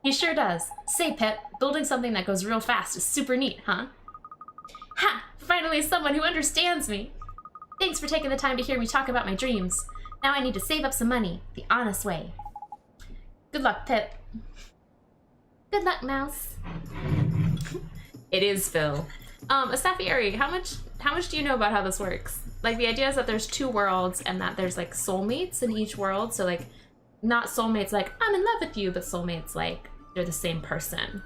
He sure does. Say, Pip, building something that goes real fast is super neat, huh? Ha! Finally someone who understands me! Thanks for taking the time to hear me talk about my dreams. Now I need to save up some money, the honest way. Good luck, Pip. Good luck, Mouse. It is Phil. Astafieri, how much do you know about how this works? Like, the idea is that there's two worlds and that there's like soulmates in each world. So like, not soulmates like I'm in love with you, but soulmates like they're the same person.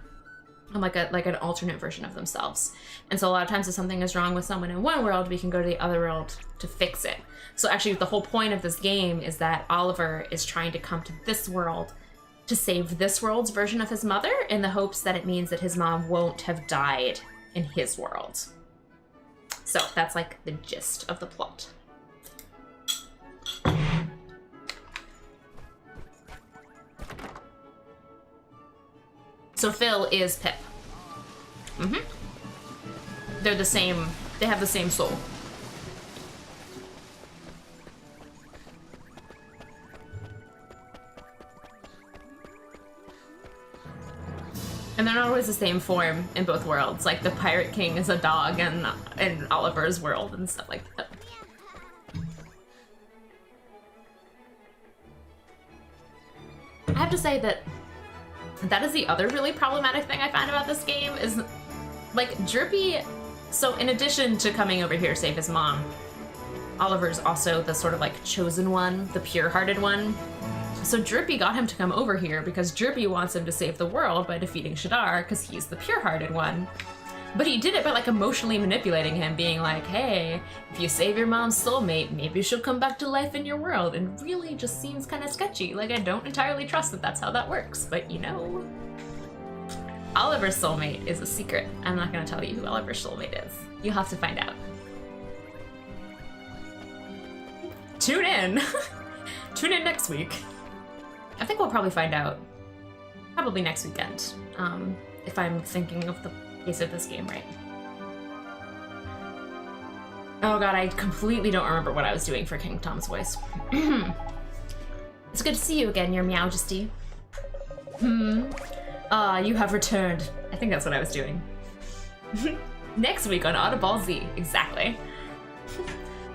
And like an alternate version of themselves. And so a lot of times if something is wrong with someone in one world, we can go to the other world to fix it. So actually the whole point of this game is that Oliver is trying to come to this world to save this world's version of his mother in the hopes that it means that his mom won't have died in his world. So that's like the gist of the plot. So Phil is Pip. They're the same, they have the same soul. And they're not always the same form in both worlds. Like the Pirate King is a dog in Oliver's world and stuff like that. I have to say that is the other really problematic thing I find about this game is like Drippy. So in addition to coming over here to save his mom, Oliver's also the sort of like chosen one, the pure-hearted one. So Drippy got him to come over here because Drippy wants him to save the world by defeating Shadar because he's the pure-hearted one. But he did it by like emotionally manipulating him, being like, hey, if you save your mom's soulmate, maybe she'll come back to life in your world. And really just seems kind of sketchy. Like I don't entirely trust that that's how that works, but you know. Oliver's soulmate is a secret. I'm not gonna tell you who Oliver's soulmate is. You'll have to find out. Tune in. Tune in next week. I think we'll probably find out probably next weekend, if I'm thinking of the pace of this game right. Oh god, I completely don't remember what I was doing for King Tom's voice. It's good to see you again, your Meowjesty. You have returned. I think that's what I was doing. Next week on Audible Z, exactly.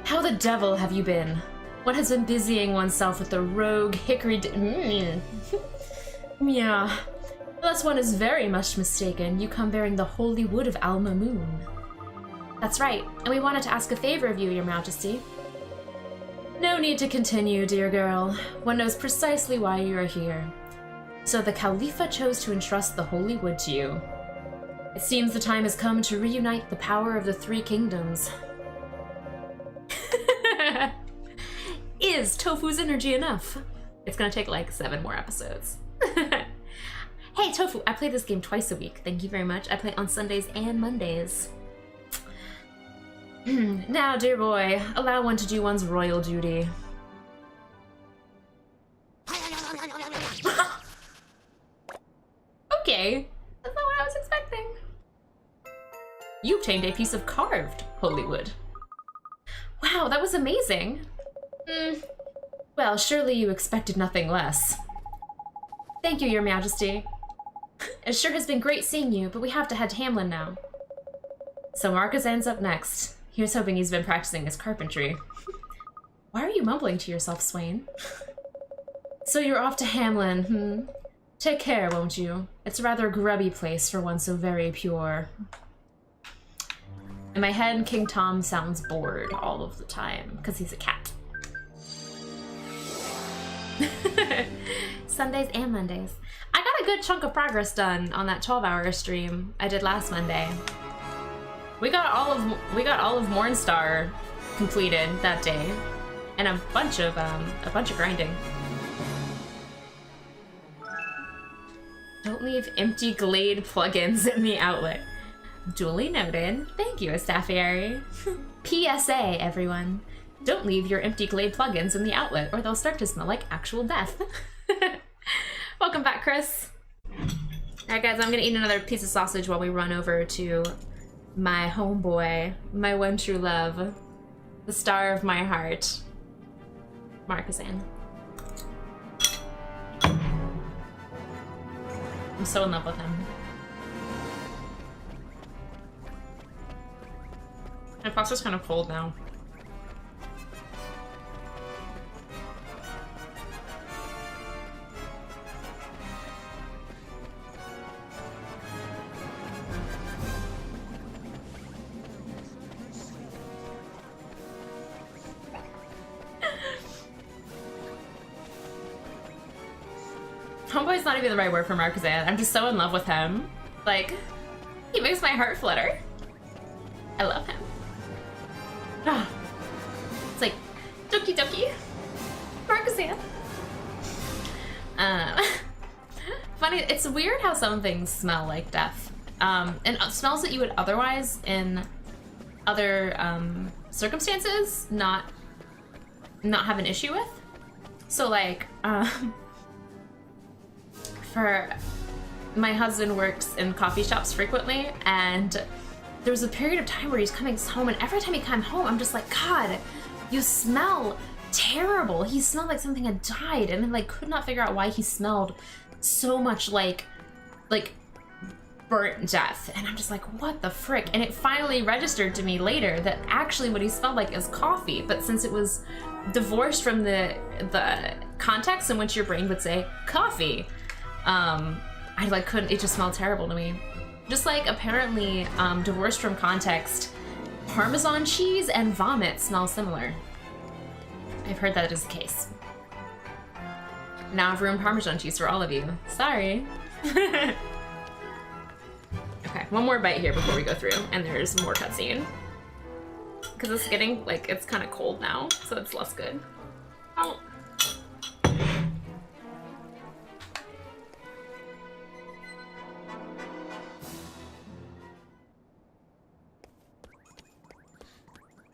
How the devil have you been? One has been busying oneself with the rogue hickory Yeah. Unless one is very much mistaken, you come bearing the holy wood of Alma Moon. That's right, and we wanted to ask a favor of you, your majesty. No need to continue, dear girl. One knows precisely why you are here. So the Khalifa chose to entrust the holy wood to you. It seems the time has come to reunite the power of the three kingdoms. is Tofu's energy enough? It's gonna take like 7 more episodes. Hey Tofu, I play this game twice a week. Thank you very much. I play on Sundays and Mondays. Now, dear boy, allow one to do one's royal duty. Okay, that's not what I was expecting. You obtained a piece of carved holy wood. Wow, that was amazing. Well, surely you expected nothing less. Thank you, Your Majesty. It sure has been great seeing you, but we have to head to Hamlin now. So Marquezan's up next. Here's hoping he's been practicing his carpentry. Why are you mumbling to yourself, Swain? So you're off to Hamlin, Take care, won't you? It's a rather grubby place for one so very pure. In my head, King Tom sounds bored all of the time, because he's a cat. Sundays and Mondays. I got a good chunk of progress done on that 12-hour stream I did last Monday. We got all of Mornstar completed that day, and a bunch of grinding. Don't leave empty Glade plugins in the outlet. Duly noted. Thank you, Astafieri. PSA, everyone. Don't leave your empty Glade plugins in the outlet, or they'll start to smell like actual death. Welcome back, Chris. Alright guys, I'm gonna eat another piece of sausage while we run over to my homeboy, my one true love, the star of my heart, Marquezan. I'm so in love with him. My pasta's kind of cold now. Homeboy's not even the right word for Marquezan. I'm just so in love with him. Like, he makes my heart flutter. I love him. It's like, dokie dokie. Marquezan. Funny, it's weird how some things smell like death. And smells that you would otherwise, in other circumstances, not have an issue with. So like, for my husband works in coffee shops frequently, and there was a period of time where he's coming home, and every time he came home, I'm just like, God, you smell terrible. He smelled like something had died, and then like could not figure out why he smelled so much like burnt death. And I'm just like, what the frick? And it finally registered to me later that actually what he smelled like is coffee, but since it was divorced from the context in which your brain would say coffee, I like couldn't, it just smelled terrible to me. Just like apparently divorced from context, Parmesan cheese and vomit smell similar. I've heard that is the case. Now I've ruined Parmesan cheese for all of you. Sorry. Okay, one more bite here before we go through, and there's more cutscene. Because it's getting, like, it's kind of cold now, so it's less good. Oh.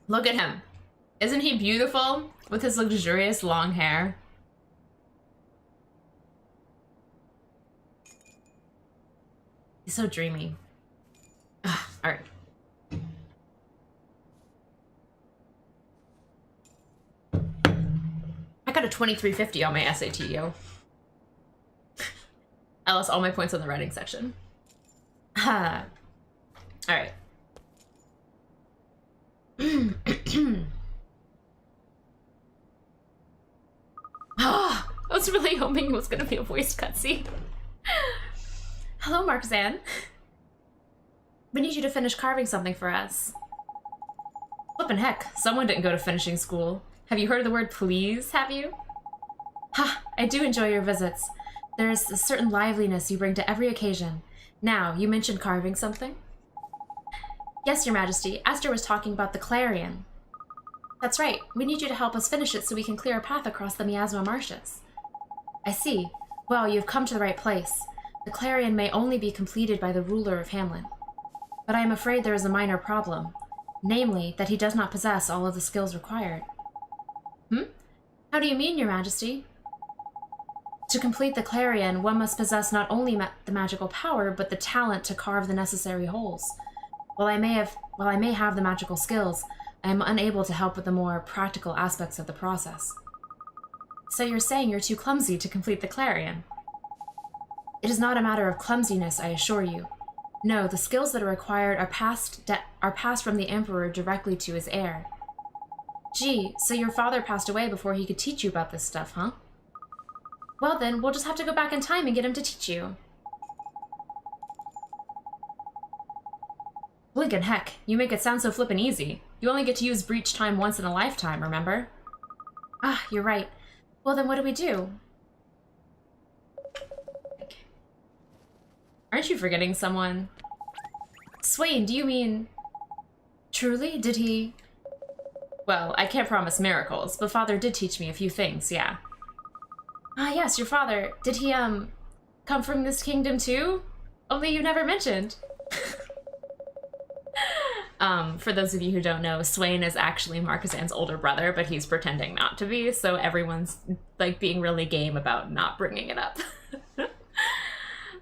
Look at him. Isn't he beautiful with his luxurious long hair? He's so dreamy. All right. I got a 2350 on my SAT, yo. I lost all my points on the writing section. All right. I was really hoping it was gonna be a voiced cutscene. Hello, Marquezan. We need you to finish carving something for us. Flippin' heck, someone didn't go to finishing school. Have you heard of the word please, have you? Ha, I do enjoy your visits. There's a certain liveliness you bring to every occasion. Now, you mentioned carving something? Yes, Your Majesty. Esther was talking about the clarion. That's right. We need you to help us finish it so we can clear a path across the miasma marshes. I see. Well, you've come to the right place. The Clarion may only be completed by the ruler of Hamlin. But I am afraid there is a minor problem. Namely, that he does not possess all of the skills required. How do you mean, Your Majesty? To complete the Clarion, one must possess not only the magical power, but the talent to carve the necessary holes. While I may have the magical skills, I am unable to help with the more practical aspects of the process. So you're saying you're too clumsy to complete the Clarion? It is not a matter of clumsiness, I assure you. No, the skills that are required are passed from the Emperor directly to his heir. Gee, so your father passed away before he could teach you about this stuff, huh? Well then, we'll just have to go back in time and get him to teach you. Blinkin' heck, you make it sound so flippin' easy. You only get to use breach time once in a lifetime, remember? Ah, you're right. Well then, what do we do? Aren't you forgetting someone? Swain, do you mean... Truly? Did he... Well, I can't promise miracles, but Father did teach me a few things, yeah. Ah, yes, your father. Did he, come from this kingdom too? Only you never mentioned. For those of you who don't know, Swain is actually Marquezan's older brother, but he's pretending not to be, so everyone's, like, being really game about not bringing it up.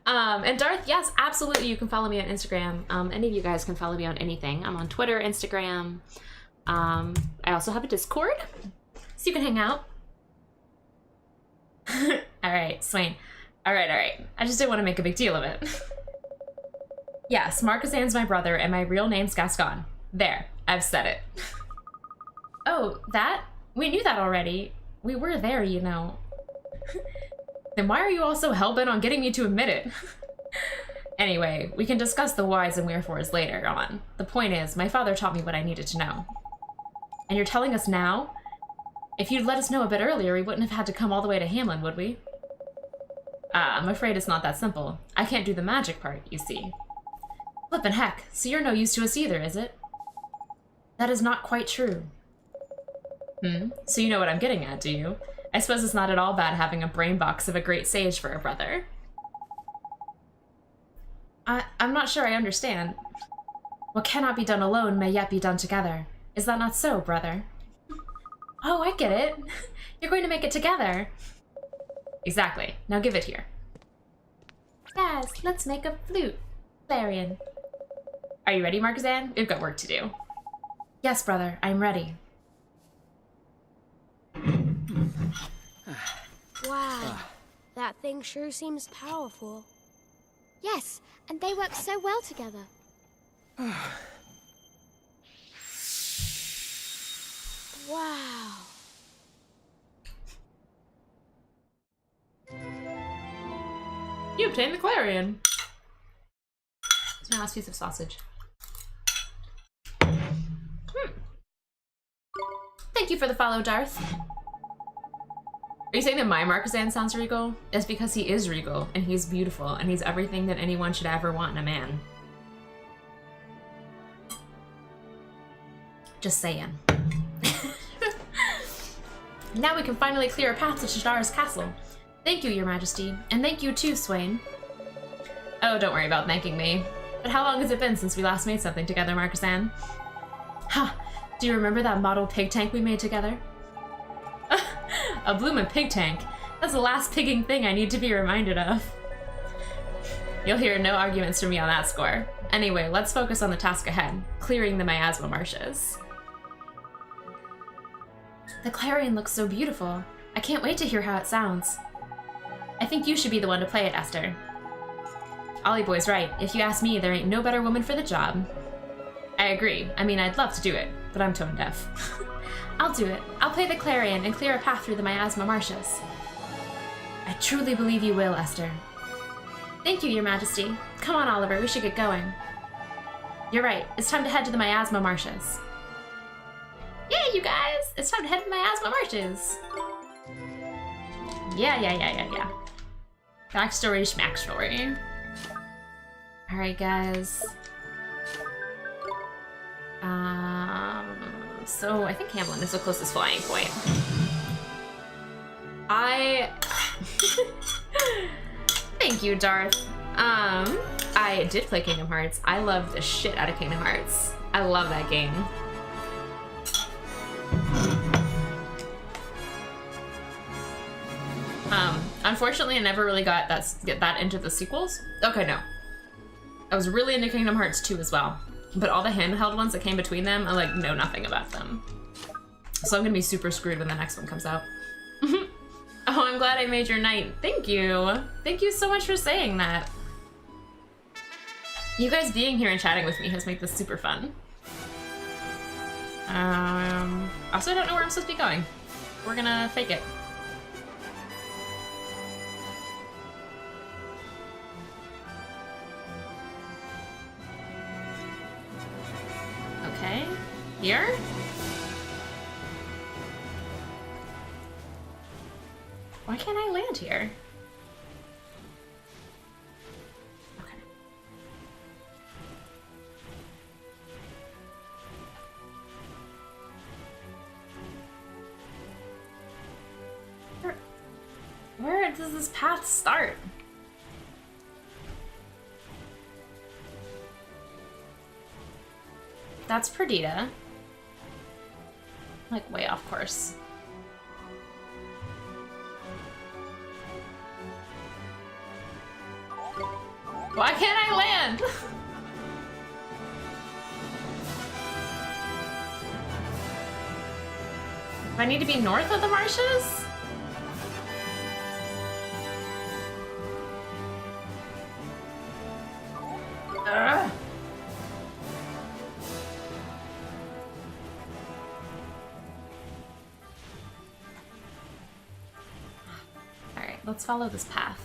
And Darth, yes, absolutely, you can follow me on Instagram. Any of you guys can follow me on anything. I'm on Twitter, Instagram. I also have a Discord, so you can hang out. Alright, Swain. Alright. I just didn't want to make a big deal of it. Yes, Marquezan's my brother, and my real name's Gascon. There, I've said it. Oh, that? We knew that already. We were there, you know. Then why are you all so hellbent on getting me to admit it? Anyway, we can discuss the whys and wherefores later on. The point is, my father taught me what I needed to know. And you're telling us now? If you'd let us know a bit earlier, we wouldn't have had to come all the way to Hamlin, would we? I'm afraid it's not that simple. I can't do the magic part, you see. Flippin' heck, so you're no use to us either, is it? That is not quite true. So you know what I'm getting at, do you? I suppose it's not at all bad having a brain box of a great sage for a brother. I'm not sure I understand. What cannot be done alone may yet be done together. Is that not so, brother? Oh, I get it. You're going to make it together. Exactly. Now give it here. Yes, let's make a flute. Clarion. Are you ready, Marquezan? We've got work to do. Yes, brother, I'm ready. Wow, that thing sure seems powerful. Yes, and they work so well together. Wow. You obtained the Clarion. It's my last piece of sausage. Thank you for the follow, Darth. Are you saying that my Marquezan sounds regal? It's because he is regal, and he's beautiful, and he's everything that anyone should ever want in a man. Just saying. Now we can finally clear a path to Shadara's castle. Thank you, Your Majesty, and thank you too, Swain. Oh, don't worry about thanking me. But how long has it been since we last made something together, Marquezan? Ha! Do you remember that model pig tank we made together? A bloomin' pig tank. That's the last pigging thing I need to be reminded of. You'll hear no arguments from me on that score. Anyway, let's focus on the task ahead, clearing the miasma marshes. The Clarion looks so beautiful. I can't wait to hear how it sounds. I think you should be the one to play it, Esther. Ollie Boy's right. If you ask me, there ain't no better woman for the job. I agree. I mean, I'd love to do it, but I'm tone deaf. I'll do it. I'll play the Clarion and clear a path through the miasma marshes. I truly believe you will, Esther. Thank you, Your Majesty. Come on, Oliver, we should get going. You're right. It's time to head to the miasma marshes. Yeah, you guys! It's time to head to the miasma marshes. Yeah. Backstory, schmack story. Alright, guys. So I think Hamlin is the closest flying point. Thank you, Darth. I did play Kingdom Hearts. I love the shit out of Kingdom Hearts. I love that game. Unfortunately, I never really got that into the sequels. Okay, no. I was really into Kingdom Hearts 2 as well. But all the handheld ones that came between them, I like know nothing about them. So I'm gonna be super screwed when the next one comes out. Oh, I'm glad I made your night. Thank you. Thank you so much for saying that. You guys being here and chatting with me has made this super fun. Also, I don't know where I'm supposed to be going. We're gonna fake it. Okay, here? Why can't I land here? Okay. Where does this path start? That's Perdita. Like way off course. Why can't I land? Do I need to be north of the marshes? Ugh. Alright, let's follow this path.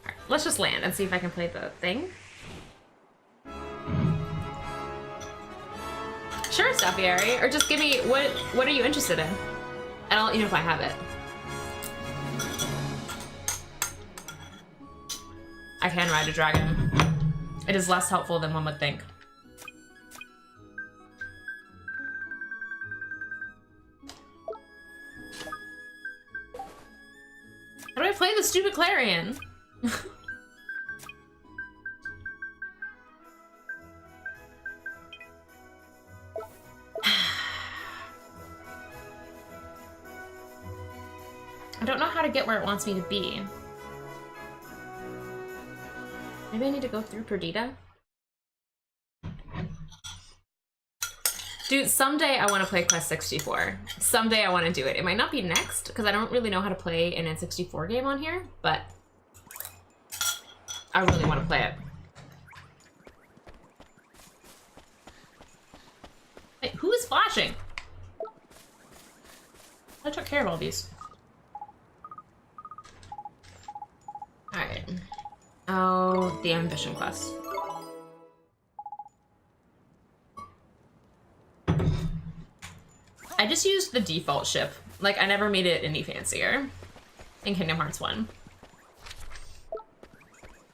Alright, let's just land and see if I can play the thing. Sure, Stafieri, or just give me what are you interested in? And I'll let you know if I have it. I can ride a dragon. It is less helpful than one would think. How do I play the stupid clarion? I don't know how to get where it wants me to be. Maybe I need to go through Perdita? Dude, someday I want to play Quest 64. Someday I want to do it. It might not be next, because I don't really know how to play an N64 game on here, but I really want to play it. Wait, who is flashing? I took care of all these. Alright. Oh, the ambition quest. I just used the default ship. Like, I never made it any fancier in Kingdom Hearts 1.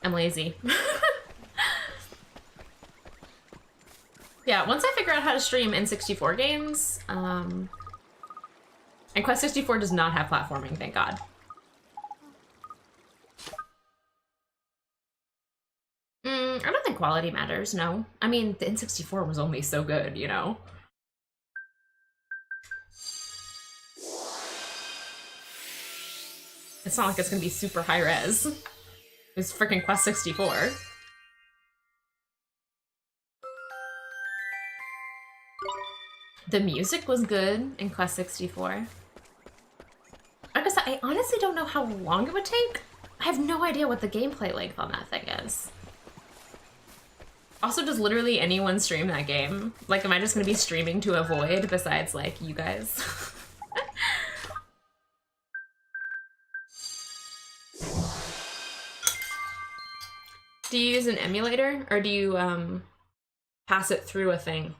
I'm lazy. Yeah, once I figure out how to stream N64 games, and Quest 64 does not have platforming, thank God. I don't think quality matters, no. I mean, the N64 was only so good, you know? It's not like it's gonna be super high res. It's freaking Quest 64. The music was good in Quest 64. Like I said, I honestly don't know how long it would take. I have no idea what the gameplay length on that thing is. Also, does literally anyone stream that game? Like, am I just gonna be streaming to avoid besides, like, you guys? Do you use an emulator, or do you, pass it through a thing?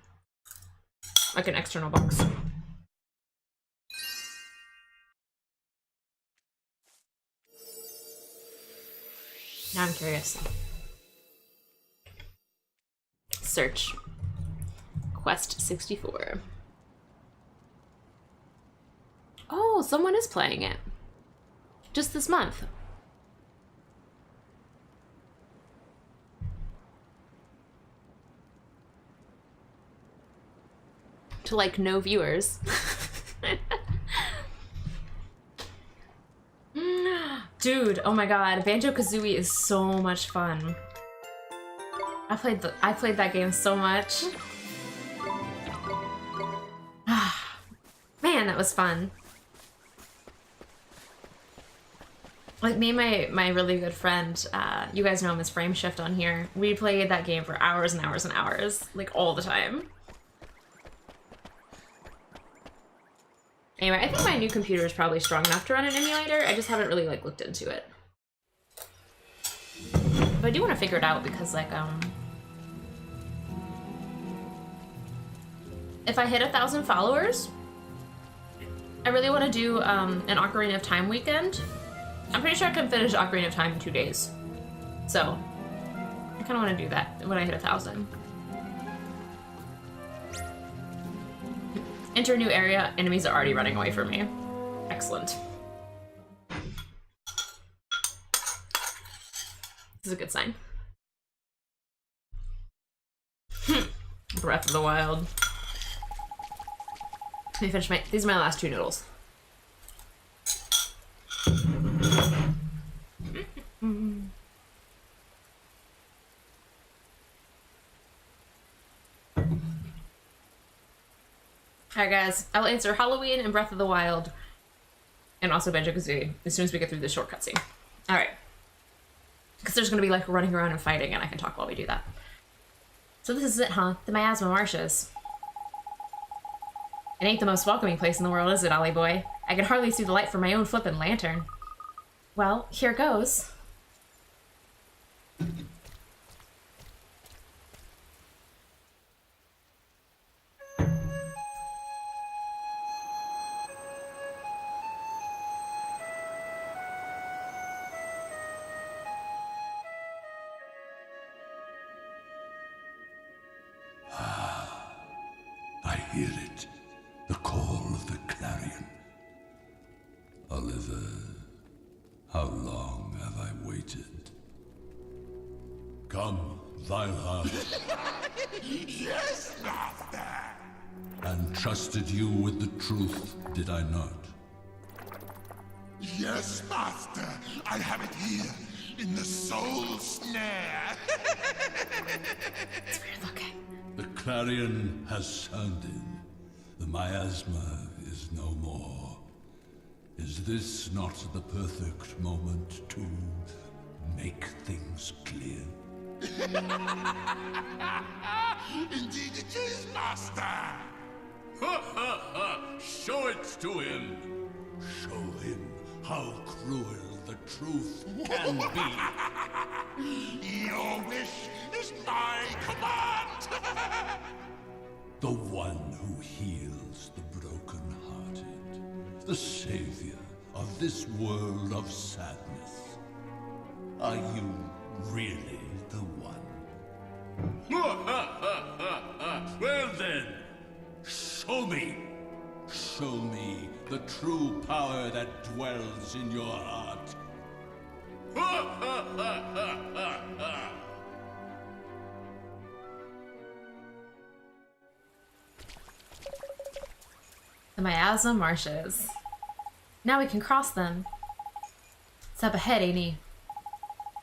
Like an external box? Now I'm curious. search. Quest 64. Oh, someone is playing it. Just this month. To like no viewers. Dude, oh my god, Banjo-Kazooie is so much fun. I played that game so much. Man, that was fun. Like me and my really good friend, you guys know him as Frame Shift on here. We played that game for hours and hours and hours, like all the time. Anyway, I think my new computer is probably strong enough to run an emulator. I just haven't really like looked into it. But I do want to figure it out because like if I hit 1,000 followers, I really want to do an Ocarina of Time weekend. I'm pretty sure I can finish Ocarina of Time in 2 days. So I kind of want to do that when I hit 1,000. Enter a new area, enemies are already running away from me. Excellent. This is a good sign. Breath of the Wild. Let me finish these are my last 2 noodles. Alright guys, I'll answer Halloween and Breath of the Wild and also Banjo-Kazooie as soon as we get through this short cutscene. Alright. Because there's gonna be like running around and fighting and I can talk while we do that. So this is it, huh? The Miasma Marshes. It ain't the most welcoming place in the world, is it, Ollie boy? I can hardly see the light from my own flippin' lantern. Well, here goes. I hear it, the call of the clarion. Oliver, how long have I waited? Come, vile heart. Yes, Master! And trusted you with the truth, did I not? Yes, Master. I have it here, in the soul snare. It's weird looking. The clarion has sounded. The miasma is no more. Is this not the perfect moment to make things clear? Indeed it is, Master. Ha ha ha! Show it to him! Show him how cruel the truth can be. Your wish is my command. The one who heals the broken-hearted. The savior of this world of sadness. Are you really the one? Well then, show me. Show me the true power that dwells in your heart. The Miasma Marshes. Now we can cross them. It's up ahead, ain't he?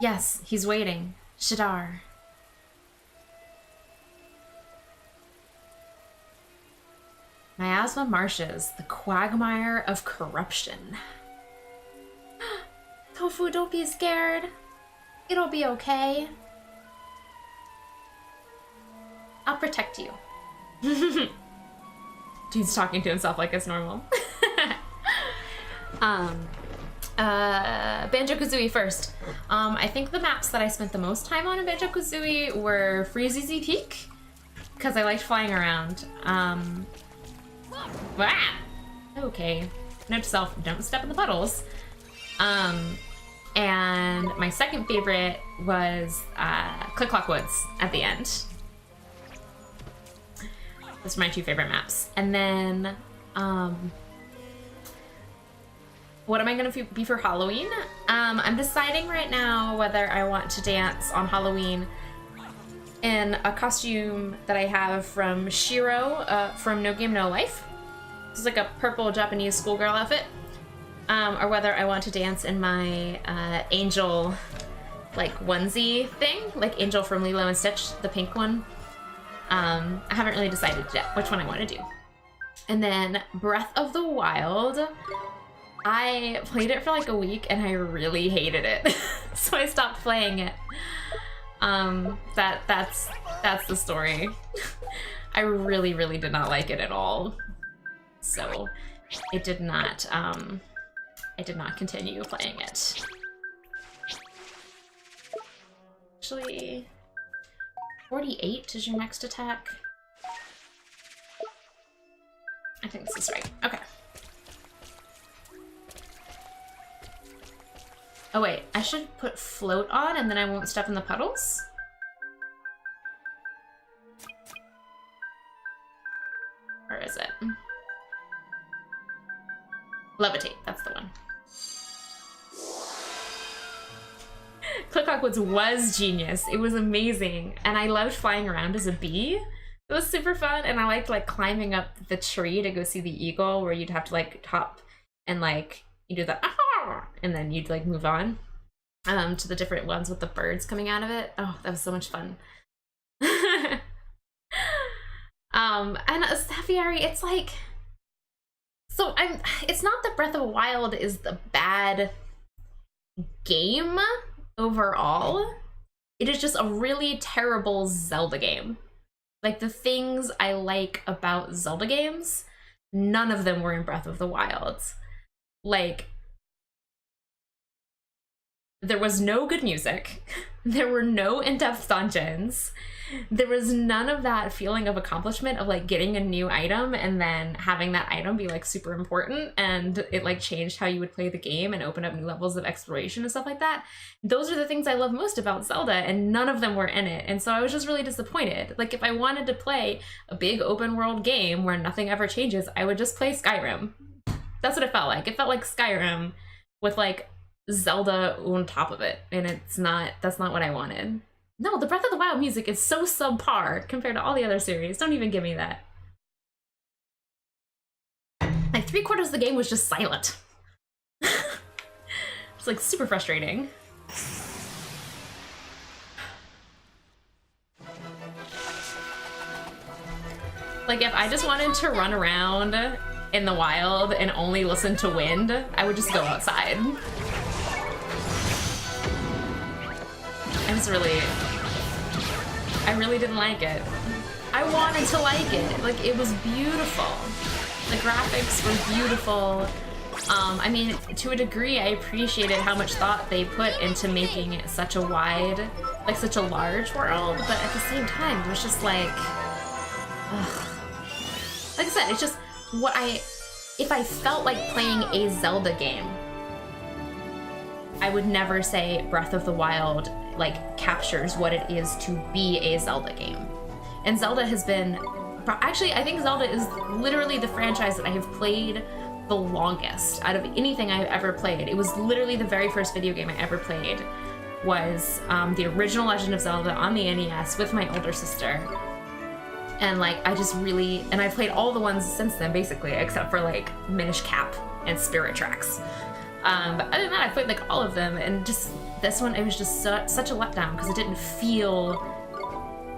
Yes, he's waiting. Shadar. Miasma Marshes, the quagmire of corruption. Tofu, don't be scared. It'll be okay. I'll protect you. Dude's talking to himself like it's normal. Banjo-Kazooie first. I think the maps that I spent the most time on in Banjo-Kazooie were Freezeezy Peak, because I liked flying around. Okay. Note to self, don't step in the puddles. And my second favorite was Click Clock Woods at the end. Those are my 2 favorite maps. And then, what am I gonna be for Halloween? I'm deciding right now whether I want to dance on Halloween in a costume that I have from Shiro from No Game No Life. It's like a purple Japanese schoolgirl outfit. Or whether I want to dance in my Angel like onesie thing, like Angel from Lilo and Stitch, the pink one. I haven't really decided yet which one I want to do. And then Breath of the Wild, I played it for like a week and I really hated it. So I stopped playing it. That's the story. I really did not like it at all. So it did not, I did not continue playing it. Actually, 48 is your next attack. I think this is right. Okay. Oh wait, I should put float on and then I won't step in the puddles? Or is it? Levitate, that's the one. Click-Clock was genius. It was amazing. And I loved flying around as a bee. It was super fun. And I liked like climbing up the tree to go see the eagle where you'd have to like hop and like you do the ah, and then you'd like move on to the different ones with the birds coming out of it. Oh, that was so much fun. And Sapphire, it's like, so it's not that Breath of the Wild is the bad game overall. It is just a really terrible Zelda game. Like the things I like about Zelda games, none of them were in Breath of the Wild. Like, there was no good music. There were no in-depth dungeons. There was none of that feeling of accomplishment of like getting a new item and then having that item be like super important and it like changed how you would play the game and open up new levels of exploration and stuff like that. Those are the things I love most about Zelda, and none of them were in it. And so I was just really disappointed. Like if I wanted to play a big open world game where nothing ever changes, I would just play Skyrim. That's what it felt like. It felt like Skyrim with like Zelda on top of it, and that's not what I wanted. No, the Breath of the Wild music is so subpar compared to all the other series. Don't even give me that. Like 3/4 of the game was just silent. It's like super frustrating. Like if I just wanted to run around in the wild and only listen to wind, I would just go outside. I really didn't like it. I wanted to like it. Like, it was beautiful. The graphics were beautiful. I mean, to a degree, I appreciated how much thought they put into making it such a wide, like such a large world, but at the same time, it was just like, ugh. Like I said, it's just if I felt like playing a Zelda game, I would never say Breath of the Wild like captures what it is to be a Zelda game. And Zelda has been, actually I think Zelda is literally the franchise that I have played the longest out of anything I've ever played. It was literally the very first video game I ever played was the original Legend of Zelda on the NES with my older sister. And like I just really, and I've played all the ones since then basically, except for like Minish Cap and Spirit Tracks. But other than that, I played like all of them, and just this one, it was just such a letdown because it didn't feel...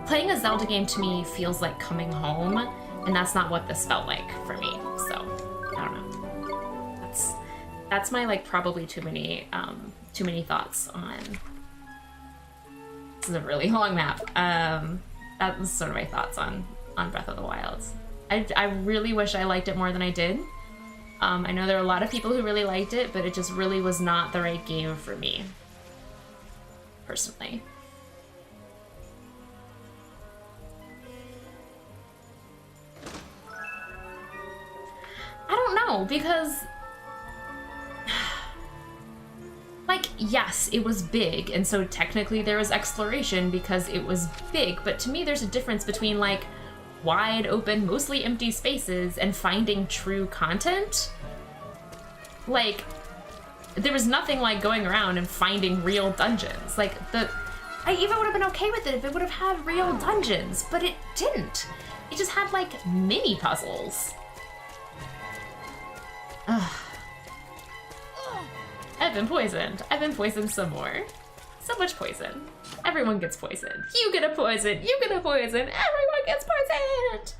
Playing a Zelda game to me feels like coming home, and that's not what this felt like for me. So I don't know. That's my like probably too many thoughts on. This is a really long map. That was sort of my thoughts on Breath of the Wild. I really wish I liked it more than I did. I know there are a lot of people who really liked it, but it just really was not the right game for me, personally. I don't know, because like, yes, it was big, and so technically there was exploration because it was big, but to me there's a difference between like wide open, mostly empty spaces and finding true content. Like, there was nothing like going around and finding real dungeons. Like, I even would have been okay with it if it would have had real dungeons, but it didn't. It just had like mini puzzles. Ugh. I've been poisoned. I've been poisoned some more. So much poison. Everyone gets poisoned. You get a poison. You get a poison. Everyone gets poisoned.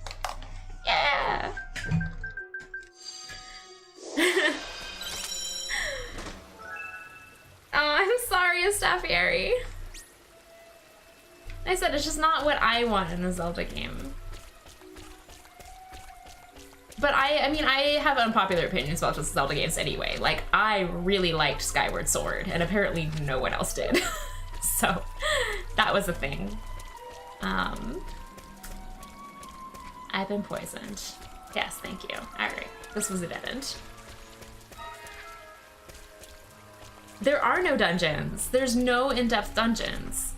Yeah. Oh, I'm sorry, Astafieri. I said it's just not what I want in a Zelda game. But I mean, I have unpopular opinions about just Zelda games anyway. Like, I really liked Skyward Sword, and apparently no one else did. So, that was a thing. I've been poisoned. Yes, thank you. Alright, this was a dead end. There are no dungeons. There's no in-depth dungeons.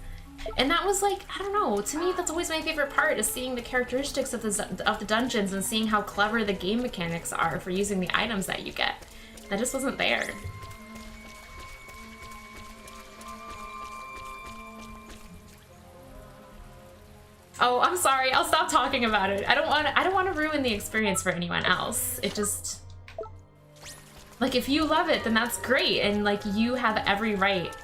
And that was like, I don't know, to me that's always my favorite part, is seeing the characteristics of the dungeons and seeing how clever the game mechanics are for using the items that you get. That just wasn't there. Oh, I'm sorry, I'll stop talking about it. I don't want to ruin the experience for anyone else. It just, like, if you love it, then that's great, and like, you have every right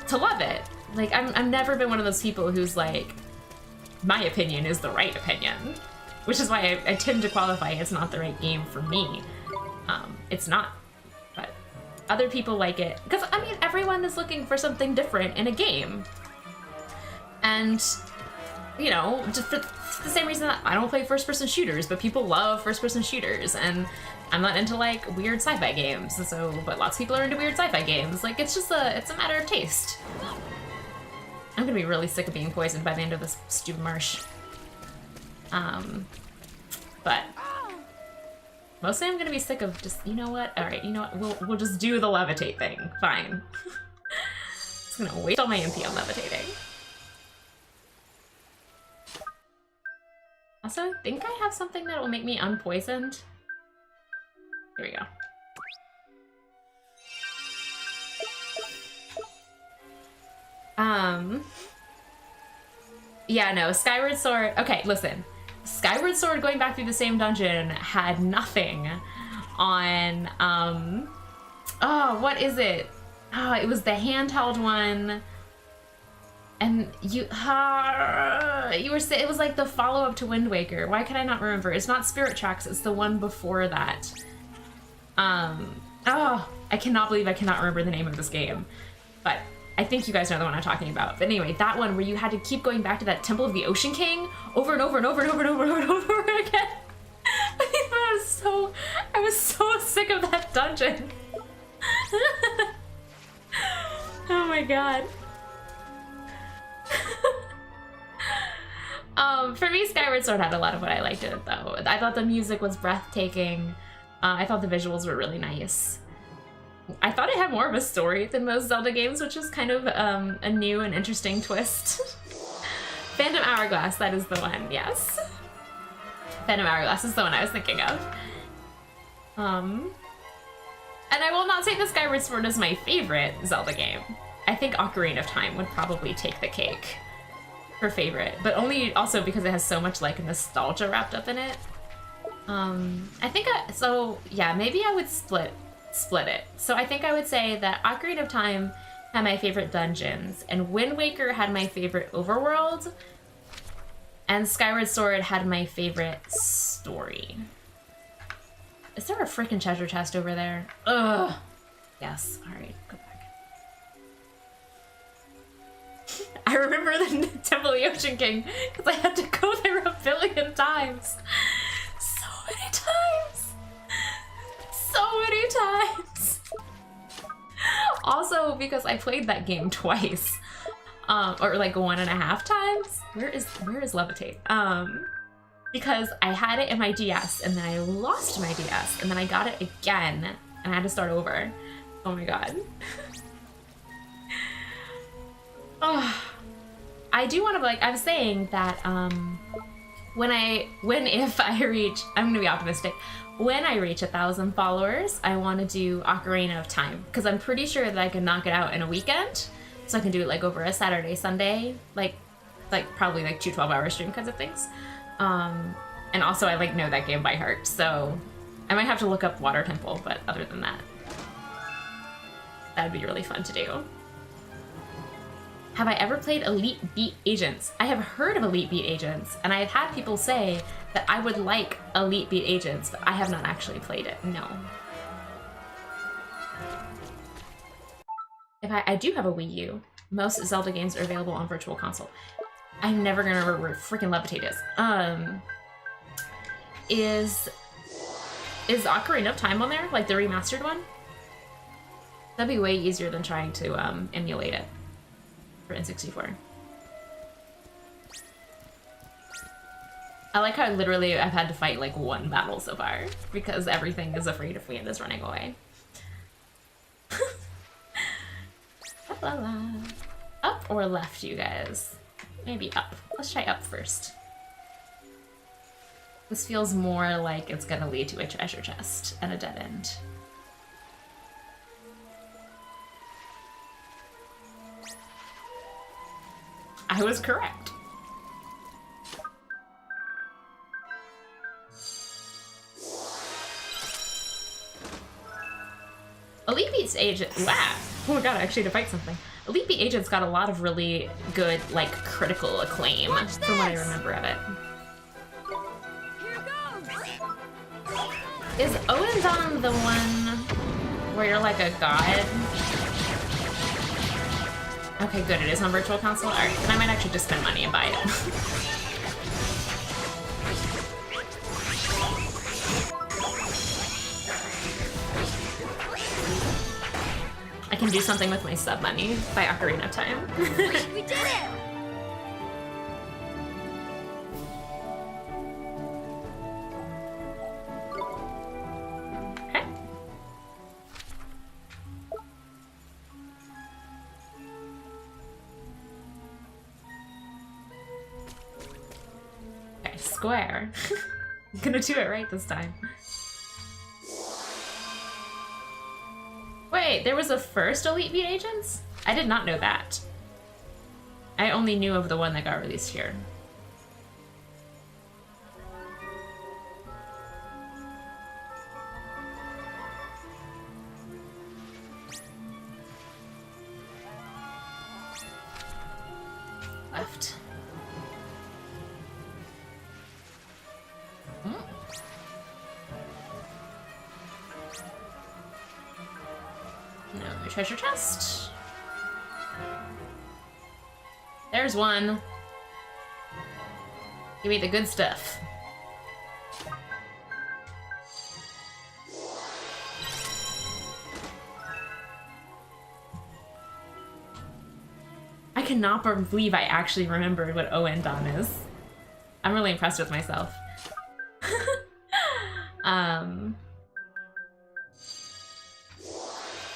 to love it. Like, I've never been one of those people who's like, my opinion is the right opinion. Which is why I tend to qualify it's not the right game for me. It's not. But other people like it. Because, I mean, everyone is looking for something different in a game. And, you know, just for the same reason that I don't play first-person shooters, but people love first-person shooters. And I'm not into, like, weird sci-fi games. So, but lots of people are into weird sci-fi games. Like, it's just it's a matter of taste. I'm gonna be really sick of being poisoned by the end of this stupid marsh. But mostly I'm gonna be sick of just, you know what? All right, you know what? We'll just do the levitate thing. Fine. Just gonna waste all my MP on levitating. Also, I think I have something that will make me unpoisoned. Here we go. Yeah, no, Skyward Sword, okay, listen. Skyward Sword, going back through the same dungeon, had nothing on, oh, what is it? Oh, it was the handheld one. And you were saying, it was like the follow-up to Wind Waker. Why can I not remember? It's not Spirit Tracks, it's the one before that. Oh, I cannot believe I cannot remember the name of this game. But I think you guys know the one I'm talking about. But anyway, that one where you had to keep going back to that Temple of the Ocean King over and over and over and over and over and over and over again. I was so sick of that dungeon. Oh my god. For me, Skyward Sword had a lot of what I liked in it, though. I thought the music was breathtaking. I thought the visuals were really nice. I thought it had more of a story than most Zelda games, which is kind of a new and interesting twist. Phantom Hourglass, that is the one, yes. Phantom Hourglass is the one I was thinking of. And I will not say the Skyward Sword is my favorite Zelda game. I think Ocarina of Time would probably take the cake for favorite, but only also because it has so much like nostalgia wrapped up in it. I think, so yeah, maybe I would split it. So I think I would say that Ocarina of Time had my favorite dungeons, and Wind Waker had my favorite overworld, and Skyward Sword had my favorite story. Is there a freaking treasure chest over there? Ugh. Yes, alright, go back. I remember the Temple of the Ocean King, because I had to go there a billion times. So many times! So many times! Also, because I played that game twice. Or like 1.5 times. Where is Levitate? Because I had it in my DS, and then I lost my DS, and then I got it again, and I had to start over. Oh my god. Oh, I do want to, like, I was saying that, if I reach, I'm gonna be optimistic. When I reach 1,000 followers, I want to do Ocarina of Time, because I'm pretty sure that I can knock it out in a weekend. So I can do it like over a Saturday, Sunday, like probably like 2 12-hour stream kinds of things. And also I like know that game by heart, so I might have to look up Water Temple, but other than that, that'd be really fun to do. Have I ever played Elite Beat Agents? I have heard of Elite Beat Agents, and I have had people say that I would like Elite Beat Agents, but I have not actually played it, no. I do have a Wii U. Most Zelda games are available on Virtual Console. I'm never gonna remember where freaking Levitate is. Is Ocarina of Time on there? Like the remastered one? That'd be way easier than trying to emulate it for N64. I like how literally I've had to fight like 1 battle so far because everything is afraid of me and is running away. Up or left, you guys? Maybe up. Let's try up first. This feels more like it's gonna lead to a treasure chest and a dead end. I was correct. Elite Beat's agent. Wow. Oh my god, I actually had to fight something. Elite Beat Agent's got a lot of really good, like, critical acclaim from what I remember of it. Is Oendon the one where you're like a god? Okay, good, it is on Virtual Console. Alright, then I might actually just spend money and buy it. I can do something with my sub money by Ocarina of Time. We did it! Okay. Okay, square. I'm gonna do it right this time. Wait, there was a first Elite Beat Agents? I did not know that. I only knew of the one that got released here. Left. No treasure chest. There's one. Give me the good stuff. I cannot believe I actually remembered what Oendon is. I'm really impressed with myself.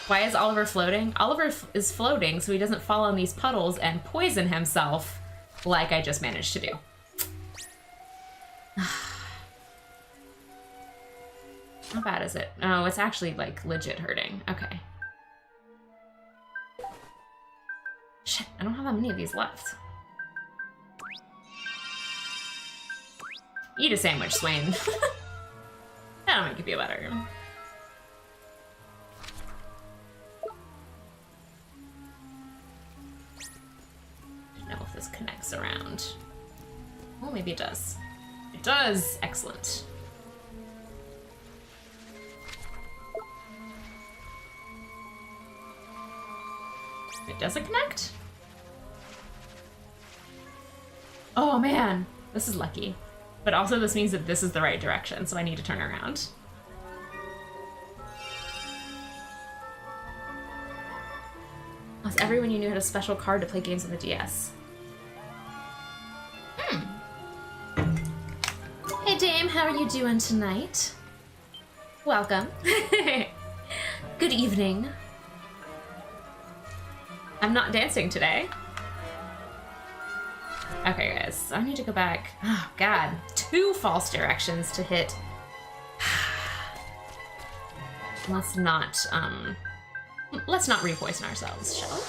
Why is Oliver floating? Oliver is floating so he doesn't fall in these puddles and poison himself like I just managed to do. How bad is it? Oh, it's actually like legit hurting. Okay. Shit, I don't have that many of these left. Eat a sandwich, Swain. That'll make you feel better. I don't know if this connects around. Oh, maybe it does. It does! Excellent. It doesn't connect? Oh man, this is lucky. But also this means that this is the right direction, so I need to turn around. Plus, everyone you knew had a special card to play games on the DS. Hey Dame, how are you doing tonight? Welcome. Good evening. I'm not dancing today. Okay, guys, so I need to go back. Oh, God. 2 false directions to hit. Let's not re-poison ourselves, shall we?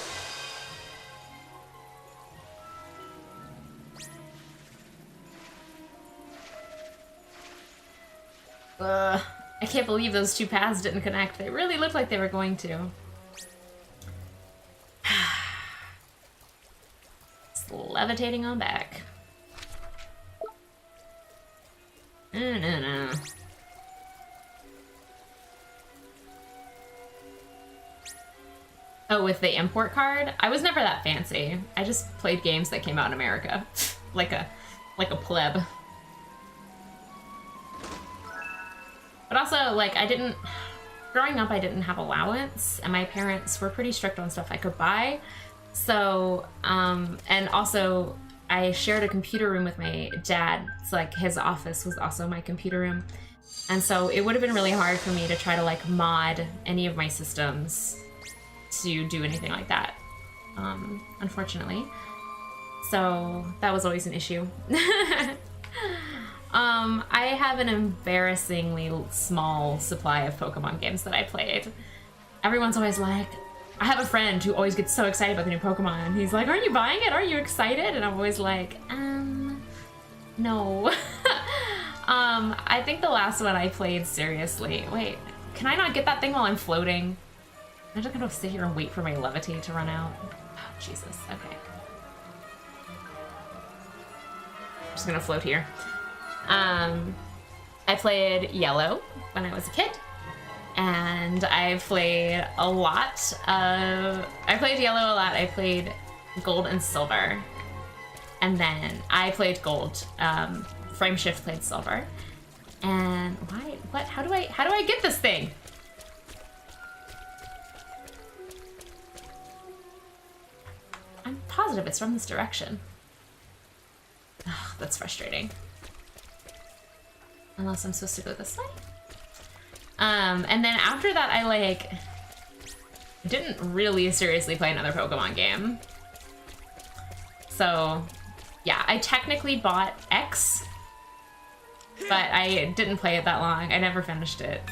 I can't believe those 2 paths didn't connect. They really looked like they were going to. Just levitating on back. No. Oh, with the import card? I was never that fancy. I just played games that came out in America. like a pleb. But also, like, growing up, I didn't have allowance, and my parents were pretty strict on stuff I could buy. So, and also, I shared a computer room with my dad. It's like his office was also my computer room. And so it would have been really hard for me to try to, like, mod any of my systems to do anything like that, unfortunately. So that was always an issue. I have an embarrassingly small supply of Pokemon games that I played. Everyone's always like, I have a friend who always gets so excited about the new Pokemon, and he's like, aren't you buying it? Aren't you excited? And I'm always like, no. I think the last one I played seriously. Wait, can I not get that thing while I'm floating? I'm just gonna sit here and wait for my levitate to run out. Oh, Jesus, okay. I'm just gonna float here. I played Yellow when I was a kid, and I played a lot of... I played Yellow a lot. I played Gold and Silver, and then I played Gold. Frameshift played Silver, and why? What? How do I get this thing? I'm positive it's from this direction. Ugh, that's frustrating. Unless I'm supposed to go this way. And then after that, I didn't really seriously play another Pokemon game. So yeah, I technically bought X, but I didn't play it that long. I never finished it.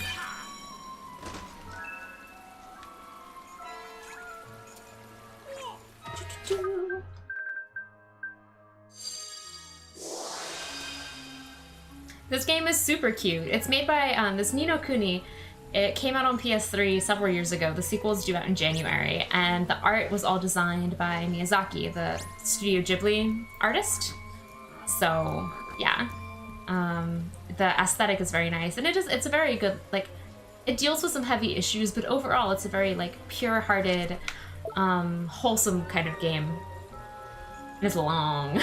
This game is super cute. It's made by this Kuni. It came out on PS3 several years ago. The sequel is due out in January, and the art was all designed by Miyazaki, the Studio Ghibli artist. So yeah, the aesthetic is very nice, and it's a very good, like, it deals with some heavy issues, but overall it's a very, like, pure-hearted, wholesome kind of game. And it's long.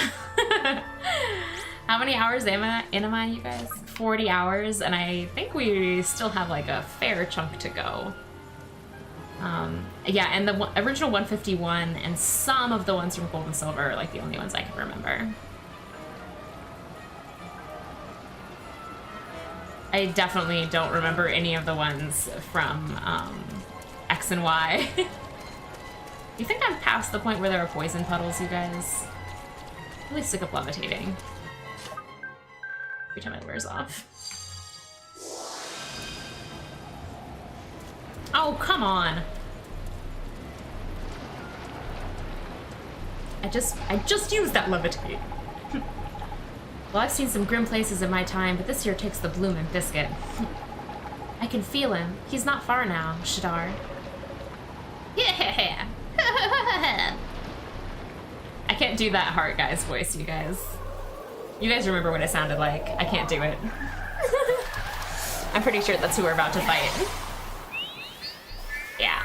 How many hours am I, you guys? 40 hours, and I think we still have, like, a fair chunk to go. Yeah, and the original 151 and some of the ones from Gold and Silver are, like, the only ones I can remember. I definitely don't remember any of the ones from X and Y. You think I'm past the point where there are poison puddles, you guys? I'm really sick of levitating. Every time it wears off. Oh, come on! I just used that levitate. Well, I've seen some grim places in my time, but this here takes the bloom and biscuit. I can feel him. He's not far now, Shadar. Yeah. I can't do that Heart Guy's voice, you guys. You guys remember what it sounded like. I can't do it. I'm pretty sure that's who we're about to fight. Yeah.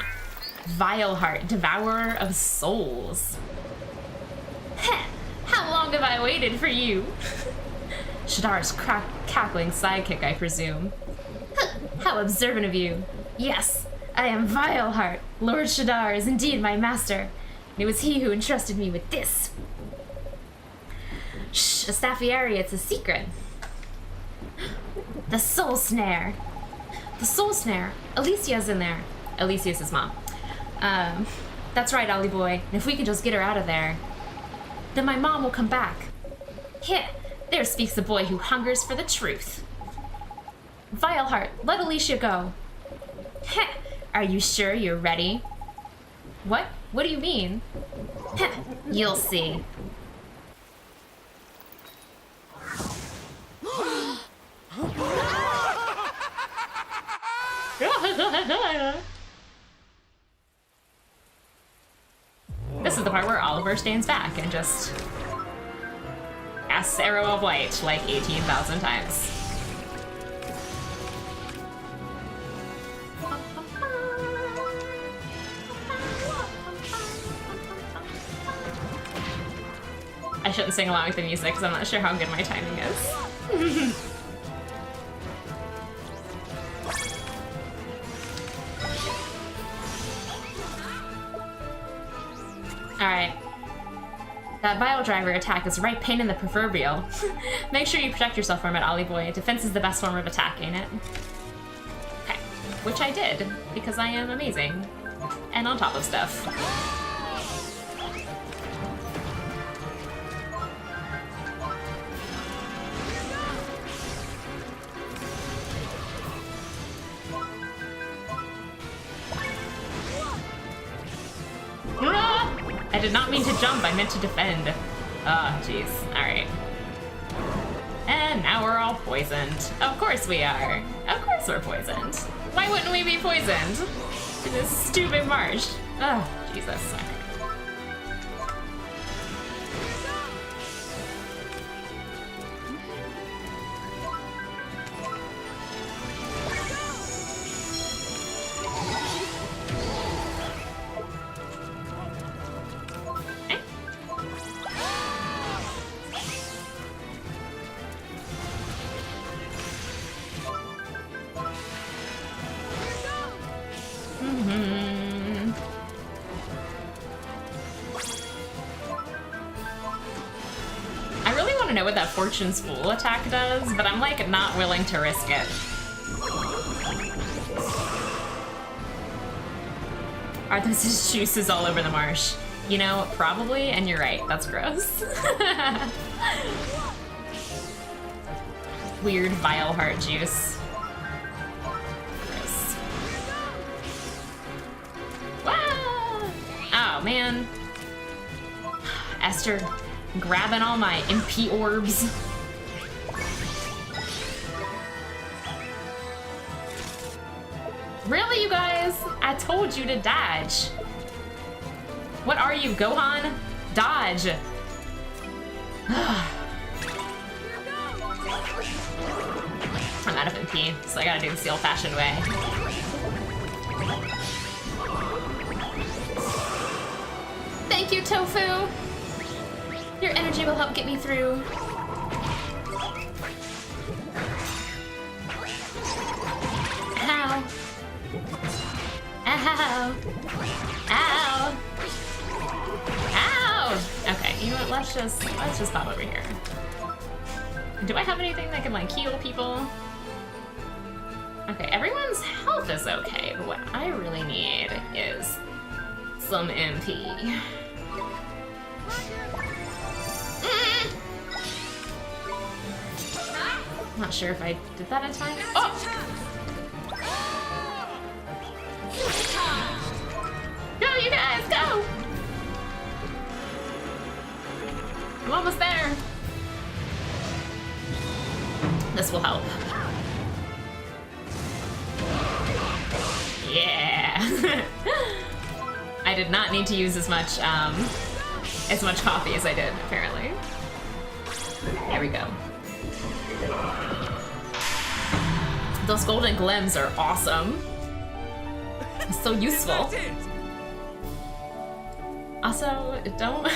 Vile Heart, Devourer of Souls. Heh! How long have I waited for you? Shadar's cackling sidekick, I presume. How observant of you. Yes, I am Vile Heart. Lord Shadar is indeed my master. And it was he who entrusted me with this. Shh, Astafieri, it's a secret. The Soul Snare. The Soul Snare. Alicia's in there. Alicia's his mom. That's right, Ollie boy. And if we can just get her out of there, then my mom will come back. Heh, there speaks the boy who hungers for the truth. Vileheart, let Alicia go. Heh, are you sure you're ready? What? What do you mean? Heh, you'll see. This is the part where Oliver stands back and just casts Arrow of Light like 18,000 times. I shouldn't sing along with the music because I'm not sure how good my timing is. Alright. That Vile Driver attack is right pain in the proverbial. Make sure you protect yourself from it, Ollie boy. Defense is the best form of attack, ain't it? Okay. Which I did, because I am amazing. And on top of stuff. I did not mean to jump, I meant to defend. Oh, jeez. Alright. And now we're all poisoned. Of course we are. Of course we're poisoned. Why wouldn't we be poisoned? In this stupid marsh. Oh, Jesus. Okay. I know what that Fortune Spool attack does, but I'm like not willing to risk it. Are those his juices all over the marsh? You know, probably, and you're right, that's gross. Weird vile heart juice. Gross. Wow! Oh man. Esther grabbing all my MP orbs. Really, you guys? I told you to dodge. What are you, Gohan? Dodge. I'm out of MP, so I gotta do this the old-fashioned way. Thank you, Tofu. Your energy will help get me through. Ow. Ow. Ow. Ow. Okay, you know what? Let's just pop over here. Do I have anything that can like heal people? Okay, everyone's health is okay, but what I really need is some MP. I'm not sure if I did that in time. Oh! Go, you guys, go! I'm almost there. This will help. Yeah. I did not need to use as much coffee as I did, apparently. There we go. Those golden glims are awesome. It's so useful. Also, don't...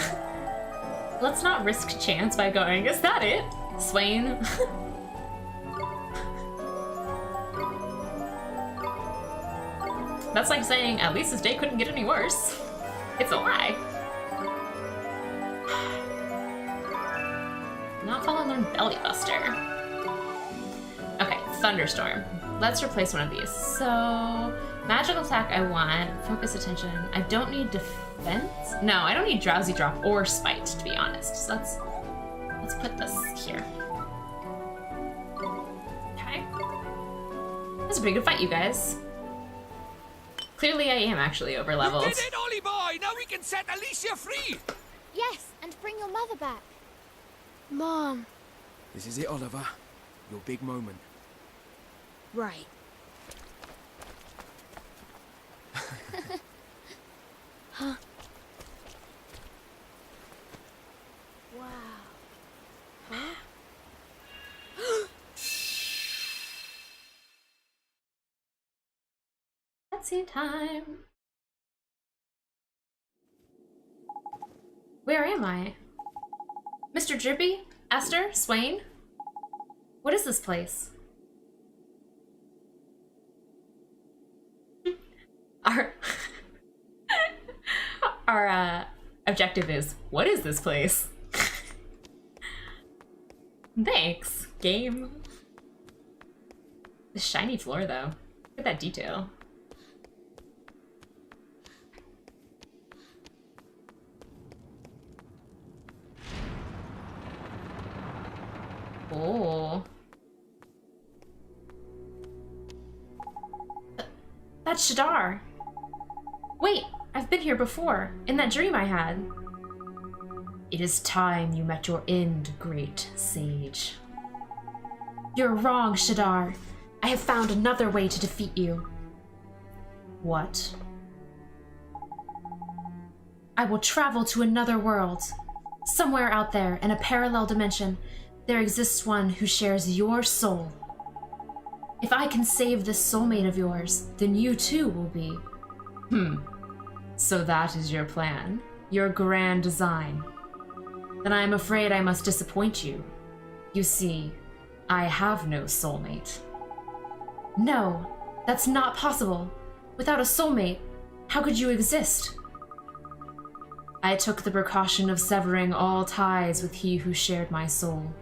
Let's not risk chance by going, is that it, Swain? That's like saying, at least this day couldn't get any worse. It's a lie. Not fall and learn Belly Buster. Okay, Thunderstorm. Let's replace one of these. So, magical attack I want. Focus attention. I don't need defense. No, I don't need Drowsy Drop or Spite, to be honest. So let's Let's put this here. Okay. That's a pretty good fight, you guys. Clearly I am actually over leveled. You did it, Ollie boy! Now we can set Alicia free! Yes, and bring your mother back. Mom. This is it, Oliver. Your big moment. Right. Huh? Wow. Huh? Cutscene time. Where am I? Mr. Drippy? Esther? Swain? What is this place? Our objective is, what is this place? Thanks, game. The shiny floor, though. Look at that detail. Oh. That's Shadar. Wait, I've been here before, in that dream I had. It is time you met your end, great sage. You're wrong, Shadar. I have found another way to defeat you. What? I will travel to another world. Somewhere out there, in a parallel dimension, there exists one who shares your soul. If I can save this soulmate of yours, then you too will be. So that is your plan, your grand design. Then I am afraid I must disappoint you. You see, I have no soulmate. No, that's not possible. Without a soulmate, how could you exist? I took the precaution of severing all ties with he who shared my soul,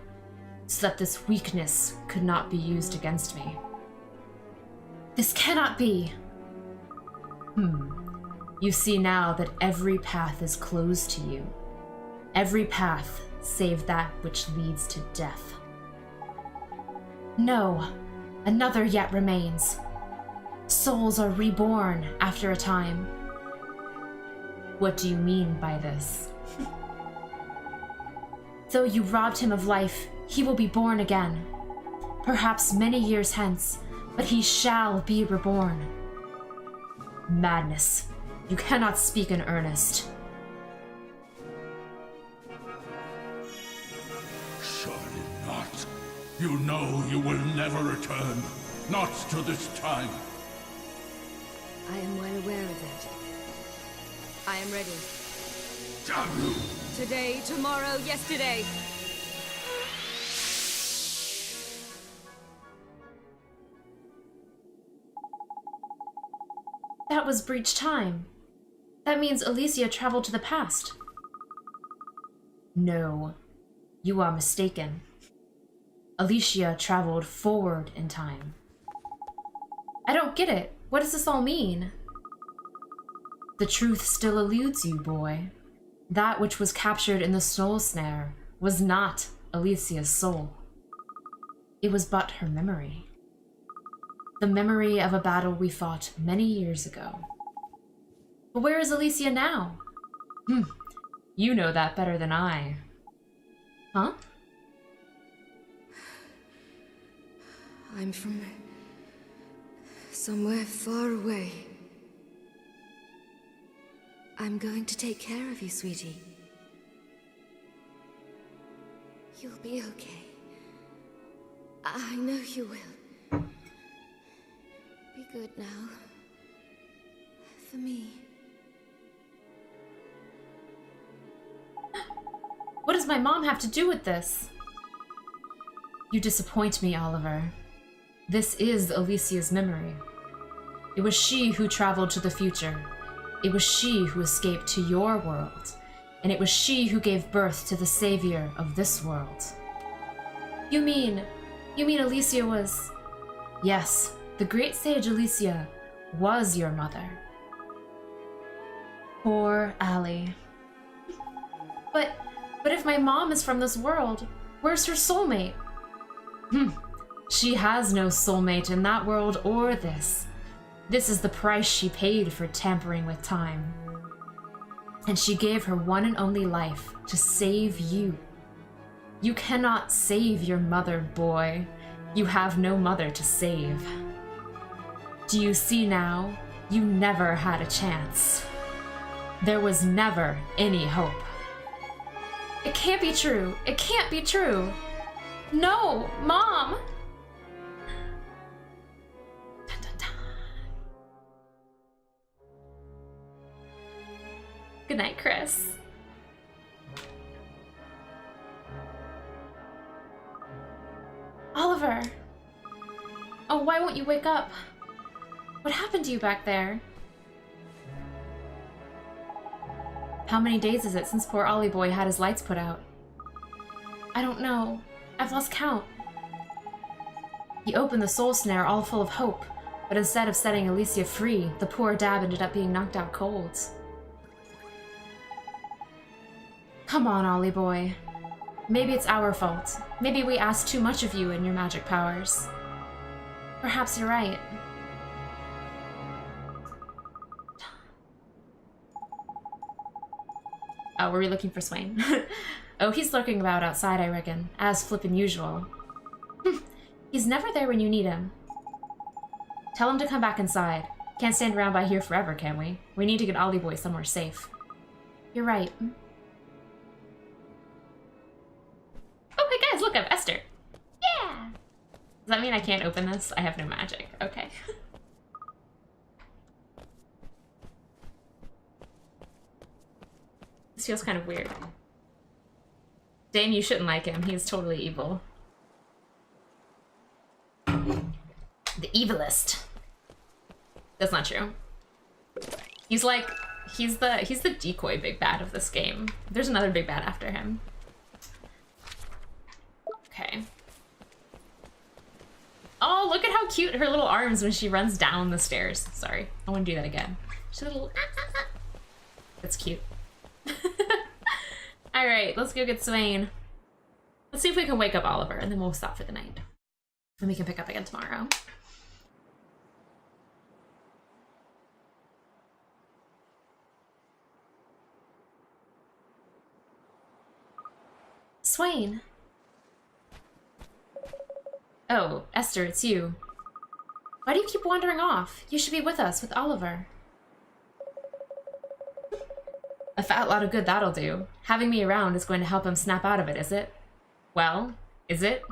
so that this weakness could not be used against me. This cannot be! You see now that every path is closed to you. Every path save that which leads to death. No, another yet remains. Souls are reborn after a time. What do you mean by this? Though you robbed him of life, he will be born again. Perhaps many years hence, but he shall be reborn. Madness. You cannot speak in earnest. Surely not. You know you will never return. Not to this time. I am well aware of that. I am ready. Damn you! Today, tomorrow, yesterday. That was breach time. That means Alicia traveled to the past. No, you are mistaken. Alicia traveled forward in time. I don't get it. What does this all mean? The truth still eludes you, boy. That which was captured in the soul snare was not Alicia's soul. It was but her memory. The memory of a battle we fought many years ago. But where is Alicia now? You know that better than I. Huh? I'm from somewhere far away. I'm going to take care of you, sweetie. You'll be okay. I know you will. Be good now. For me. What does my mom have to do with this? You disappoint me, Oliver. This is Alicia's memory. It was she who traveled to the future. It was she who escaped to your world. And it was she who gave birth to the savior of this world. You mean Alicia was... Yes, the great sage Alicia was your mother. Poor Allie. But But if my mom is from this world, where's her soulmate? She has no soulmate in that world or this. This is the price she paid for tampering with time. And she gave her one and only life to save you. You cannot save your mother, boy. You have no mother to save. Do you see now? You never had a chance. There was never any hope. It can't be true. It can't be true. No, Mom! Dun, dun, dun. Good night, Chris. Oliver! Oh, why won't you wake up? What happened to you back there? How many days is it since poor Ollie boy had his lights put out? I don't know. I've lost count. He opened the soul snare all full of hope, but instead of setting Alicia free, the poor dab ended up being knocked out cold. Come on, Ollie boy. Maybe it's our fault. Maybe we asked too much of you and your magic powers. Perhaps you're right. Oh, were we looking for Swain? Oh, he's lurking about outside, I reckon, as flippin' usual. He's never there when you need him. Tell him to come back inside. Can't stand around by here forever, can we? We need to get Ollie boy somewhere safe. You're right. Oh, hey guys, look, I'm Esther. Yeah! Does that mean I can't open this? I have no magic. Okay. This feels kind of weird. Dane, you shouldn't like him. He's totally evil. The evilest. That's not true. He's like, he's the decoy big bad of this game. There's another big bad after him. Okay. Oh, look at how cute her little arms when she runs down the stairs. Sorry, I want to do that again. She's a little. That's cute. All right, let's go get Swain. Let's see if we can wake up Oliver, and then we'll stop for the night. And we can pick up again tomorrow. Swain. Oh, Esther, it's you. Why do you keep wandering off? You should be with us, with Oliver. A fat lot of good that'll do. Having me around is going to help him snap out of it, is it? Well, is it?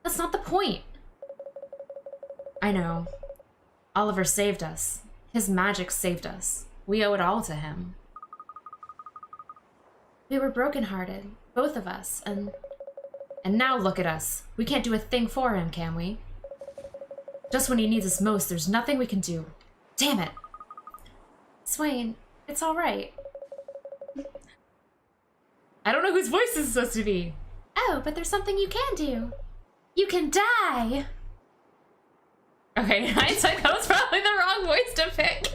That's not the point. I know. Oliver saved us. His magic saved us. We owe it all to him. We were brokenhearted, both of us, and now look at us. We can't do a thing for him, can we? Just when he needs us most, there's nothing we can do. Damn it! Swain, it's all right. I don't know whose voice this is supposed to be. Oh, but there's something you can do. You can die! Okay, hindsight, that was probably the wrong voice to pick.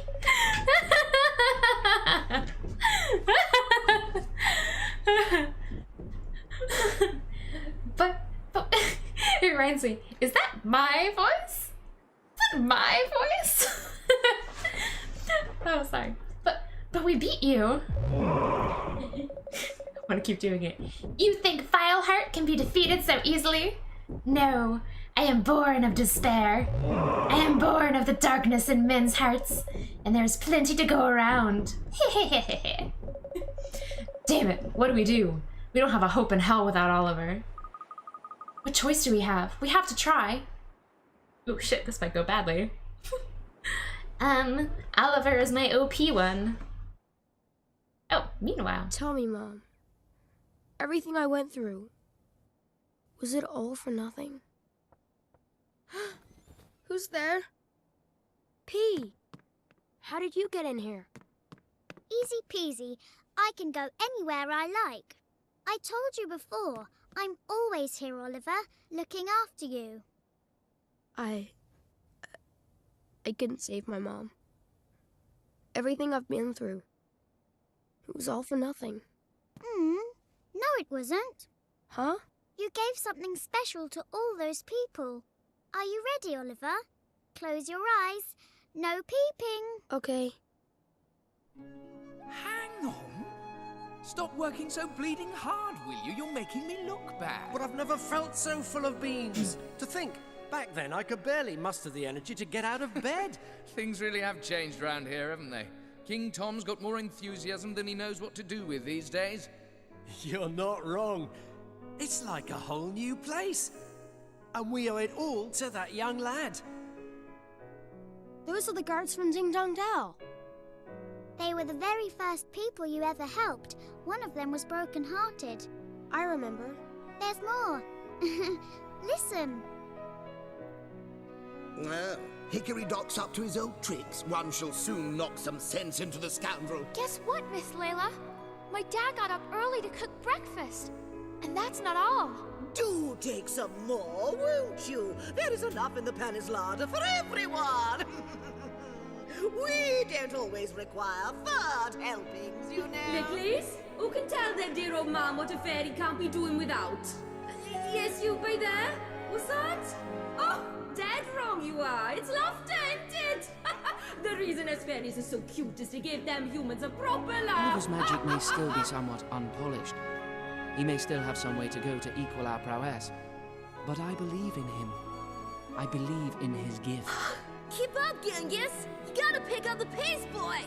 but it reminds me, is that my voice? Is that my voice? Oh, sorry. But we beat you. I want to keep doing it. You think Fileheart can be defeated so easily? No, I am born of despair. I am born of the darkness in men's hearts, and there's plenty to go around. Damn it, what do? We don't have a hope in hell without Oliver. What choice do we have? We have to try. Oh shit, this might go badly. Oliver is my OP one. Oh, meanwhile. Tell me, Mom. Everything I went through, was it all for nothing? Who's there? P. How did you get in here? Easy peasy. I can go anywhere I like. I told you before, I'm always here, Oliver, looking after you. I couldn't save my mom. Everything I've been through, it was all for nothing. Not it wasn't. Huh? You gave something special to all those people. Are you ready, Oliver? Close your eyes. No peeping. Okay. Hang on. Stop working so bleeding hard, will you? You're making me look bad. But I've never felt so full of beans. To think, back then I could barely muster the energy to get out of bed. Things really have changed round here, haven't they? King Tom's got more enthusiasm than he knows what to do with these days. You're not wrong. It's like a whole new place. And we owe it all to that young lad. Those are the guards from Ding Dong Dell. They were the very first people you ever helped. One of them was broken-hearted. I remember. There's more. Listen. Well, Hickory Doc's up to his old tricks. One shall soon knock some sense into the scoundrel. Guess what, Miss Layla? My dad got up early to cook breakfast. And that's not all. Do take some more, won't you? There is enough in the palace larder for everyone. We don't always require third helpings, you know. Nicholas, who can tell their dear old man what a fairy can't be doing without? Yes, you by there? What's that? Oh, dead wrong you are. It's laughter, ain't it? The reason as fairies are so cute is to give them humans a proper laugh. Oliver's magic may still be somewhat unpolished. He may still have some way to go to equal our prowess. But I believe in him. I believe in his gift. Keep up, Genghis. You gotta pick up the pace, boy.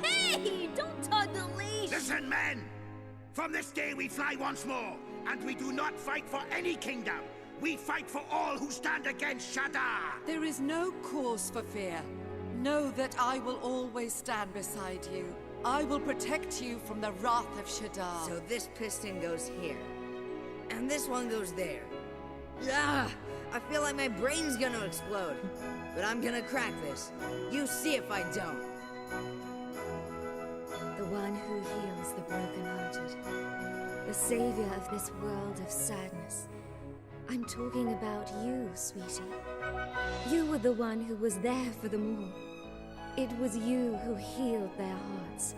Hey, don't tug the leash. Listen, men! From this day we fly once more, and we do not fight for any kingdom. We fight for all who stand against Shadar. There is no cause for fear. Know that I will always stand beside you. I will protect you from the wrath of Shadar. So this piston goes here. And this one goes there. Ah! I feel like my brain's gonna explode. But I'm gonna crack this. You see if I don't. The one who heals the broken-hearted. The savior of this world of sadness. I'm talking about you, sweetie. You were the one who was there for them all. It was you who healed their hearts.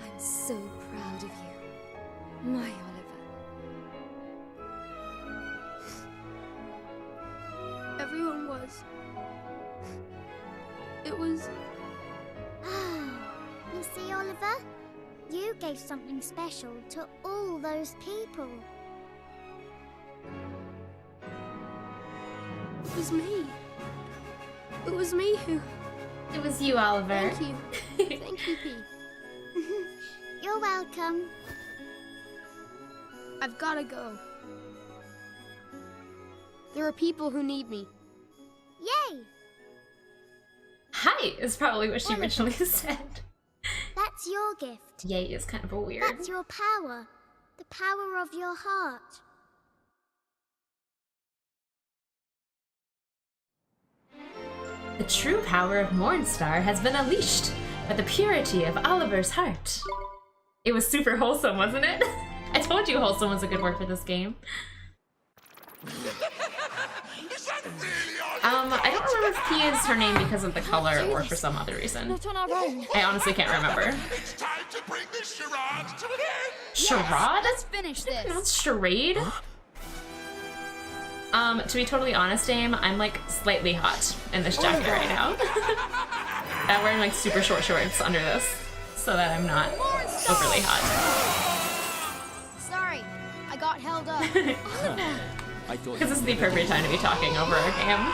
I'm so proud of you, my Oliver. Everyone was. It was. You see, Oliver? You gave something special to all those people. It was me. It was me who. It was you, Oliver. Thank you. Thank you, P. You're welcome. I've gotta go. There are people who need me. Yay! Hi is probably what she originally said. That's your gift. Yay is kind of a weird. That's your power. The power of your heart. The true power of Mornstar has been unleashed by the purity of Oliver's heart. It was super wholesome, wasn't it? I told you wholesome was a good word for this game. I don't remember if P is her name because of the color or for some other reason. Not on our own. I honestly can't remember. It's time to bring this charade to an end! Charade? Let's finish this. It's charade? To be totally honest, Dame, I'm like slightly hot in this jacket right now. I'm wearing like super short shorts under this so that I'm not overly hot. Sorry, I got held up. Because this is the appropriate time to be talking over a game.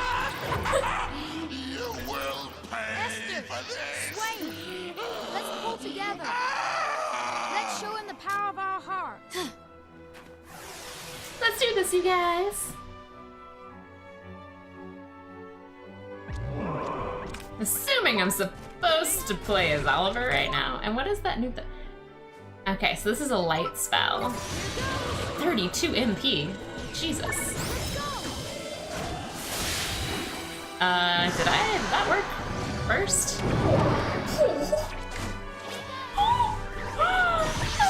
You will pay for this! Wait, let's pull together. Let's show him the power of our heart. Let's do this, you guys. Assuming I'm supposed to play as Oliver right now. And what is that new thing? Okay, so this is a light spell. 32 MP. Jesus. Did that work first?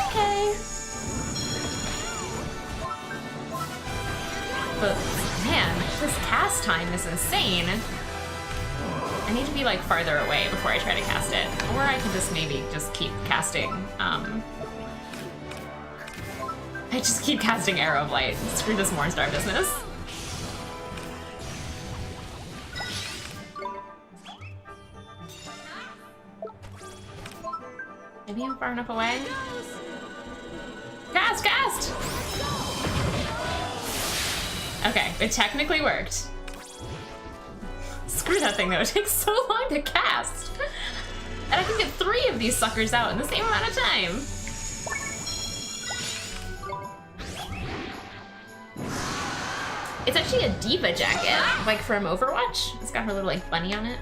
Okay. But man, this cast time is insane. I need to be like farther away before I try to cast it. Or I can just maybe just keep casting I just keep casting Arrow of Light. Screw this Mornstar business. Maybe I'm far enough away. Cast, cast! Okay, it technically worked. Screw that thing though, it takes so long to cast. And I can get 3 of these suckers out in the same amount of time. It's actually a diva jacket, like from Overwatch. It's got her little like bunny on it.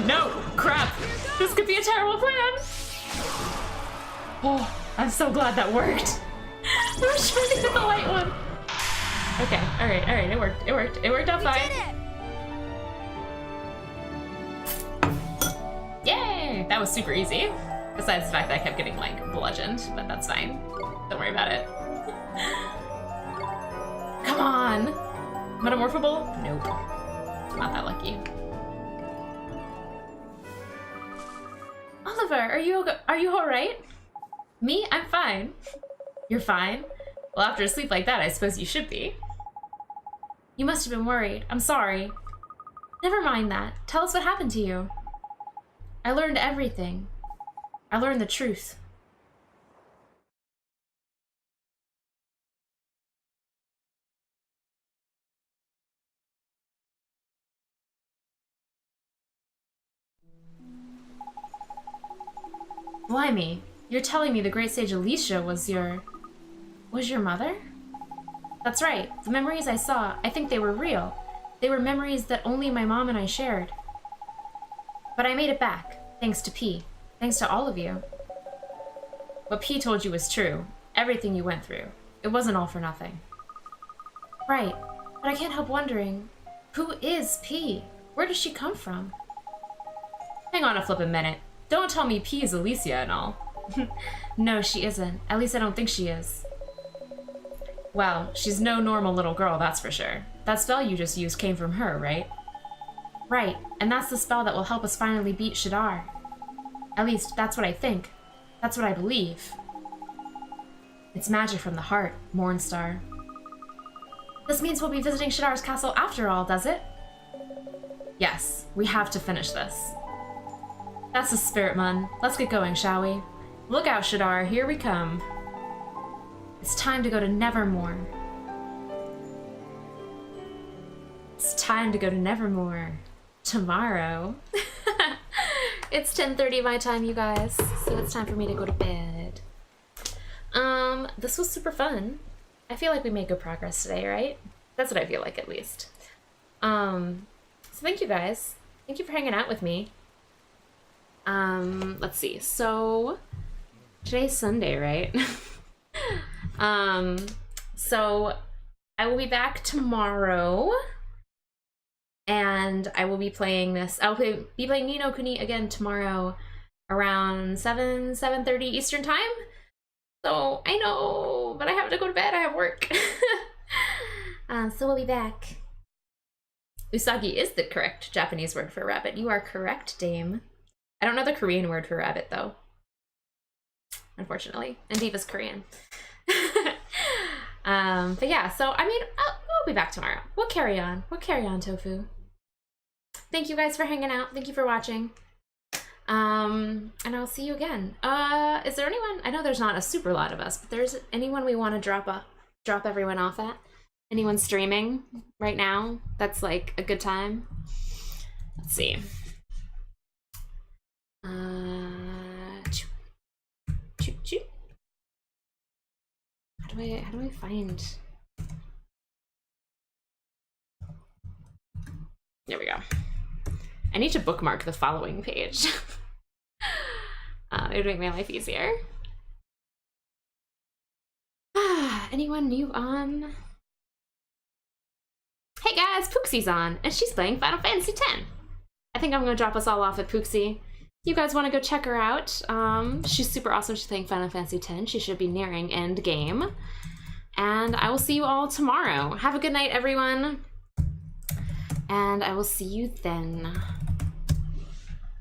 No, crap. This could be a terrible plan. Oh, I'm so glad that worked. I was trying to hit the light one. Okay, all right, it worked out fine. Yay, that was super easy. Besides the fact that I kept getting like bludgeoned, but that's fine. Don't worry about it. Come on! Metamorphable? Nope. Not that lucky. Oliver, are you alright? Me? I'm fine. You're fine? Well, after a sleep like that, I suppose you should be. You must have been worried. I'm sorry. Never mind that. Tell us what happened to you. I learned everything. I learned the truth. Blimey, you're telling me the great sage Alicia was your mother? That's right. The memories I saw, I think they were real. They were memories that only my mom and I shared. But I made it back, thanks to P. Thanks to all of you. What P told you was true. Everything you went through. It wasn't all for nothing. Right, but I can't help wondering, who is P? Where does she come from? Hang on a flippin' minute. Don't tell me P is Alicia and all. No, she isn't. At least I don't think she is. Well, she's no normal little girl, that's for sure. That spell you just used came from her, right? Right, and that's the spell that will help us finally beat Shadar. At least, that's what I think. That's what I believe. It's magic from the heart, Mornstar. This means we'll be visiting Shadar's castle after all, does it? Yes, we have to finish this. That's the spirit, Mun. Let's get going, shall we? Look out, Shadar, here we come. It's time to go to Nevermore. It's time to go to Nevermore. Tomorrow. It's 10:30 my time, you guys, so it's time for me to go to bed. This was super fun. I feel like we made good progress today, right? That's what I feel like, at least. So thank you guys. Thank you for hanging out with me. Let's see. So today's Sunday, right? So I will be back tomorrow, and I will be playing this. I'll be playing Ni no Kuni again tomorrow around 7:30 Eastern time. So I know, but I have to go to bed. I have work. So we'll be back. Usagi is the correct Japanese word for rabbit. You are correct, Dame. I don't know the Korean word for rabbit, though. Unfortunately. And Diva's Korean. But yeah, so, I mean, we'll be back tomorrow. We'll carry on. We'll carry on, Tofu. Thank you guys for hanging out. Thank you for watching. And I'll see you again. Is there anyone? I know there's not a super lot of us, but there's anyone we want to drop everyone off at? Anyone streaming right now that's like a good time? Let's see. How do I find? There we go. I need to bookmark the following page. It would make my life easier. Anyone new on? Hey guys, Pooksie's on, and she's playing Final Fantasy X. I think I'm gonna drop us all off at Pooksy. You guys want to go check her out? She's super awesome. She's playing Final Fantasy X. She should be nearing end game. And I will see you all tomorrow. Have a good night, everyone. And I will see you then.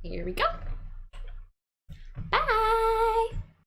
Here we go.